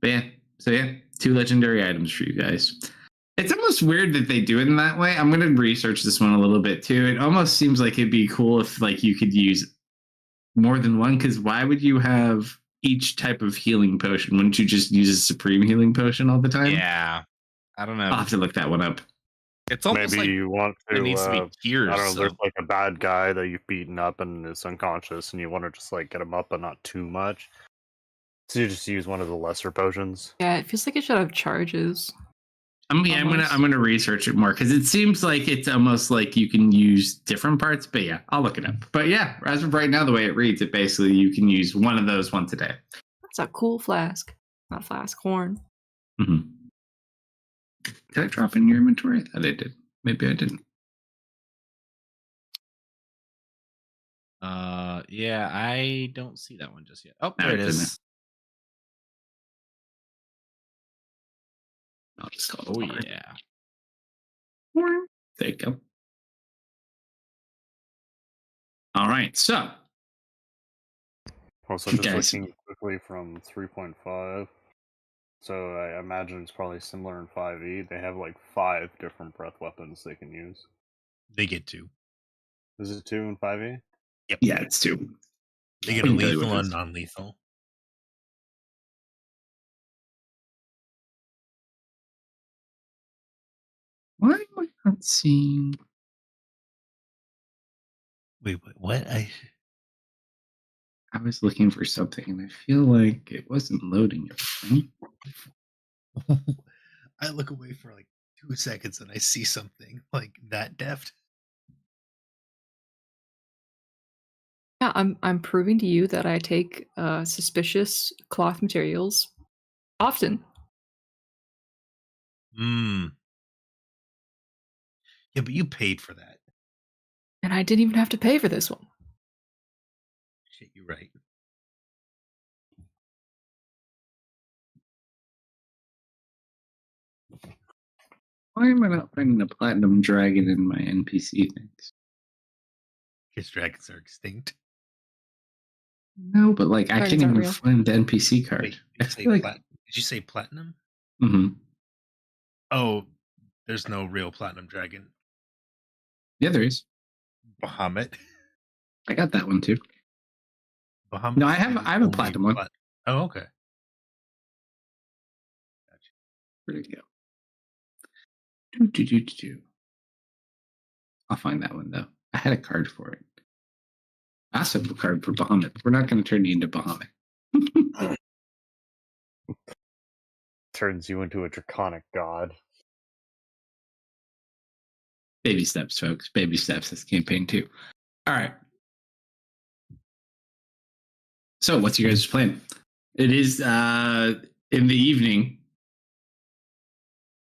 But yeah, so yeah, 2 legendary items for you guys. It's almost weird that they do it in that way. I'm going to research this one a little bit too. It almost seems like it'd be cool if like you could use more than one, because why would you have each type of healing potion? Wouldn't you just use a supreme healing potion all the time? Yeah. I don't know. I'll have to look that one up. It's almost Maybe like you want to, it needs to be tiers. I don't know, so- there's like a bad guy that you've beaten up and is unconscious, and you want to just like get him up, but not too much. So you just use one of the lesser potions. Yeah, it feels like it should have charges. I'm gonna research it more because it seems like it's almost like you can use different parts. But yeah, I'll look it up. But yeah, as of right now, the way it reads, it basically you can use one of those once a day. That's a cool flask. Not flask, horn. Mm-hmm. Did I drop in your inventory? I thought I did. Maybe I didn't. Yeah, I don't see that one just yet. Oh, No, there it it's in is. I'll just call Oh it water. yeah. There you go. All right, so Also, You just guys- looking quickly from 3.5. So I imagine it's probably similar in 5e. They have like 5 different breath weapons they can use. They get 2. Is it 2 in 5e? yeah, it's 2. They get I a can tell you what lethal it and is. non-lethal. Why am I not seeing? Wait, what? I was looking for something, and I feel like it wasn't loading everything. I look away for like 2 seconds and I see something like that deft. Yeah, I'm proving to you that I take suspicious cloth materials often. Yeah, but you paid for that. And I didn't even have to pay for this one. Shit, you're right. Why am I not finding the platinum dragon in my NPC things? Because dragons are extinct. No, but like I Dragons can't aren't even real. find the NPC card. Wait, I did you, say feel like, did you say platinum? Mhm. Oh, there's no real platinum dragon. Yeah, there is. Bahamut. I got that one too. Bahamut. No, I have a platinum one. Oh, okay. Gotcha. Where'd it go? Do. I'll find that one though. I had a card for it. I also have a card for Bahamut. We're not going to turn you into Bahamut. Turns you into a draconic god. Baby steps, folks. Baby steps. This campaign too. All right. So, what's your guys' plan? It is in the evening.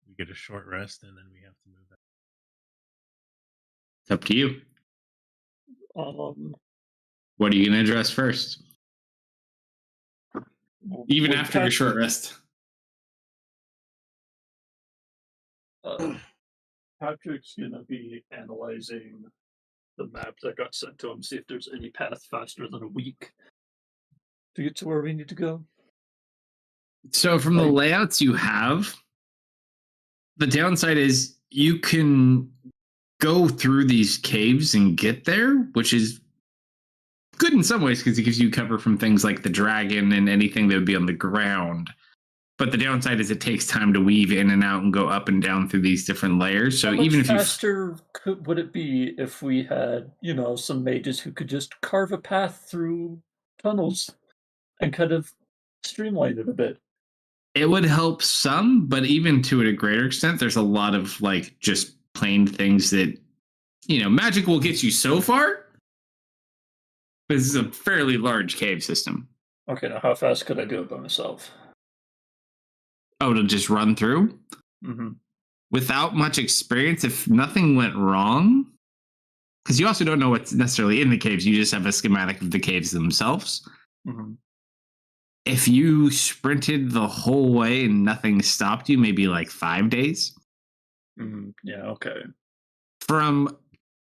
We get a short rest and then we have to move back. It's up to you. What are you going to address first? Even would after your short rest. Patrick's gonna be analyzing the map that got sent to him, see if there's any path faster than a week to get to where we need to go. So, from the layouts you have, the downside is you can go through these caves and get there, which is good in some ways because it gives you cover from things like the dragon and anything that would be on the ground. But the downside is it takes time to weave in and out and go up and down through these different layers. So How even much if faster would it be if we had, some mages who could just carve a path through tunnels and kind of streamline it a bit? it would help some, but even to a greater extent, there's a lot of like just plain things that magic will get you so far. But this is a fairly large cave system. Okay, now how fast could I do it by myself? Oh, to just run through? Mm-hmm. Without much experience, if nothing went wrong, because you also don't know what's necessarily in the caves, you just have a schematic of the caves themselves. Mm-hmm. If you sprinted the whole way and nothing stopped you, maybe like 5 days. Mm-hmm. Yeah, okay.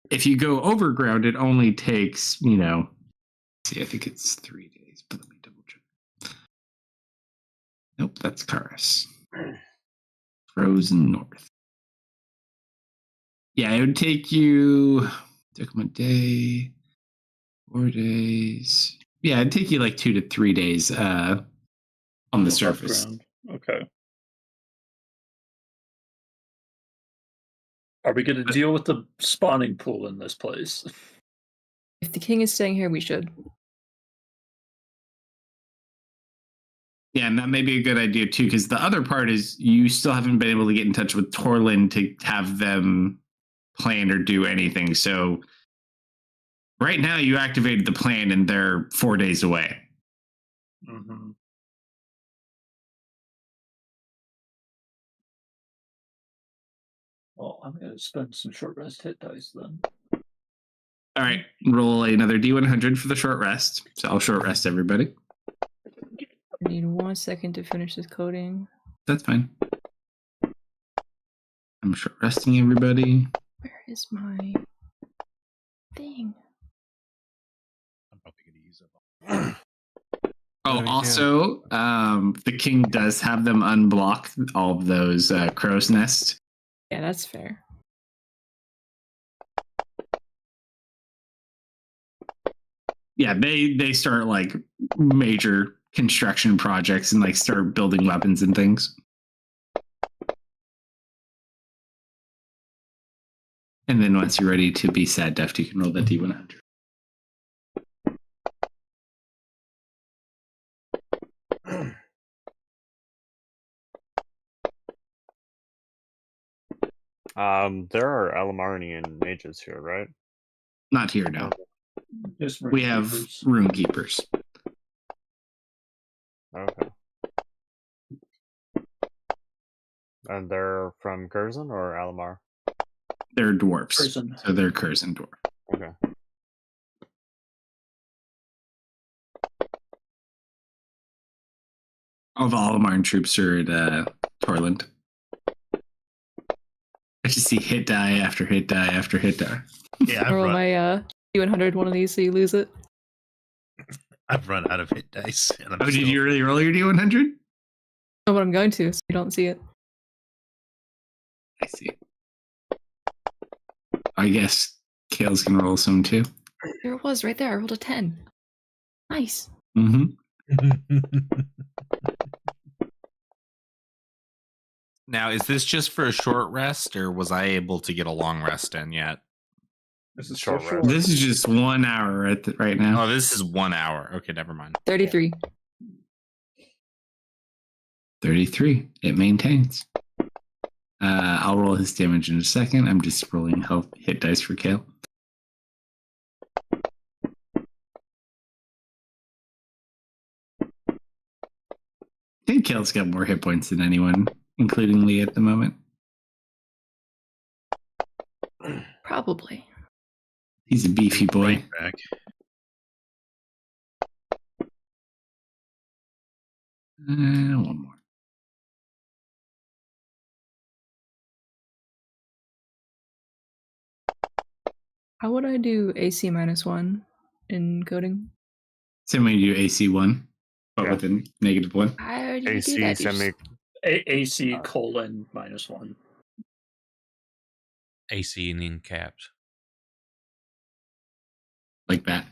If you go overground, it only takes, I think it's 3 days, but let me double check. Nope, that's Karis. Frozen North. Yeah, it would take you, took him a day, 4 days. Yeah, it'd take you like 2 to 3 days on the surface. Ground. Okay. Are we going to deal with the spawning pool in this place? If the king is staying here, we should. Yeah, and that may be a good idea too, because the other part is you still haven't been able to get in touch with Torlin to have them plan or do anything. So right now you activated the plan and they're 4 days away. Mm-hmm. Well, I'm going to spend some short rest hit dice then. All right, roll another D100 for the short rest. So I'll short rest everybody. I need 1 second to finish this coding. That's fine. I'm short resting everybody. Where is my thing? I'm probably going to use up. Oh, Yeah. also, the king does have them unblock all of those crow's nests. Yeah, that's fair. Yeah, they start like major construction projects and like start building weapons and things. And then once you're ready to be sad deft, you can roll the D100. There are Alamarnian mages here, right? Not here now. Just We have Runekeepers. rune keepers. Okay. And they're from Curzon or Alamar? They're dwarves. Curzon. So they're Curzon dwarf. Okay. All the Alamarn troops are at Torland. I just see hit die after hit die after hit die. Yeah, I've Roll run, my D100 one of these so you lose it. I've run out of hit dice. And I'm Oh, did still- you really roll your D100? Oh, but I'm going to, so you don't see it. I see. I guess Kale's can roll some too. There it was, right there. I rolled a 10. Nice. Mm-hmm. Now, is this just for a short rest, or was I able to get a long rest in yet? This is Short for rest. This is just 1 hour right now. Oh, this is 1 hour. Okay, never mind. 33. 33. It maintains. I'll roll his damage in a second. I'm just rolling health hit dice for Kale. I think Kale's got more hit points than anyone, including Lee at the moment. Probably. He's a beefy boy. Right back. One more. How would I do AC -1 in coding? Same way you do AC1, but Yeah. with a -1. How do you AC do that? semi. AC colon -1. AC and in caps. Like that.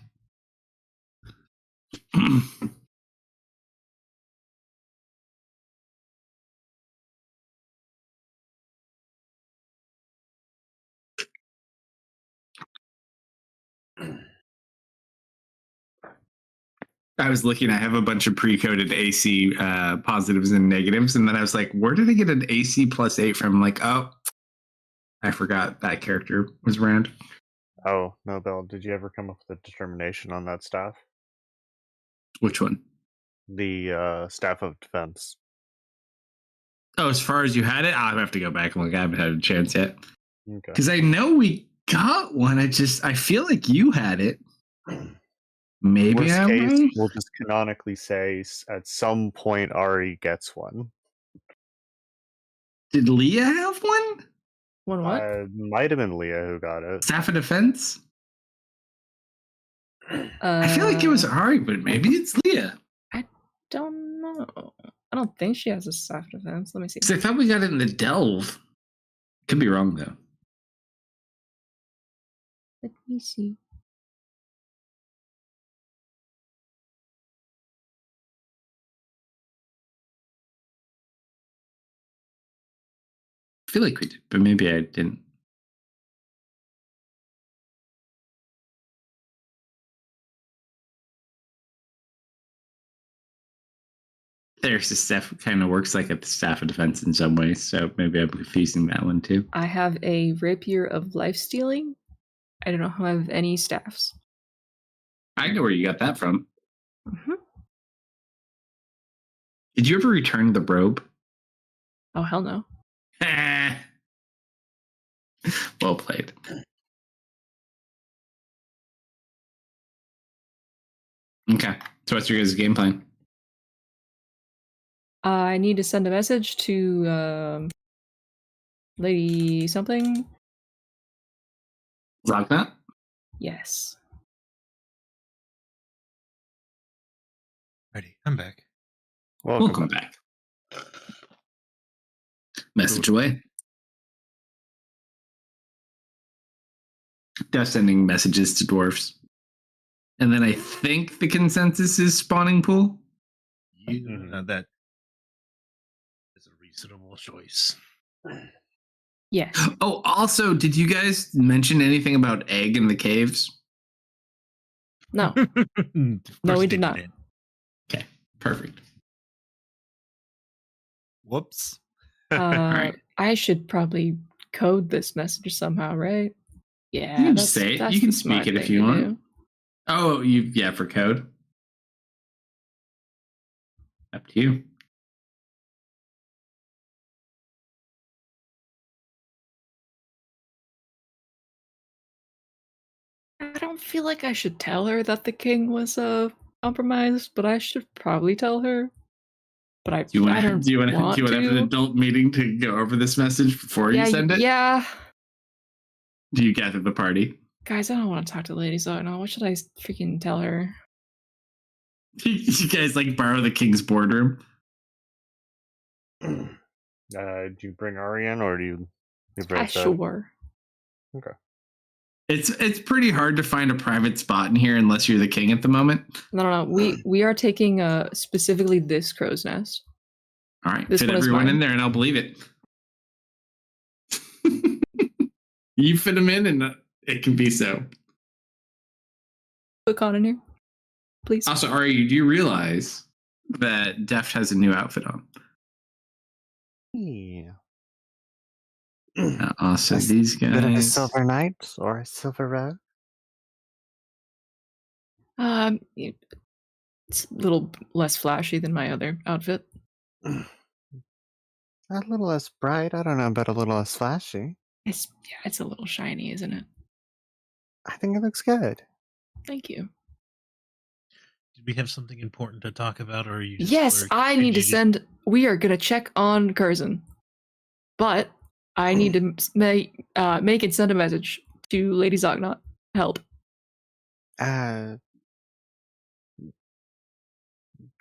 I was looking, I have a bunch of pre-coded AC positives and negatives, and then I was like, where did I get an AC +8 from? I'm like, oh, I forgot that character was around. Oh, no, Bill. Did you ever come up with a determination on that staff? Which one? The staff of defense. Oh, as far as you had it, I'll have to go back and look. I haven't had a chance yet. Okay. Because I know we got one. I feel like you had it. Maybe Worst I'm case, right. we'll just canonically say at some point Ari gets one. Did Leah have one? One what? Might have been Leah who got it. Staff of Defense? I feel like it was Ari, but maybe it's Leah. Don't know. I don't think she has a staff defense. Let me see. Because I thought we got it in the Delve. Could be wrong, though. Let me see. I feel like we did, but maybe I didn't. Their staff kind of works like a staff of defense in some ways, so maybe I'm confusing that one too. I have a rapier of life stealing. I don't know if I have any staffs. I know where you got that from. Mm-hmm. Did you ever return the robe? Oh, hell no. Well played. Okay, so what's your guys' game plan? I need to send a message to Lady something. Lognat? Yes. Ready, I'm back. Welcome back. Message away. Just sending messages to dwarves. And then I think the consensus is spawning pool. That is a reasonable choice. Yes. Oh, also, did you guys mention anything about egg in the caves? No. Of No, course we they did not. didn't. Okay, perfect. Whoops. right. I should probably code this message somehow, right? Yeah, You can that's, say it. that's You can the speak smart it if thing you to want. do. Oh, yeah, for code. Up to you. I don't feel like I should tell her that the king was compromised, but I should probably tell her. But I Do you I want? don't Do you want? want Do you want to have an to. adult meeting to go over this message before you send it? Yeah. Do you gather the party? Guys, I don't want to talk to the lady, so I don't know. What should I freaking tell her? You guys like borrow the king's boardroom? Do you bring Ari in, or do you leave her outside? Sure. Okay. It's pretty hard to find a private spot in here unless you're the king at the moment. No. We are taking specifically this crow's nest. All right, This fit one is everyone mine. in there, and I'll believe it. You fit them in, and it can be so. Put Con in here, please. Also, Ari, do you realize that Deft has a new outfit on? Yeah. Also, Is these Bit of a guys. silver knight or a silver robe? It's a little less flashy than my other outfit. A little less bright. I don't know, but a little less flashy. It's a little shiny, isn't it? I think it looks good. Thank you. Did we have something important to talk about, or are you? Just, Yes, or I did need to you just- send. We are gonna check on Curzon, but I need to make and send a message to Lady Zognot. Help.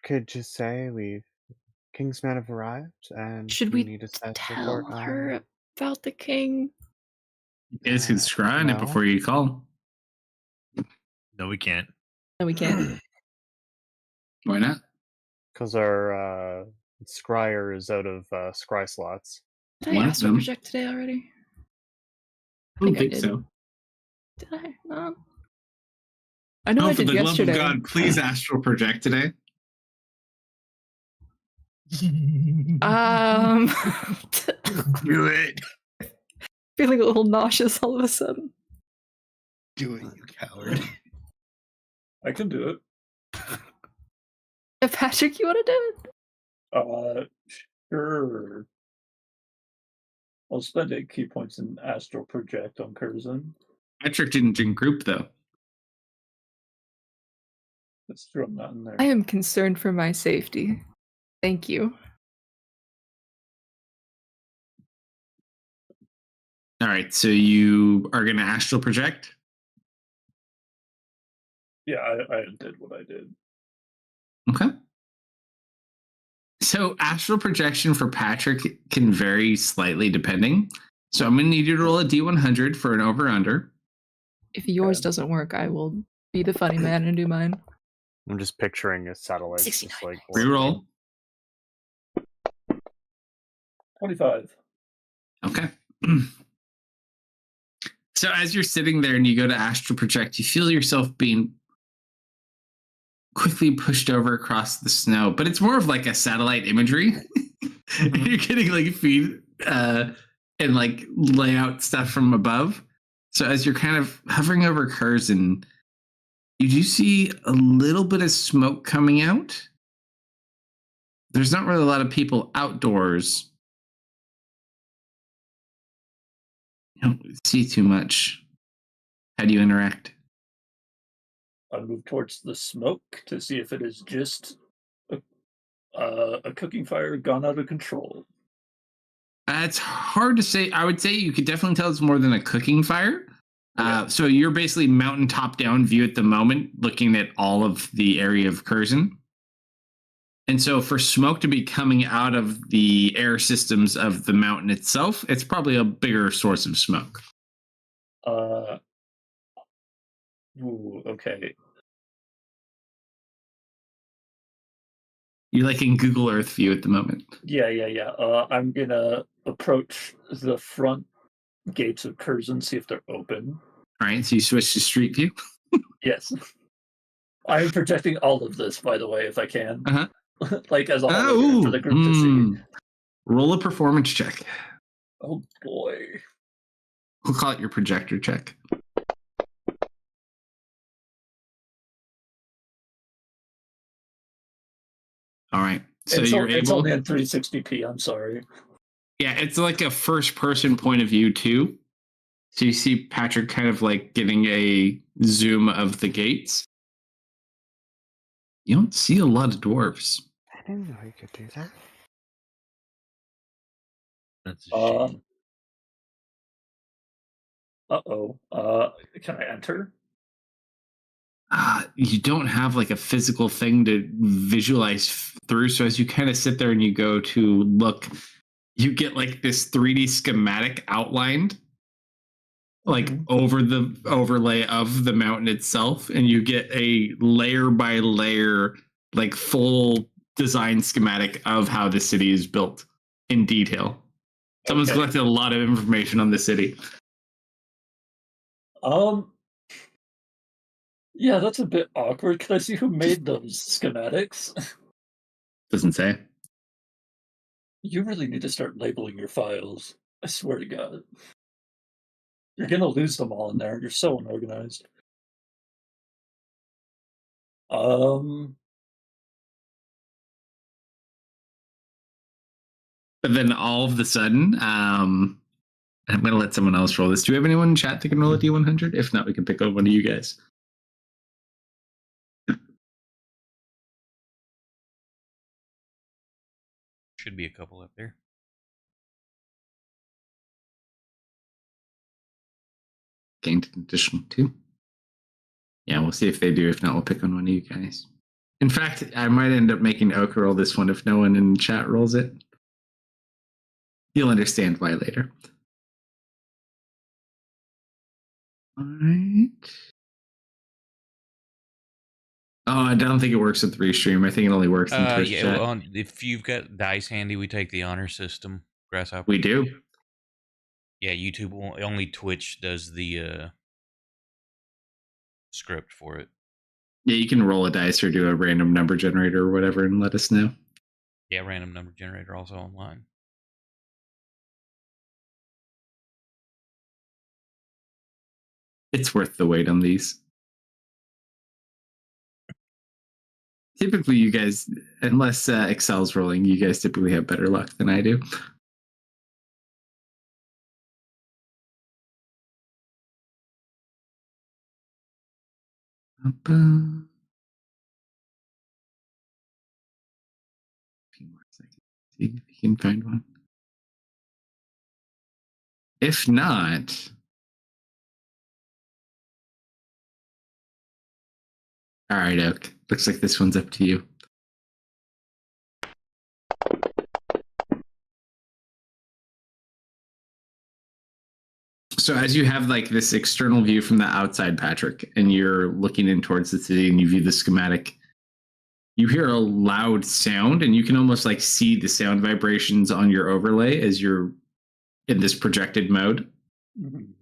Could just say Kingsmen have arrived, and Should we need to set tell report on. her about the king? You guys can scry on it No. before you call. No, we can't. No, we can't. Why not? Because our scryer is out of scry slots. Did I One of astral them. project today already? I don't think did. so. Did I? No. I know Oh, I for did the love of yesterday. God, please astral project today. Do it. Feeling a little nauseous all of a sudden. Do it, you coward. I can do it. If Patrick, you want to do it? Sure. I'll spend 8 key points in astral project on Curzon. Patrick didn't drink group though. That's true. I'm not in there. I am concerned for my safety. Thank you. All right, so you are going to astral project? Yeah, I did what I did. Okay. So astral projection for Patrick can vary slightly depending. So I'm going to need you to roll a D100 for an over-under. If yours Okay. doesn't work, I will be the funny man and do mine. I'm just picturing a satellite. 69 Just like Reroll. 25. Okay. So as you're sitting there and you go to astral project, you feel yourself being quickly pushed over across the snow, but it's more of like a satellite imagery. You're getting like feed and like layout stuff from above. So as you're kind of hovering over Curzon, you do see a little bit of smoke coming out. There's not really a lot of people outdoors. You don't see too much. How do you interact? I move towards the smoke to see if it is just a cooking fire gone out of control. It's hard to say. I would say you could definitely tell it's more than a cooking fire. So you're basically mountain top-down view at the moment, looking at all of the area of Curzon. And so for smoke to be coming out of the air systems of the mountain itself, it's probably a bigger source of smoke. Okay. You're like in Google Earth view at the moment. Yeah. I'm gonna approach the front gates of Curzon, see if they're open. All right, so you switch to street view. Yes. I'm projecting all of this, by the way, if I can. Like as a Oh, for the group to see. Roll a performance check. Oh boy. We'll call it your projector check. All right. So it's you're it's able. only at 360p. I'm sorry. Yeah, it's like a first-person point of view too. So you see Patrick kind of like getting a zoom of the gates. You don't see a lot of dwarves. I didn't know you could do that. That's a shame. Can I enter? You don't have like a physical thing to visualize through. So as you kind of sit there and you go to look, you get like this 3D schematic outlined like over the overlay of the mountain itself, and you get a layer by layer like full design schematic of how the city is built in detail. Someone's collected a lot of information on the city. Yeah, that's a bit awkward. Can I see who made those schematics? Doesn't say. You really need to start labeling your files. I swear to God. You're gonna lose them all in there. You're so unorganized. But then all of a sudden, I'm going to let someone else roll this. Do we have anyone in chat that can roll a D100? If not, we can pick up one of you guys. Should be a couple up there. Gained an additional 2. Yeah, we'll see if they do. If not, we'll pick on one of you guys. In fact, I might end up making Oka roll this one if no one in chat rolls it. You'll understand why later. All right. Oh, I don't think it works with Restream. I think it only works in Twitch chat. Well, if you've got dice handy, we take the honor system. Grasshopper. We do. Yeah, YouTube only Twitch does the script for it. Yeah, you can roll a dice or do a random number generator or whatever and let us know. Yeah, random number generator also online. It's worth the wait on these. Typically, you guys, unless Excel's rolling, you guys typically have better luck than I do. A few more seconds. See if you can find one. If not, all right, Oak. Looks like this one's up to you. So as you have like this external view from the outside, Patrick, and you're looking in towards the city and you view the schematic, you hear a loud sound and you can almost like see the sound vibrations on your overlay as you're in this projected mode. And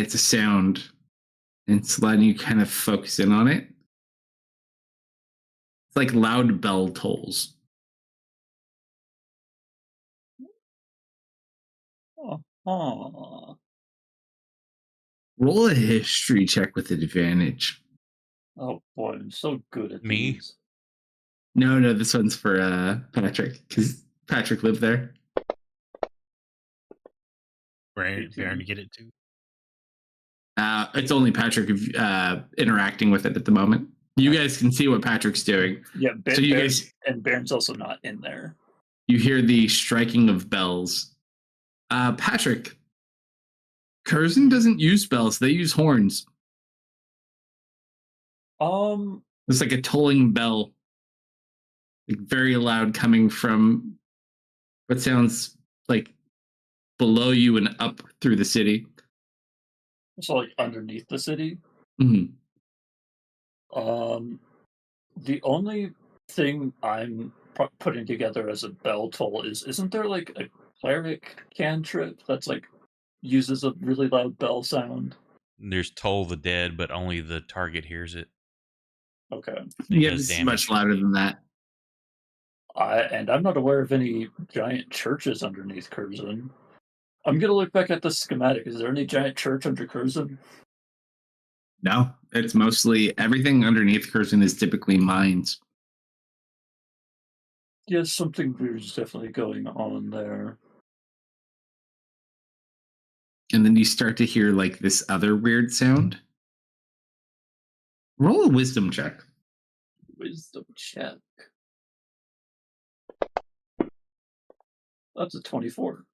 it's a sound, and it's letting you kind of focus in on it. like loud bell tolls. Oh, Roll a history check with advantage. oh boy, I'm so good at Me? these. No, this one's for Patrick, because Patrick lived there. Baron to get it too. It's only Patrick interacting with it at the moment. You guys can see what Patrick's doing. Yeah, So you guys, and Baron's also not in there. you hear the striking of bells. Patrick, Curzon doesn't use bells; they use horns. It's like a tolling bell, like very loud, coming from what sounds like below you and up through the city. So like underneath the city. Mm-hmm. The only thing I'm putting together as a bell toll isn't there like a cleric cantrip that's like uses a really loud bell sound? There's Toll the Dead, but only the target hears it. Okay. Yeah, does it's damage. much louder than that. And I'm not aware of any giant churches underneath Curzon. I'm gonna look back at the schematic. Is there any giant church under Curzon? No, it's mostly everything underneath Curzon is typically mines. Yes, something weird's definitely going on there. And then you start to hear like this other weird sound. Roll a wisdom check. Wisdom check. That's a 24.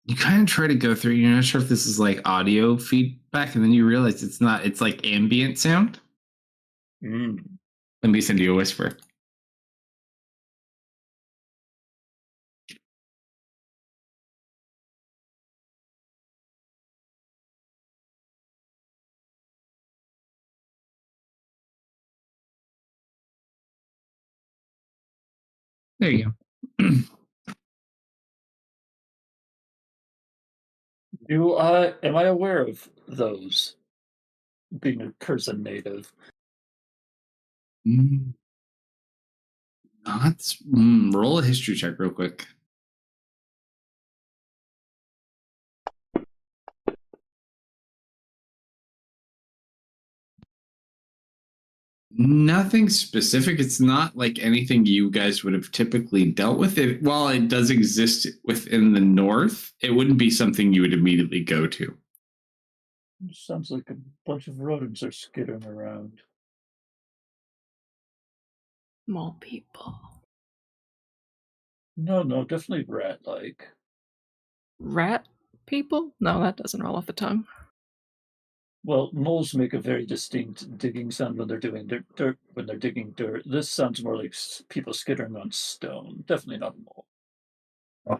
You kind of try to go through, you're not sure if this is like audio feedback, and then you realize it's not, it's like ambient sound. Let me send you a whisper. There you go. Am I aware of those being a Curzon native? Roll a history check real quick. Nothing specific. It's not like anything you guys would have typically dealt with. While it does exist within the north, it wouldn't be something you would immediately go to. Sounds like a bunch of rodents are skittering around. Small people. No, definitely rat-like. Rat people? No, that doesn't roll off the tongue. Well, moles make a very distinct digging sound when they're doing dirt. When they're digging dirt, this sounds more like people skittering on stone. Definitely not a mole.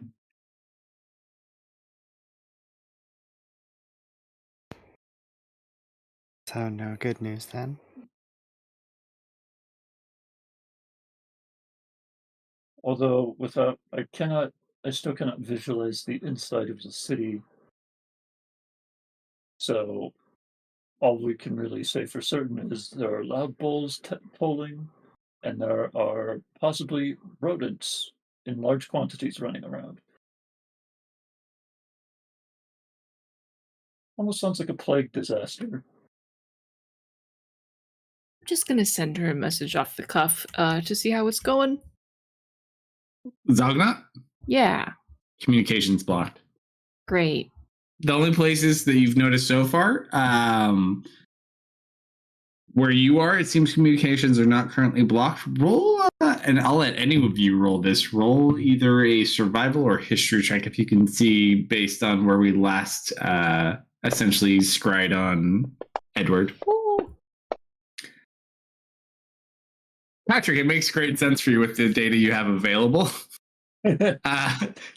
So no good news then. Although I still cannot visualize the inside of the city. So all we can really say for certain is there are loud bulls tolling, and there are possibly rodents in large quantities running around. Almost sounds like a plague disaster. I'm just gonna send her a message off the cuff to see how it's going. Zognat? Yeah, Communications blocked. great. The only places that you've noticed so far, where you are, it seems communications are not currently blocked. Roll, and I'll let any of you roll this. Roll either a survival or history check if you can see based on where we last essentially scried on Edward. Ooh. Patrick, it makes great sense for you with the data you have available.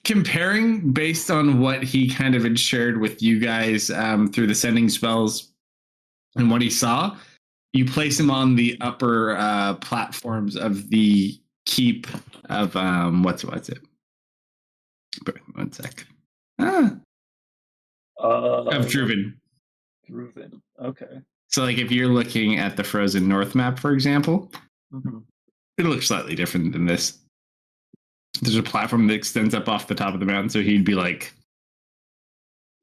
Comparing based on what he kind of had shared with you guys through the sending spells and what he saw, you place him on the upper platforms of the keep of what's it? One sec. Of Druven. Druven. Okay. So like if you're looking at the Frozen North map, for example, Mm-hmm. It looks slightly different than this. There's a platform that extends up off the top of the mountain, so he'd be like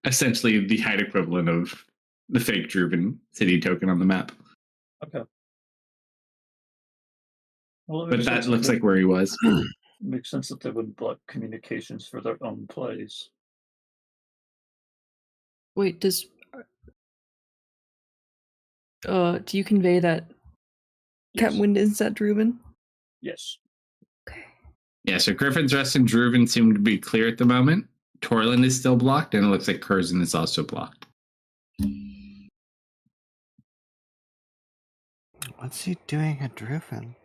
essentially the height equivalent of the fake Druven city token on the map. Okay. Well, But that looks like where he was. Makes sense that they would block communications for their own plays. Wait, do you convey that Yes. Captain Wind is at Druven? Yes. Okay. Yeah, so Griffin's Rest and Druven seem to be clear at the moment. Torlin is still blocked, and it looks like Curzon is also blocked. What's he doing at Druven?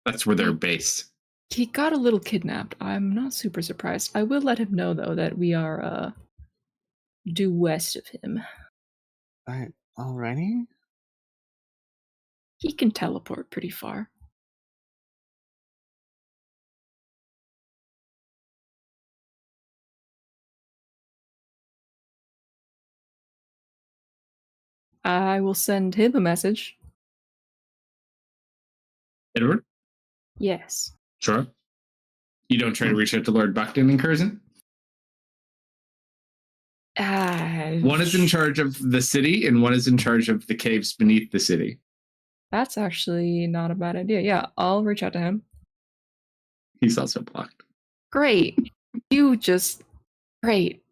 That's where they're based. He got a little kidnapped. I'm not super surprised. I will let him know though that we are due west of him. Already? He can teleport pretty far. I will send him a message. Edward? Yes. Sure. You don't try to reach out to Lord Buckton and Curzon? One is in charge of the city, and one is in charge of the caves beneath the city. That's actually not a bad idea. Yeah, I'll reach out to him. He's also blocked. Great. You just great.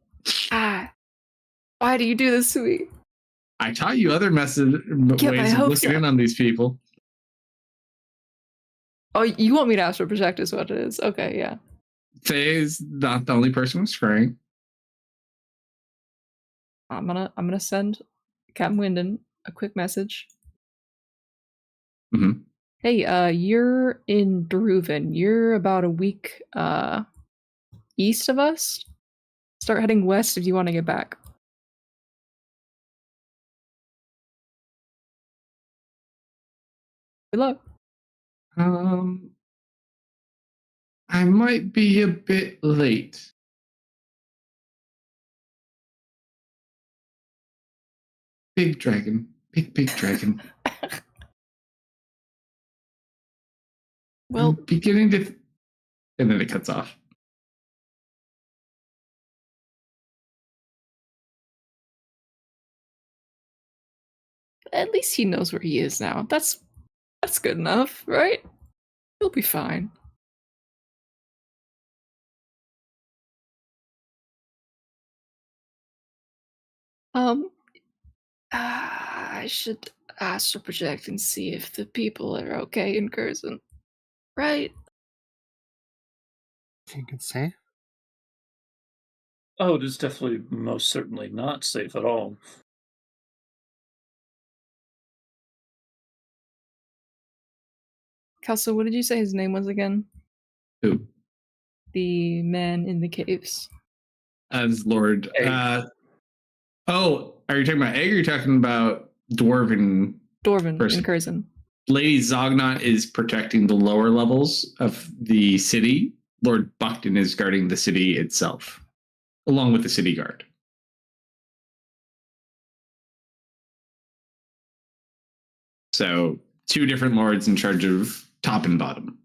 Why do you do this to me? I taught you other ways of hopes looking up. in on these people. Oh, you want me to ask for protect is what it is. Okay, yeah. Faye is not the only person with scrying. I'm gonna send Captain Winden a quick message. Mm-hmm. Hey, you're in Druven. You're about a week east of us. Start heading west if you want to get back. Good luck. I might be a bit late. Big dragon. Big dragon. Well, I'm beginning to... And then it cuts off. at least he knows where he is now. That's good enough, right? He'll be fine. I should ask for project and see if the people are okay in Curzon. Right? Think it's safe? Oh, it is definitely most certainly not safe at all. Kalsto, what did you say his name was again? Who? The man in the caves. As Lord... Egg. Oh, are you talking about Egg or are you talking about Dwarven Dwarven person? in Curzon. Lady Zognot is protecting the lower levels of the city. Lord Buckton is guarding the city itself, along with the city guard. So, two different lords in charge of top and bottom.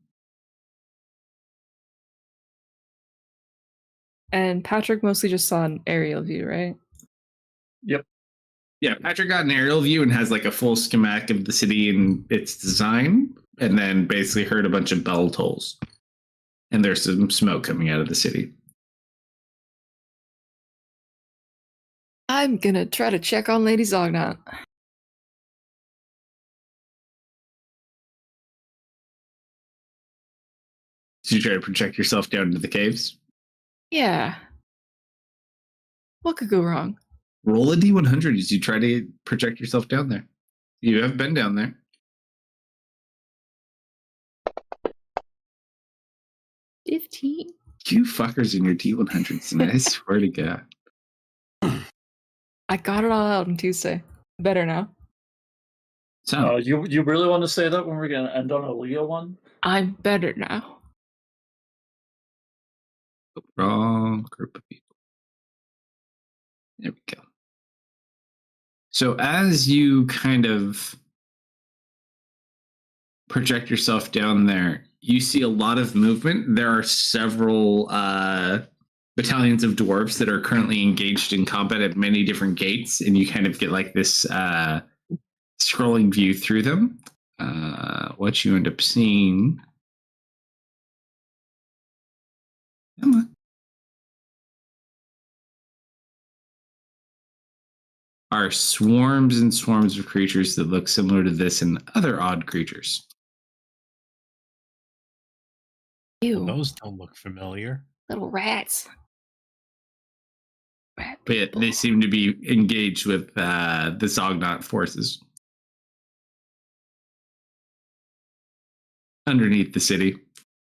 And Patrick mostly just saw an aerial view, right? Yep. Yeah, Patrick got an aerial view and has like a full schematic of the city and its design, and then basically heard a bunch of bell tolls. And there's some smoke coming out of the city. I'm gonna try to check on Lady Zognot. So you try to project yourself down into the caves? Yeah. What could go wrong? Roll a D100 as you try to project yourself down there. You have been down there. 15. You fuckers in your D100s, and I swear to God. I got it all out on Tuesday. Better now. So, You really want to say that when we're gonna end on a Leo one? I'm better now. wrong group of people. There we go. So as you kind of project yourself down there, you see a lot of movement. There are several battalions of dwarves that are currently engaged in combat at many different gates, and you kind of get like this scrolling view through them. What you end up seeing. Come on. Are swarms and swarms of creatures that look similar to this and other odd creatures. Ew, Those don't look familiar. little rats. Rat But yet they people. seem to be engaged with the Zognot forces underneath the city.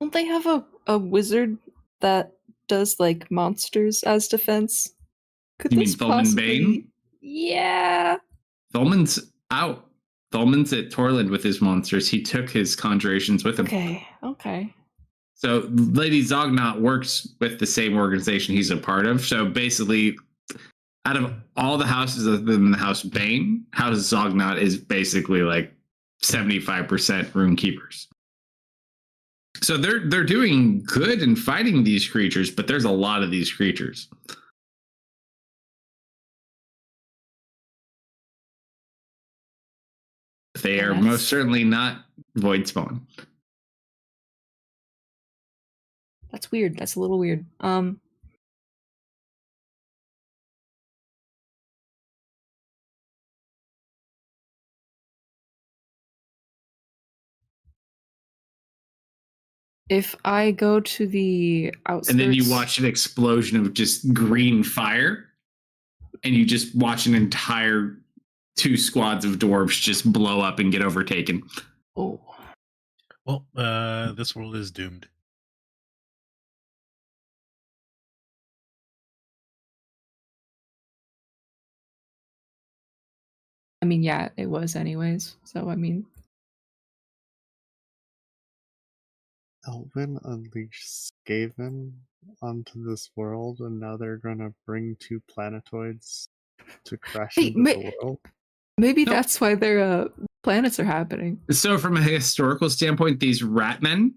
Don't they have a wizard that does like monsters as defense? Could You mean this Thulman possibly? Bane? Yeah. Thulman's out. Thulman's at Torland with his monsters. He took his conjurations with him. Okay. So Lady Zognot works with the same organization he's a part of. So basically, out of all the houses other than the House Bane, House Zognot is basically like 75% rune keepers. So they're doing good in fighting these creatures, but there's a lot of these creatures. They are Yes. most certainly not void spawn. That's weird. That's a little weird. If I go to the outskirts, And then you watch an explosion of just green fire, and you just watch an entire 2 squads of dwarves just blow up and get overtaken. Oh, Well, this world is doomed. I mean, yeah, it was anyways. So I mean, Elvin unleashed Skaven onto this world, and now they're gonna bring 2 planetoids to crash Hey, into the world. maybe Nope. that's why their planets are happening. So from a historical standpoint, these ratmen,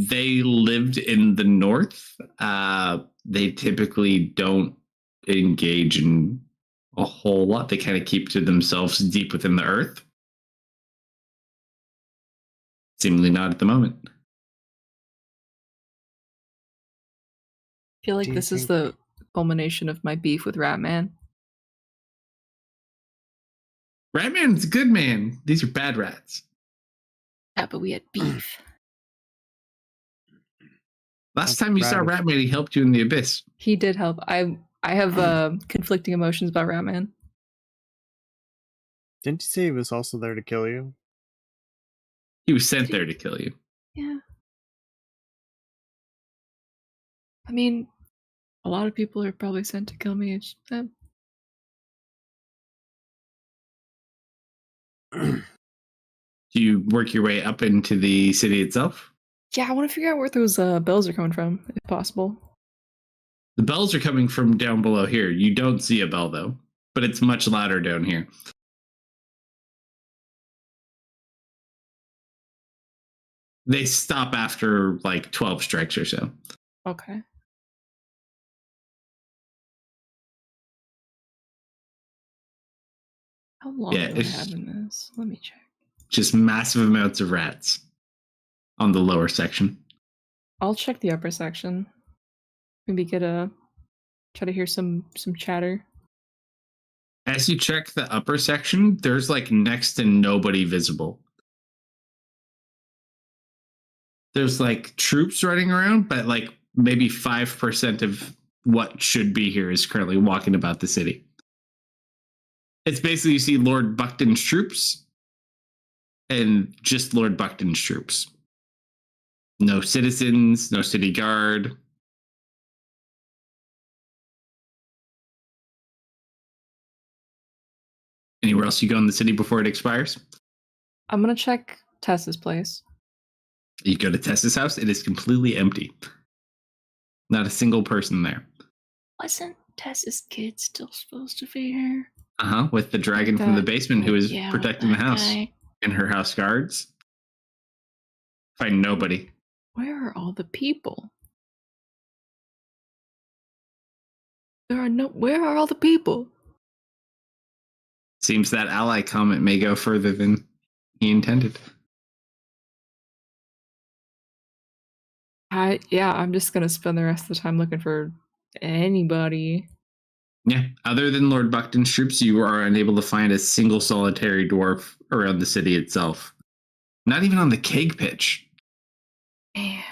they lived in the north. They typically don't engage in a whole lot. They kind of keep to themselves deep within the earth. Seemingly not at the moment. I feel like Do you this is think- the culmination of my beef with Ratman. Ratman's a good man. These are bad rats. Yeah, but we had beef. Last That's time you saw radish. Ratman, he helped you in the abyss. He did help. I have conflicting emotions about Ratman. Didn't you say he was also there to kill you? He was sent there to kill you. Yeah. I mean, a lot of people are probably sent to kill me. It's, Do you work your way up into the city itself? yeah, I want to figure out where those bells are coming from, if possible. The bells are coming from down below here. You don't see a bell, though, but it's much louder down here. They stop after like 12 strikes or so. Okay. How long Yeah, do I it's- have in this? Let me check. Just massive amounts of rats on the lower section. I'll check the upper section. Maybe try to hear some chatter. As you check the upper section, there's like next to nobody visible. There's like troops running around, but like maybe 5% of what should be here is currently walking about the city. It's basically you see Lord Buckton's troops and just Lord Buckton's troops. No citizens, no city guard. Anywhere else you go in the city before it expires? I'm gonna check Tessa's place. You go to Tessa's house, it is completely empty. Not a single person there. Wasn't Tessa's kid still supposed to be here? With the dragon from the That- basement who is yeah, protecting the that house guy. and her house guards. Find nobody. Where are all the people? Where are all the people? Seems that ally comment may go further than he intended. I'm just gonna spend the rest of the time looking for anybody. Yeah, other than Lord Buckton's troops, you are unable to find a single solitary dwarf around the city itself. Not even on the keg pitch. Damn.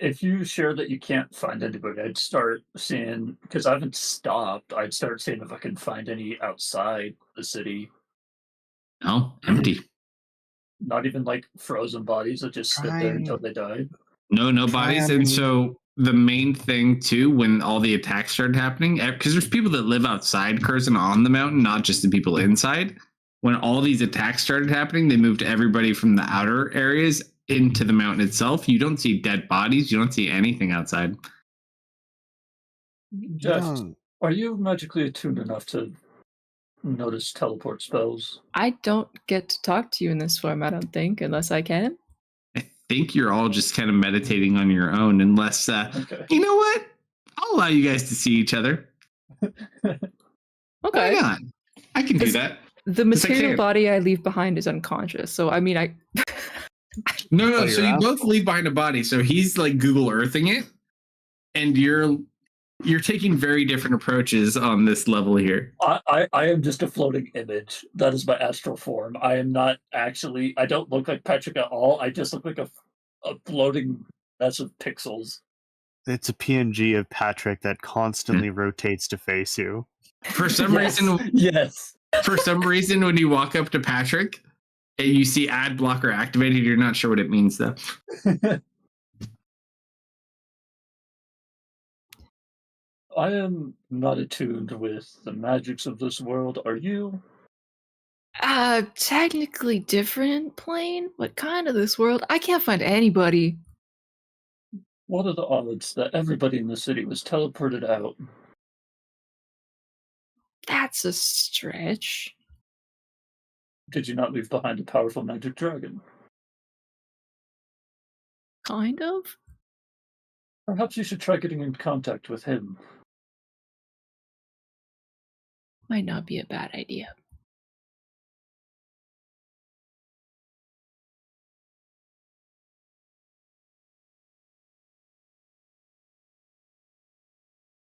If you share that you can't find anybody, I'd start seeing, because I haven't stopped, I'd start seeing if I can find any outside the city. No, empty. Not even like frozen bodies that just stood there until they died. No bodies. And so the main thing too, when all the attacks started happening, because there's people that live outside Curzon on the mountain, not just the people inside. When all these attacks started happening, they moved everybody from the outer areas into the mountain itself. You don't see dead bodies. You don't see anything outside. Jeff, are you magically attuned enough to notice teleport spells? I don't get to talk to you in this form, I don't think, unless I can. I think you're all just kind of meditating on your own, unless, Okay. you know what? I'll allow you guys to see each other. Okay. Why not? I can do This- that. The Yes, I material can. body I leave behind is unconscious, so I mean, I No. Oh, So you're you out? both leave behind a body. So he's like Google Earthing it, and you're taking very different approaches on this level here. I am just a floating image. That is my astral form. I am not actually. I don't look like Patrick at all. I just look like a floating mess of pixels. It's a PNG of Patrick that constantly rotates to face you. For some Yes. reason, Yes. for some reason, when you walk up to Patrick and you see ad blocker activated, you're not sure what it means though. I am not attuned with the magics of this world. Are you? technically different plane, but kind of this world. I can't find anybody. What are the odds that everybody in the city was teleported out? That's a stretch. Did you not leave behind a powerful magic dragon? Kind of. Perhaps you should try getting in contact with him. Might not be a bad idea.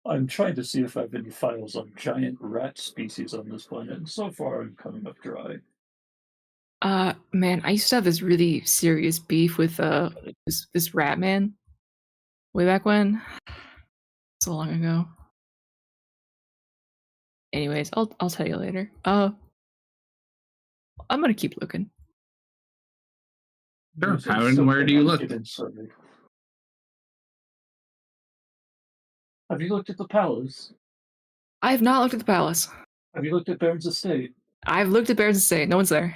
I'm trying to see if I have any files on giant rat species on this planet, and so far I'm coming up dry. Man, I used to have this really serious beef with this rat man. Way back when. So long ago. Anyways, I'll tell you later. I'm gonna keep looking. Sure. There's How and where do you look? inside. Have you looked at the palace? I have not looked at the palace. Have you looked at Baron's estate? I've looked at Baron's estate. No one's there.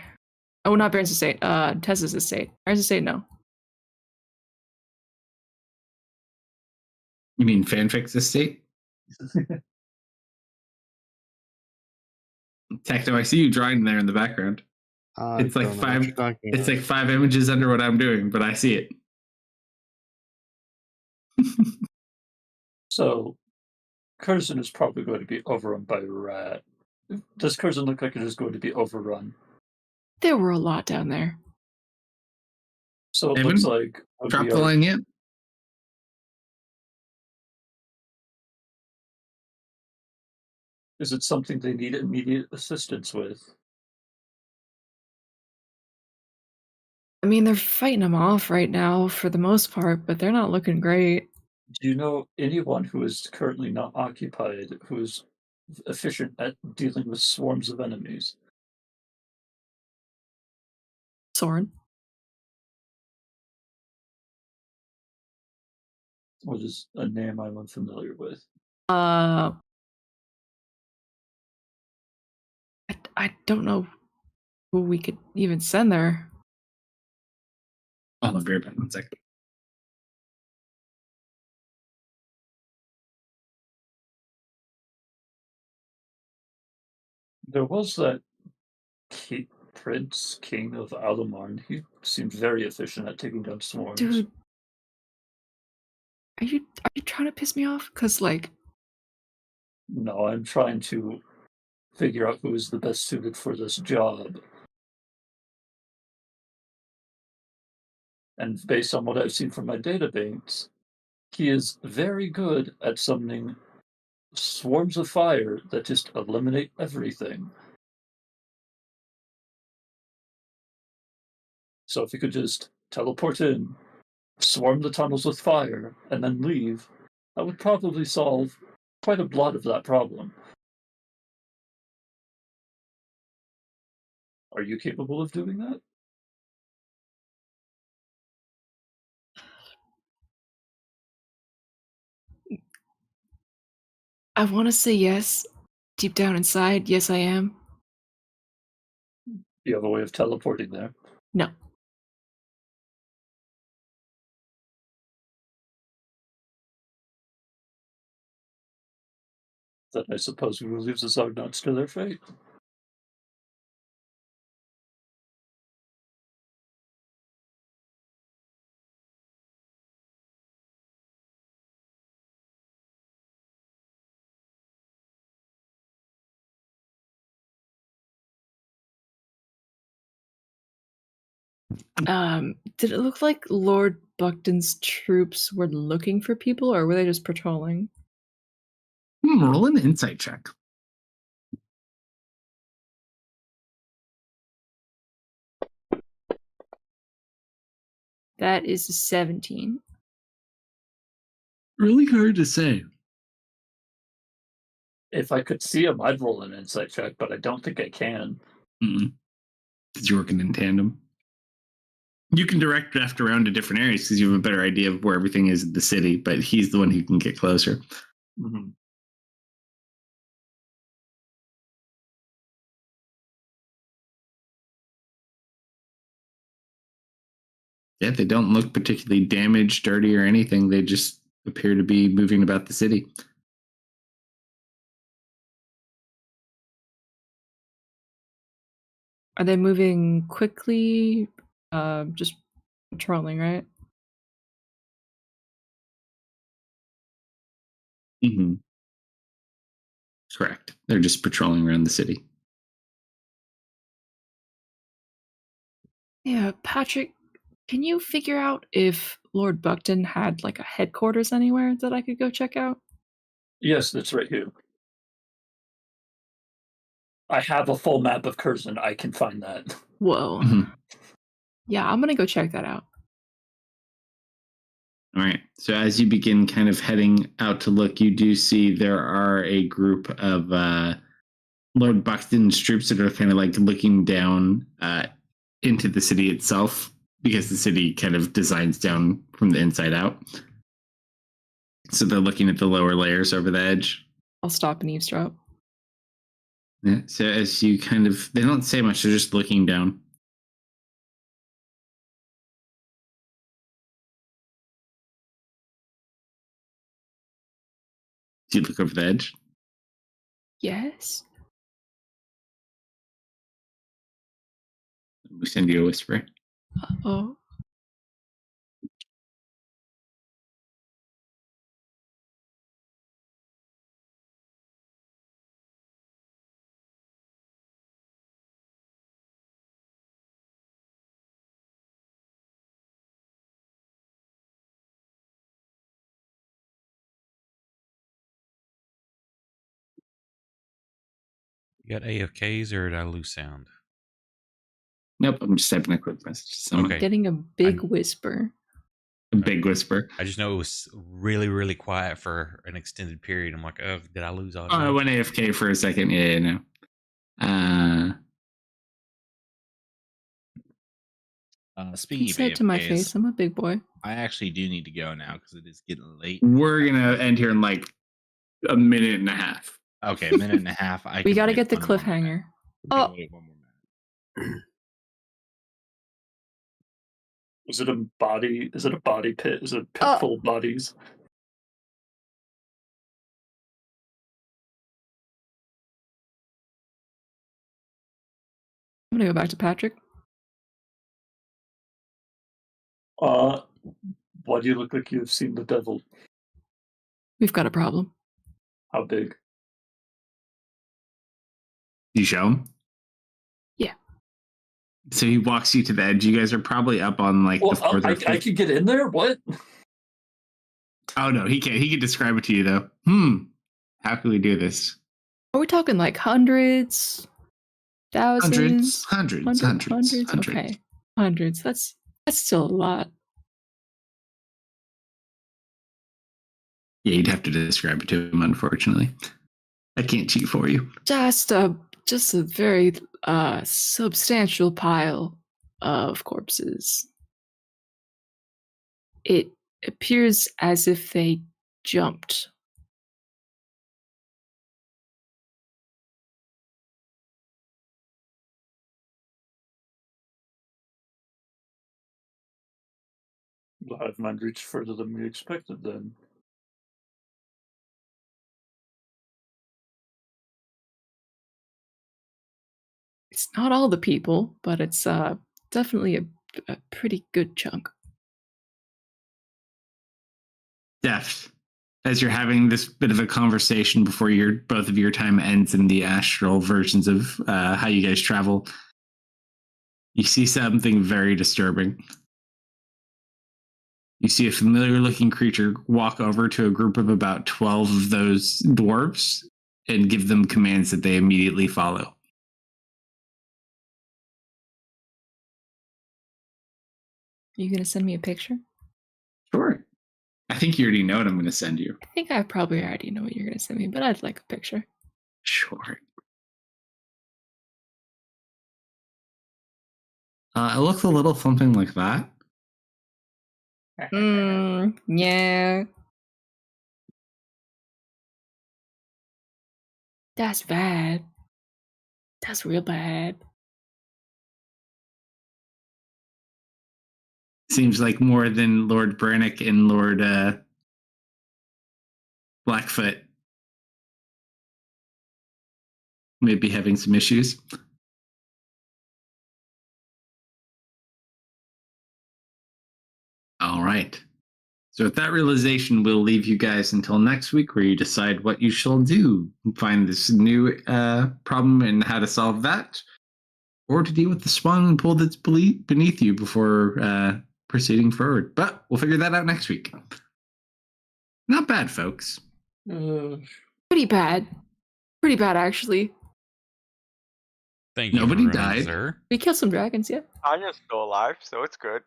Oh, not Baron's estate. Tessa's estate. Baron's estate, no. You mean fanfic's estate? Tecto, I see you drawing there in the background. It's like don't know what you're talking It's about. like 5 images under what I'm doing, but I see it. So, Curzon is probably going to be overrun by a rat. Does Curzon look like it is going to be overrun? There were a lot down there. So it Evan, looks like when Drop we the are- line yet? Is it something they need immediate assistance with? I mean, they're fighting them off right now for the most part, but they're not looking great. Do you know anyone who is currently not occupied who is efficient at dealing with swarms of enemies? Soren. What is a name I'm unfamiliar with? I don't know who we could even send there. I'll be right back. 1 second. There was that Prince King of Alumarn. He seems very efficient at taking down swarms. Dude, are you trying to piss me off? Cause like, No, I'm trying to figure out who is the best suited for this job. And based on what I've seen from my database, he is very good at summoning swarms of fire that just eliminate everything. So if you could just teleport in, swarm the tunnels with fire, and then leave, that would probably solve quite a lot of that problem. Are you capable of doing that? I want to say yes. Deep down inside, yes, I am. Do you have a way of teleporting there? No. Then I suppose we will leave the Zardots to their fate. Did it look like Lord Buckton's troops were looking for people, or were they just patrolling? Roll an insight check. That is a 17. Really hard to say. If I could see him, I'd roll an insight check, but I don't think I can. Because you're working in tandem. You can direct draft around to different areas because you have a better idea of where everything is in the city, but he's the one who can get closer. Mm-hmm. Yeah, they don't look particularly damaged, dirty, or anything. They just appear to be moving about the city. Are they moving quickly? Just patrolling, right? Mm-hmm. Correct. They're just patrolling around the city. Yeah, Patrick, can you figure out if Lord Buckton had like a headquarters anywhere that I could go check out? Yes, that's right here. I have a full map of Curzon. I can find that. Whoa. Mm-hmm. Yeah, I'm gonna go check that out. All right. So as you begin kind of heading out to look, you do see there are a group of Lord Buxton's troops that are kind of like looking down into the city itself, because the city kind of designs down from the inside out. So they're looking at the lower layers over the edge. I'll stop and eavesdrop. Yeah. So as you kind of, they don't say much, they're just looking down. Do you look over the edge? Yes. We send you a whisper. Oh. You got AFKs or did I lose sound? Nope, I'm just typing a quick message to someone. Okay. Getting a big whisper. A big whisper. I just know it was really, really quiet for an extended period. I'm like, oh, did I lose audio? I went AFK for a second. Yeah, no. Speaking He of said to my AFKs, face, I'm a big boy. I actually do need to go now because it is getting late. We're gonna end here in like a minute and a half. Okay, a minute and a half. We gotta get the cliffhanger. Oh, Wait 1 more minute. Is it a body? Is it a body pit? Is it a pit full of bodies? I'm gonna go back to Patrick. Why do you look like you've seen the devil? We've got a problem. How big? You show him? Yeah. So he walks you to the edge. You guys are probably up on like the fourth or I fifth. could get in there? What? Oh no, he can't. He can describe it to you though. How can we do this? Are we talking like hundreds, thousands, Hundreds. Okay, hundreds. That's still a lot. Yeah, you'd have to describe it to him. Unfortunately, I can't cheat for you. Just a very substantial pile of corpses. It appears as if they jumped. The hive mind reached further than we expected then. It's not all the people, but it's definitely a pretty good chunk. Deft, as you're having this bit of a conversation before both of your time ends in the astral versions of how you guys travel, you see something very disturbing. You see a familiar-looking creature walk over to a group of about 12 of those dwarves and give them commands that they immediately follow. Are you going to send me a picture? Sure. I think you already know what I'm going to send you. I think I probably already know what you're going to send me, but I'd like a picture. Sure. It looks a little something like that. Yeah. That's bad. That's real bad. Seems like more than Lord Brannick and Lord Blackfoot may be having some issues. All right. So with that realization, we'll leave you guys until next week where you decide what you shall do. Find this new problem and how to solve that, or to deal with the spawning pool that's beneath you before proceeding forward. But we'll figure that out next week. Not bad, folks. Pretty bad. Pretty bad, actually. Thank you. Nobody for running, died. sir. We killed some dragons, yeah. Tanya's still alive, so it's good.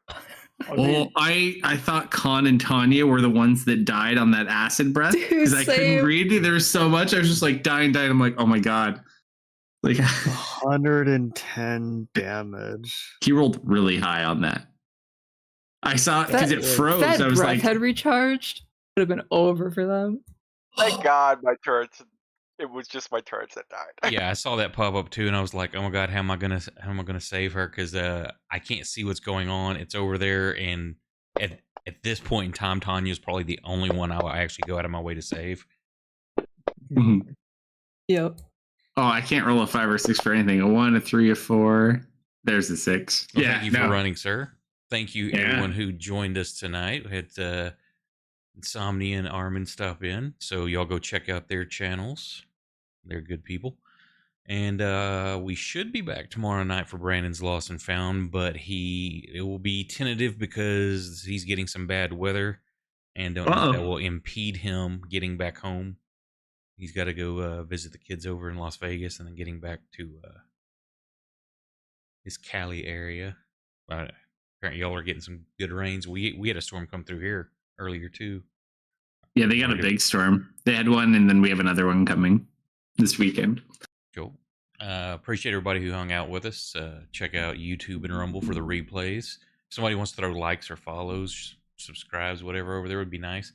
Well, I thought Khan and Tanya were the ones that died on that acid breath because I couldn't Same. read. There was so much. I was just like dying. I'm like, oh my god. Like 110 damage. he rolled really high on that. I saw it because it froze. That I was breath like, had recharged. Would have been over for them. Thank God my turrets. It was just my turrets that died. Yeah, I saw that pop up too, and I was like, "Oh my god, how am I gonna save her?" Because I can't see what's going on. It's over there, and at this point in time, Tanya's probably the only one I actually go out of my way to save. mhm. Yep. Oh, I can't roll a 5 or 6 for anything. A 1, a 3, a 4. There's a 6. Well, yeah, thank you for running, sir. Thank you, Yeah. everyone who joined us tonight. We had Insomnia and Armin stop in, so y'all go check out their channels. They're good people. And we should be back tomorrow night for Brandon's Lost and Found, but it will be tentative because he's getting some bad weather, and don't know if that will impede him getting back home. He's got to go visit the kids over in Las Vegas and then getting back to his Cali area. Apparently y'all are getting some good rains. We had a storm come through here earlier too. Yeah, they got a big storm. They had one, and then we have another one coming this weekend. Cool. Appreciate everybody who hung out with us. Check out YouTube and Rumble for the replays. If somebody wants to throw likes or follows, subscribes, whatever over there would be nice.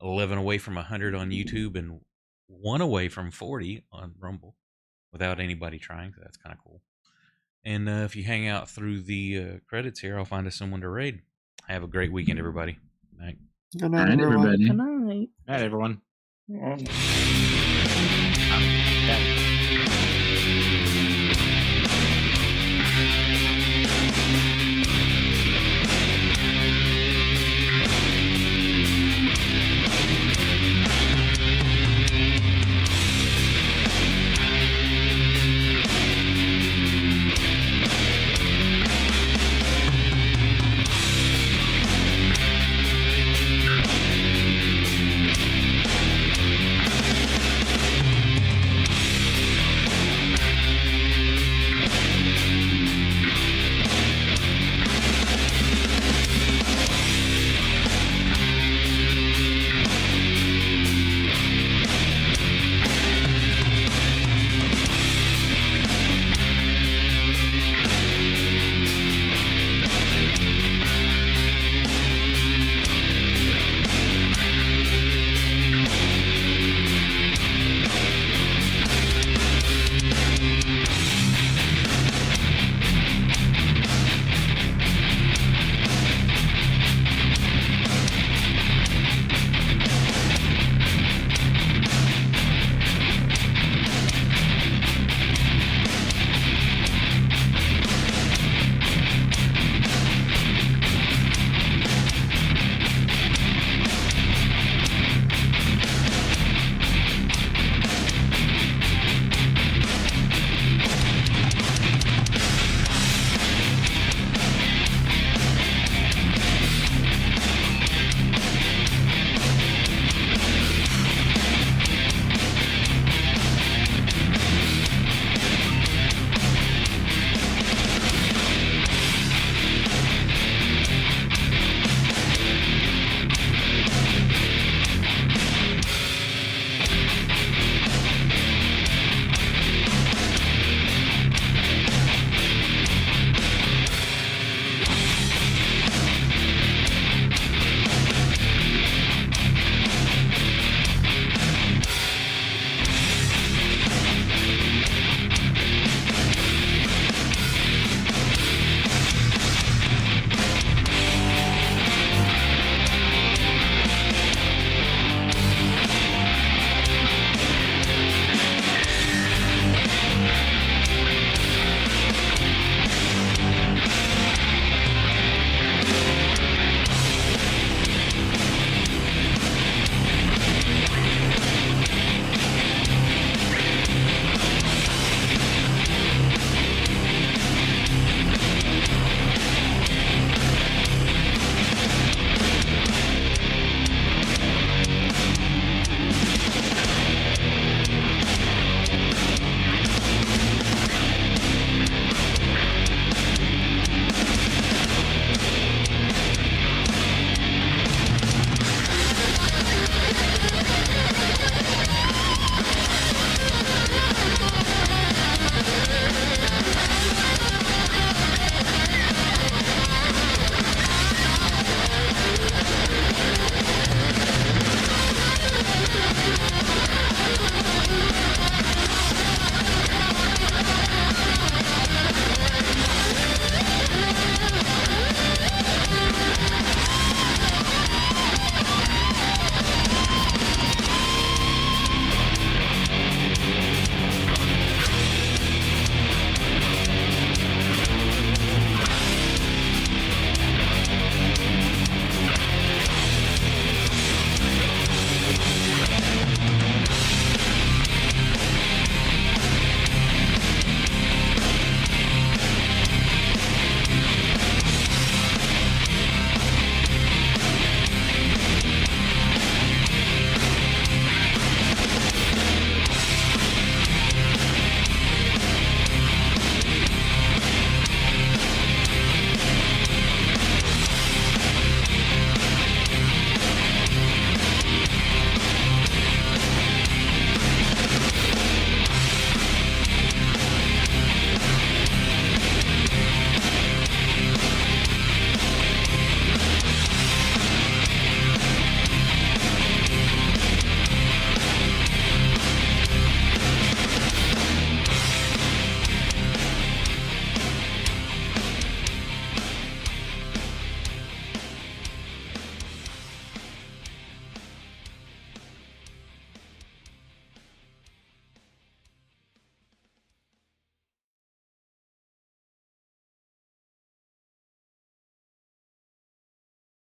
11 away from 100 on YouTube and 1 away from 40 on Rumble without anybody trying. So that's kind of cool. And if you hang out through the credits here, I'll find us someone to raid. Have a great weekend, everybody. Night. Good night, everyone. everybody. Good night. Night, everyone. Oh.